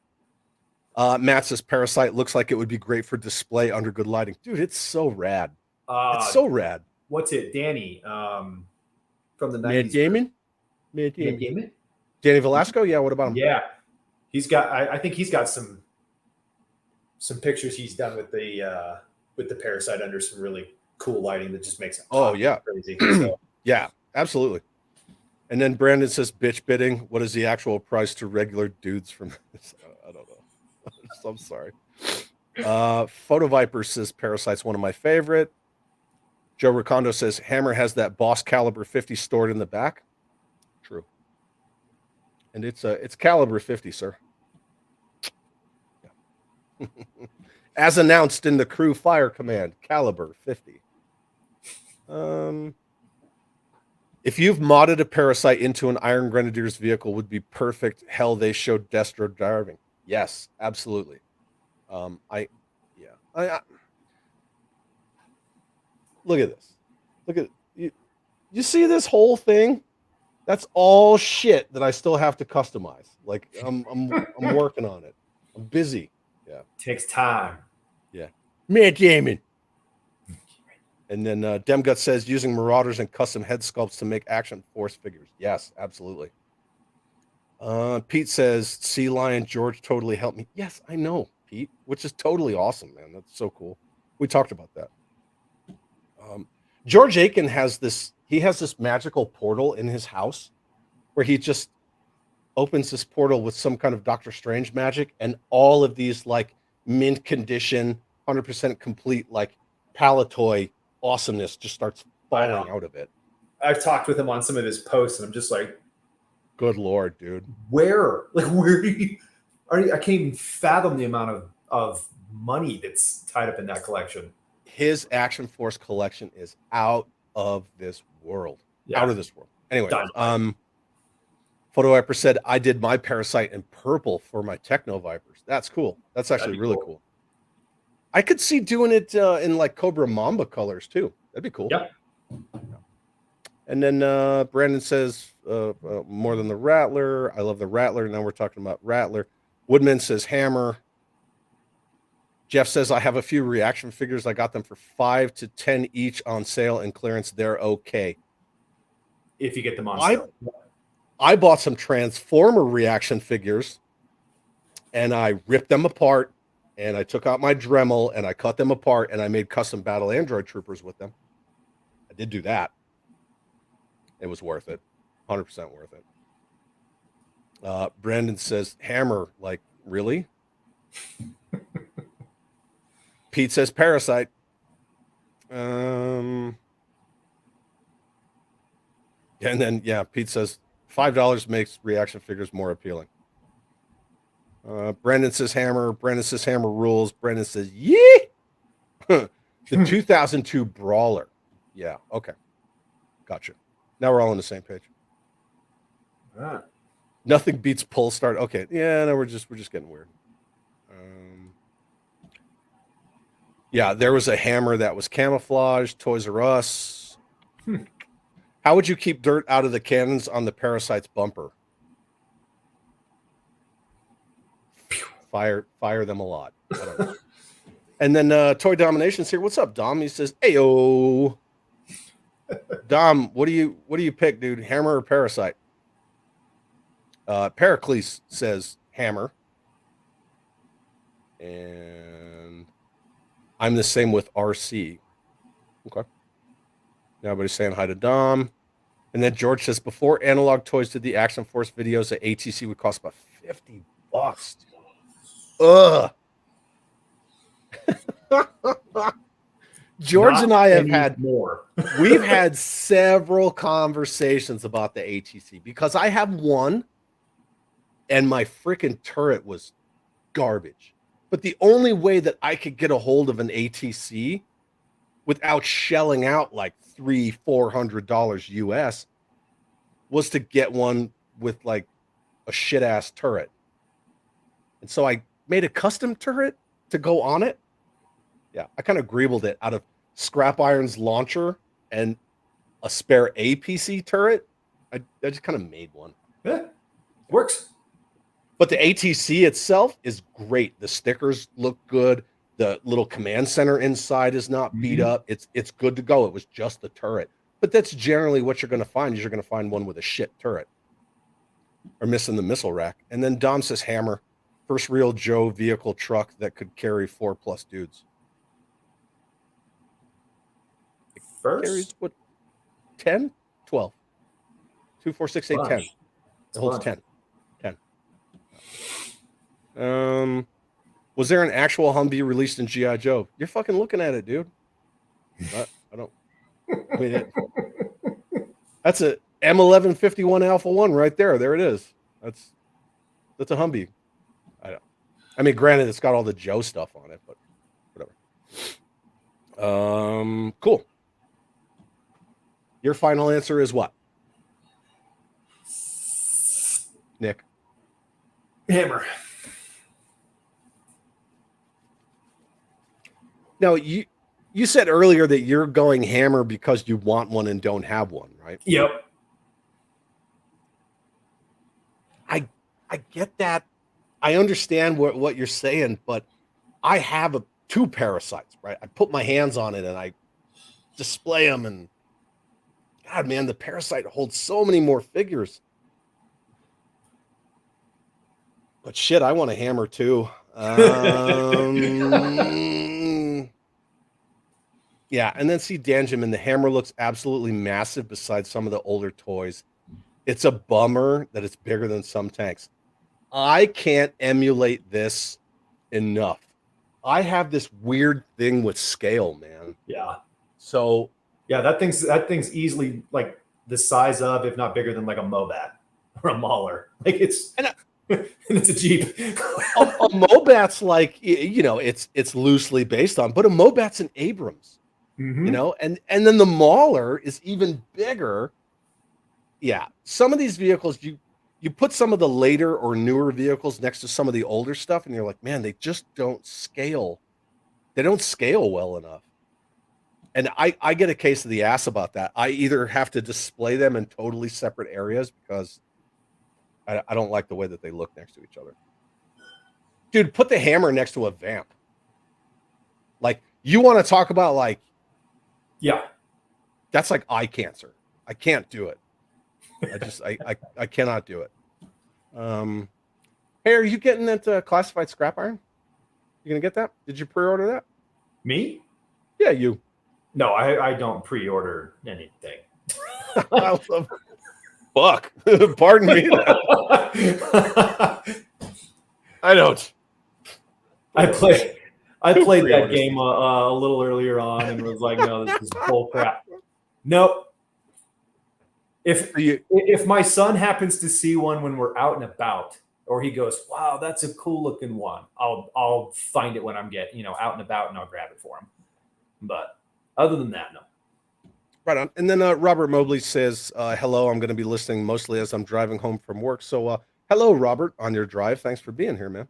A: Matt says Parasite looks like it would be great for display under good lighting. Dude, it's so rad. It's so rad.
B: What's it, Danny? From the 90s.
A: Matt Damon?
B: Matt Damon?
A: Danny Velasco? Yeah, what about him?
B: Yeah. He's got I think he's got some pictures he's done with the Parasite under some really cool lighting that just makes it crazy. So.
A: Yeah, absolutely. And then Brandon says bitch bidding. What is the actual price to regular dudes from this? I don't know. I'm sorry. Photo Viper says Parasite's one of my favorite. Joe Ricondo says Hammer has that Boss Caliber 50 stored in the back. True. And it's Caliber 50, sir. Yeah. As announced in the crew fire command, Caliber 50. If you've modded a Parasite into an Iron Grenadier's vehicle, would be perfect. Hell, they showed Destro driving. Yes, absolutely. I look at this. Look at you see this whole thing? That's all shit that I still have to customize. Like I'm working on it. I'm busy. Yeah.
B: Takes time.
A: Yeah. Matt Damon. And then Demgut says using Marauders and custom head sculpts to make Action Force figures. Yes, absolutely. Pete says Sea Lion George totally helped me. Yes, I know, Pete, which is totally awesome, man. That's so cool. We talked about that. George Aiken has this. He has this magical portal in his house where he just opens this portal with some kind of Doctor Strange magic, and all of these like mint condition, 100% complete like Palatoy awesomeness just starts falling out of it.
B: I've talked with him on some of his posts, and I'm just like,
A: good Lord, dude.
B: Where do you I can't even fathom the amount of money that's tied up in that collection.
A: His Action Force collection is out of this world. Yeah. Out of this world. Anyway, Photo Viper said, I did my Parasite in purple for my Techno Vipers. That's cool. That's actually really cool. I could see doing it in like Cobra Mamba colors too. That'd be cool.
B: Yep.
A: And then Brandon says, more than the Rattler. I love the Rattler. Now we're talking about Rattler. Woodman says Hammer. Jeff says, I have a few reaction figures. I got them for $5 to $10 each on sale and clearance. They're okay.
B: If you get them on sale.
A: I bought some Transformer reaction figures and I ripped them apart and I took out my Dremel and I cut them apart and I made custom battle android troopers with them. I did do that. It was worth it. 100% worth it. Brandon says, Hammer, like, really? Pete says Parasite. And then, yeah, Pete says $5 makes reaction figures more appealing. Brandon says Hammer. Brandon says Hammer rules. Brandon says, yee! The 2002 Brawler. Yeah, okay. Gotcha. Now we're all on the same page. Nothing beats pull start. Okay, yeah, no, we're just getting weird. Yeah, there was a Hammer that was camouflaged. Toys R Us. How would you keep dirt out of the cannons on the Parasite's bumper? Fire them a lot. I don't know. And then Toy Domination's here. What's up, Dom? He says, "Ayo, Dom, what do you pick, dude? Hammer or Parasite?" Pericles says Hammer, and I'm the same with RC. Okay. Now everybody's saying hi to Dom. And then George says, before Analog Toys did the Action Force videos, at ATC would cost about $50. Ugh. George and I have had
B: more.
A: We've had several conversations about the ATC because I have one and my freaking turret was garbage. But the only way that I could get a hold of an ATC without shelling out like $300-400 US was to get one with like a shit ass turret. And so I made a custom turret to go on it. Yeah, I kind of greebled it out of Scrap Iron's launcher and a spare APC turret. I just kind of made one.
B: Yeah, works.
A: But the ATC itself is great. The stickers look good. The little command center inside is not beat up. It's good to go. It was just the turret. But that's generally what you're going to find. Is you're going to find one with a shit turret or missing the missile rack. And then Dom says Hammer, first real Joe vehicle truck that could carry 4+ dudes.
B: First?
A: Carries what? 10? 12. 2, 4, 6, 8, 10. It holds 10. Was there an actual Humvee released in G.I. Joe? You're fucking looking at it, dude. I don't. I mean, that's a M1151 Alpha 1 right there. There it is. That's a Humvee. I mean, granted, it's got all the Joe stuff on it, but whatever. Cool. Your final answer is what? Nick.
B: Hammer.
A: Now, you said earlier that you're going Hammer because you want one and don't have one, right?
B: Yep.
A: I get that. I understand what you're saying, but I have 2 Parasites, right? I put my hands on it and I display them, and God, man, the Parasite holds so many more figures. But shit, I want a Hammer too. Yeah, and then see Danjamin, the Hammer looks absolutely massive beside some of the older toys. It's a bummer that it's bigger than some tanks. I can't emulate this enough. I have this weird thing with scale, man.
B: Yeah.
A: So
B: yeah, that thing's easily like the size of, if not bigger than, like a Mobat or a Mauler. Like it's and it's a Jeep.
A: a Mobat's like, you know, it's loosely based on, but a Mobat's an Abrams. You know, and then the Mauler is even bigger. Yeah, some of these vehicles, you put some of the later or newer vehicles next to some of the older stuff, and you're like, man, they just don't scale. They don't scale well enough. And I get a case of the ass about that. I either have to display them in totally separate areas because I don't like the way that they look next to each other. Dude, put the Hammer next to a Vamp. Like, you want to talk about, like,
B: yeah,
A: that's like eye cancer. I can't do it. I cannot do it. Hey, are you getting that classified scrap iron? You gonna get that? Did you pre-order that?
B: Me?
A: Yeah, you.
B: No, I don't pre-order anything.
A: Fuck. Pardon me. I don't.
B: I played that game a little earlier on and was like, no, this is bull crap. Nope. If my son happens to see one when we're out and about, or he goes, wow, that's a cool looking one, I'll find it when I'm out and about, and I'll grab it for him. But other than that, no.
A: Right on. And then Robert Mobley says, hello, I'm going to be listening mostly as I'm driving home from work. So hello, Robert, on your drive. Thanks for being here, man.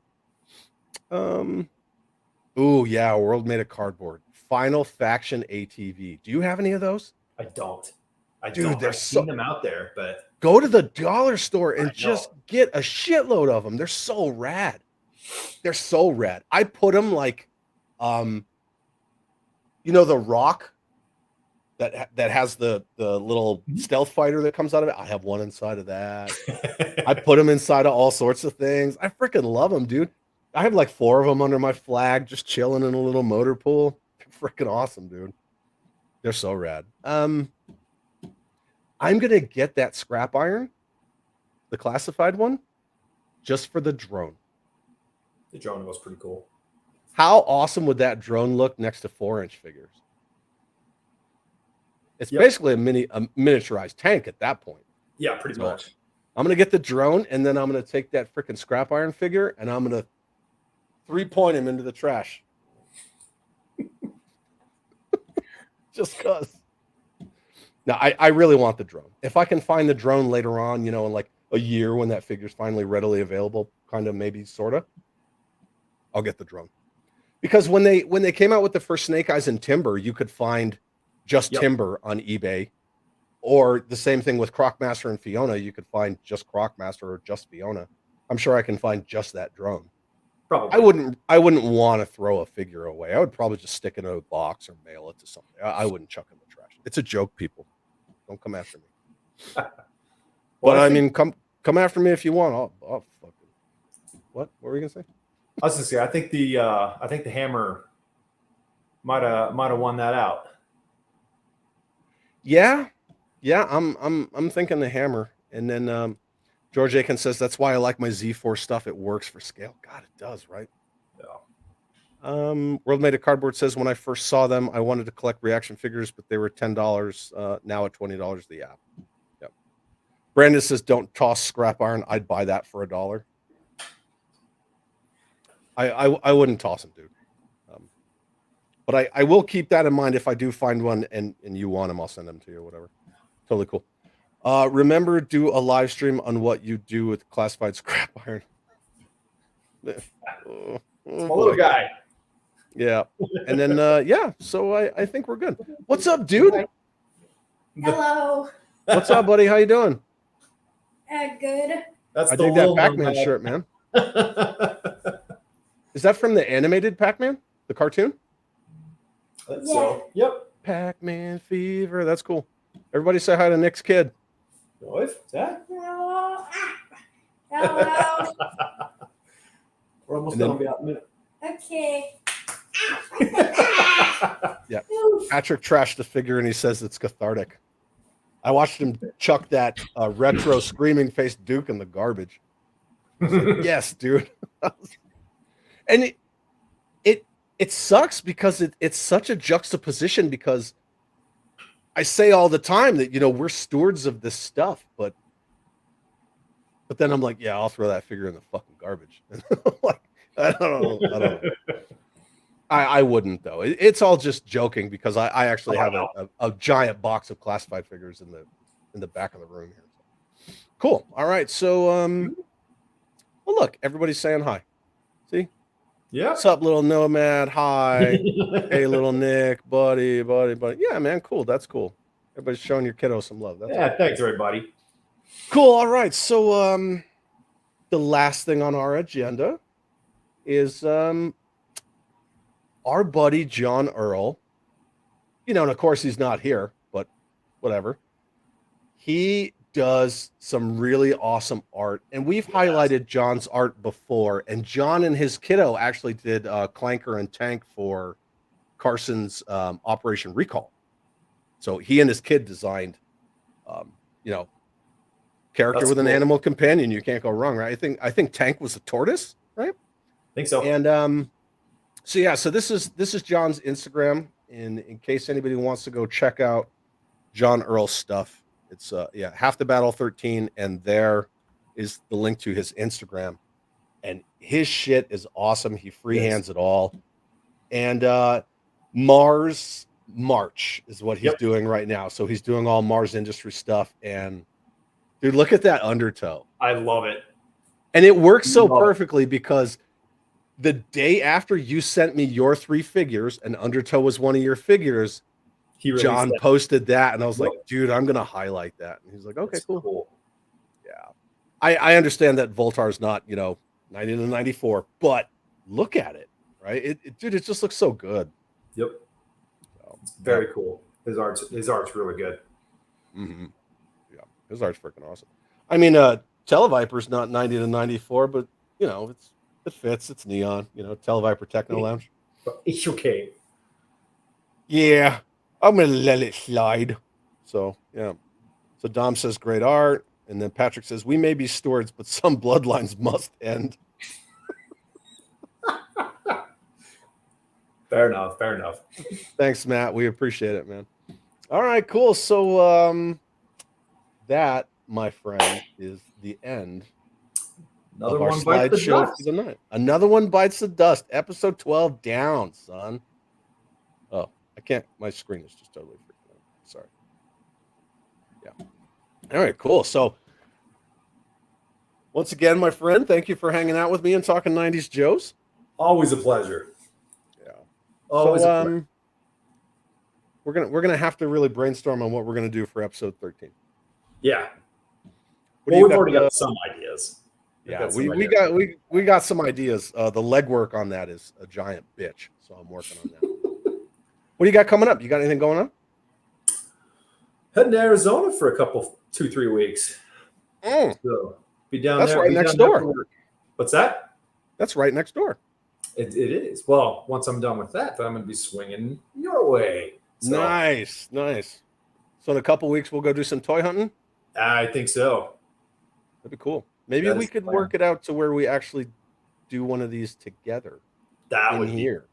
A: Ooh, yeah, World Made of Cardboard. Final Faction ATV. Do you have any of those?
B: I don't.
A: Dude,
B: I've seen them out there, but
A: go to the dollar store and just get a shitload of them. They're so rad. They're so rad. I put them like, the Rock that has the little stealth fighter that comes out of it. I have one inside of that. I put them inside of all sorts of things. I freaking love them, dude. I have like 4 of them under my flag, just chilling in a little motor pool. They're freaking awesome, dude. They're so rad. I'm gonna get that scrap iron, the classified one, just for the drone.
B: The drone was pretty cool.
A: How awesome would that drone look next to 4-inch figures? It's basically a miniaturized tank at that point.
B: Yeah, pretty much.
A: I'm gonna get the drone, and then I'm gonna take that freaking scrap iron figure, and I'm gonna 3-point him into the trash. Just cause. Now, I really want the drone. If I can find the drone later on, in like a year when that figure's finally readily available, kind of, maybe, sort of, I'll get the drone. Because when they came out with the first Snake Eyes and Timber, you could find just Timber on eBay. Or the same thing with Crocmaster and Fiona. You could find just Crocmaster or just Fiona. I'm sure I can find just that drone.
B: Probably.
A: I wouldn't want to throw a figure away. I would probably just stick it in a box or mail it to somebody. I wouldn't chuck it in the trash. It's a joke, people. Don't come after me.
B: Well,
A: But I mean, come after me if you want. I'll fucking. What were you gonna say?
B: I was gonna say, I think the Hammer might have won that out.
A: Yeah. I'm thinking the Hammer, and then George Aiken says that's why I like my Z4 stuff. It works for scale. God, it does, right?
B: Yeah.
A: World Made of Cardboard says when I first saw them, I wanted to collect reaction figures, but they were $10. Now at $20 the app. Yep. Brandon says don't toss scrap iron. I'd buy that for $1. I wouldn't toss them, dude. But I will keep that in mind if I do find one and you want them, I'll send them to you or whatever. Totally cool. Remember, do a live stream on what you do with classified scrap iron.
B: Little guy.
A: Yeah. And then so I think we're good. What's up, dude?
C: Hello.
A: What's up, buddy? How you doing?
C: Good.
B: That's
A: I
B: the
A: dig that
B: little
A: Pac-Man
B: one,
A: shirt, man. Is that from the animated Pac-Man? The cartoon?
B: So, yep.
A: Pac-Man fever. That's cool. Everybody say hi to Nick's kid.
B: What? That?
C: Hello. Hello.
B: We're almost
A: And then-
B: done. Be out in a minute.
C: Okay.
A: Yeah. Patrick trashed the figure and he says it's cathartic. I watched him chuck that retro screaming face Duke in the garbage. I was like, yes, dude. And it sucks because it's such a juxtaposition, because I say all the time that, we're stewards of this stuff, but then I'm like, yeah, I'll throw that figure in the fucking garbage. Like, I don't know. I wouldn't though. It's all just joking, because I actually have a giant box of classified figures in the back of the room here. Cool. All right. So well, look, everybody's saying hi. See?
B: Yeah.
A: What's up, little Nomad? Hi. Hey, little Nick, buddy. Yeah, man, cool. That's cool. Everybody's showing your kiddo some love. That's
B: Yeah, thanks everybody.
A: cool. All right. So the last thing on our agenda is our buddy John Earl. And of course he's not here, but whatever. He does some really awesome art, and we've highlighted John's art before, and John and his kiddo actually did Clanker and Tank for Carson's Operation Recall. So he and his kid designed character
B: That's
A: with an
B: cool.
A: animal companion. You can't go wrong, right? I think Tank was a tortoise, right?
B: I think so.
A: And so this is John's Instagram, in case anybody wants to go check out John Earl's stuff. It's Half the Battle 13, and there is the link to his Instagram, and his shit is awesome. He freehands it all. And Mars March is what he's doing right now. So he's doing all Mars Industry stuff, and dude, look at that Undertow.
B: I love it.
A: And it works so perfectly, because the day after you sent me your 3 figures, and Undertow was one of your figures, John posted that, and I was like, dude, I'm going to highlight that. And he's like, okay, cool. Yeah. I understand that Voltar's not, 90 to 94, but look at it, right? Dude, it just looks so good.
B: Yep. So, very cool. His art's really good.
A: Mm-hmm. Yeah. His art's freaking awesome. I mean, Televiper's not 90 to 94, but it fits. It's neon, Televiper Techno Lounge.
B: It's okay.
A: Yeah. I'm going to let it slide. So, yeah. So Dom says, great art. And then Patrick says, we may be stewards, but some bloodlines must end.
B: Fair enough.
A: Thanks, Matt. We appreciate it, man. All right, cool. So that, my friend, is the end of our slideshow for the night. Another one bites the dust. Episode 12 down, son. Oh, I can't. My screen is just totally freaking out. Sorry. Yeah. All right, cool. So once again, my friend, thank you for hanging out with me and talking 90s Joes.
B: Always a pleasure.
A: Yeah.
B: Always
A: so,
B: a pleasure.
A: We're gonna have to really brainstorm on what we're gonna do for episode 13.
B: Yeah.
A: What
B: Well, we've already got some ideas.
A: Yeah, we got some ideas. The legwork on that is a giant bitch, so I'm working on that. What do you got coming up? You got anything going on?
B: Heading to Arizona for a couple 2-3 weeks. So be down
A: That's
B: there.
A: right next door.
B: What's that?
A: That's right next door.
B: It is. Well, once I'm done with that, then I'm going to be swinging your way. So,
A: Nice. So in a couple weeks, we'll go do some toy hunting.
B: I think so.
A: That'd be cool. Maybe
B: That
A: we
B: is
A: could
B: the plan.
A: work it out to where we actually do one of these together
B: That
A: in
B: would
A: here.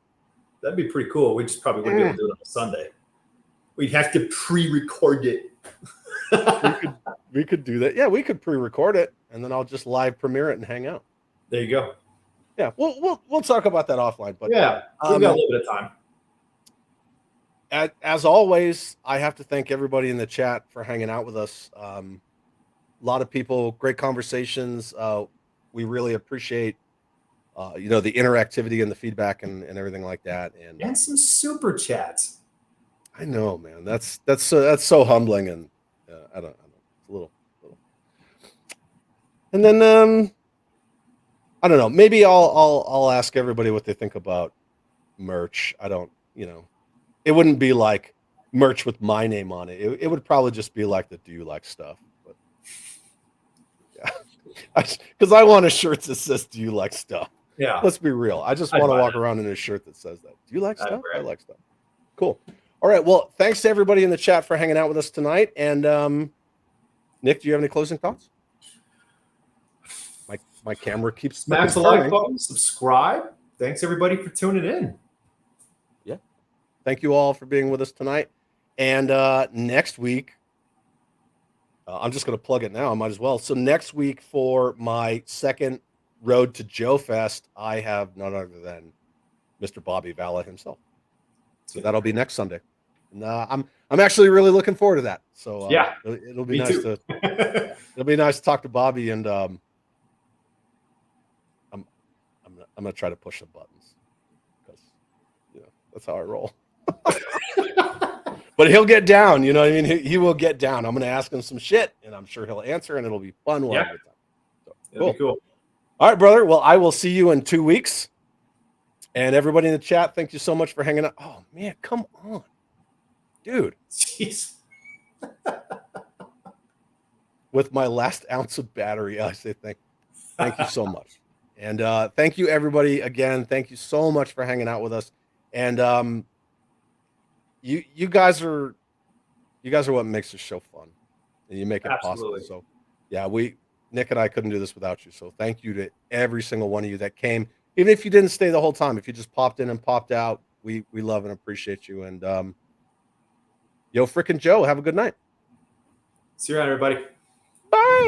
B: That'd be pretty cool. We just probably wouldn't be able to do it on a Sunday. We'd have to pre-record it.
A: We could do that. Yeah, we could pre-record it, and then I'll just live premiere it and hang out.
B: There you go.
A: Yeah, we'll talk about that offline. But
B: Yeah, we've got a little bit of time.
A: As always, I have to thank everybody in the chat for hanging out with us. A lot of people, great conversations. We really appreciate, the interactivity and the feedback and everything like that.
B: And some super chats.
A: I know, man. That's so humbling, and I don't know. It's a little. And then I don't know. Maybe I'll ask everybody what they think about merch. I don't, it wouldn't be like merch with my name on it. It would probably just be like the "Do you like stuff?" But yeah, because I want a shirt that says "Do you like stuff?"
B: Yeah.
A: Let's be real. I just want to walk around in a shirt that says that. Do you like stuff? I like stuff. Cool. All right. Well, thanks to everybody in the chat for hanging out with us tonight. And Nick, do you have any closing thoughts? My camera keeps
B: smash the like button, subscribe. Thanks everybody for tuning in.
A: Yeah. Thank you all for being with us tonight. And next week, I'm just going to plug it now. I might as well. So next week for my second Road to Joe Fest, I have none other than Mr. Bobby Valla himself. So that'll be next Sunday. And I'm actually really looking forward to that. So
B: yeah,
A: it'll be nice to it'll be nice to talk to Bobby, and I'm gonna try to push the buttons because that's how I roll. But he'll get down, you know what I mean? He will get down. I'm gonna ask him some shit, and I'm sure he'll answer, and it'll be fun.
B: Yeah,
A: so,
B: it'll be cool.
A: All right, brother. Well, I will see you in 2 weeks. And everybody in the chat, thank you so much for hanging out. Oh man, come on, dude.
B: Jeez.
A: With my last ounce of battery, I say thank you so much. And thank you everybody again. Thank you so much for hanging out with us. And you guys are what makes this show fun. And you make it possible. So yeah, Nick and I couldn't do this without you. So thank you to every single one of you that came. Even if you didn't stay the whole time, if you just popped in and popped out, we love and appreciate you. And yo frickin' Joe, have a good night.
B: See you around, everybody.
A: Bye.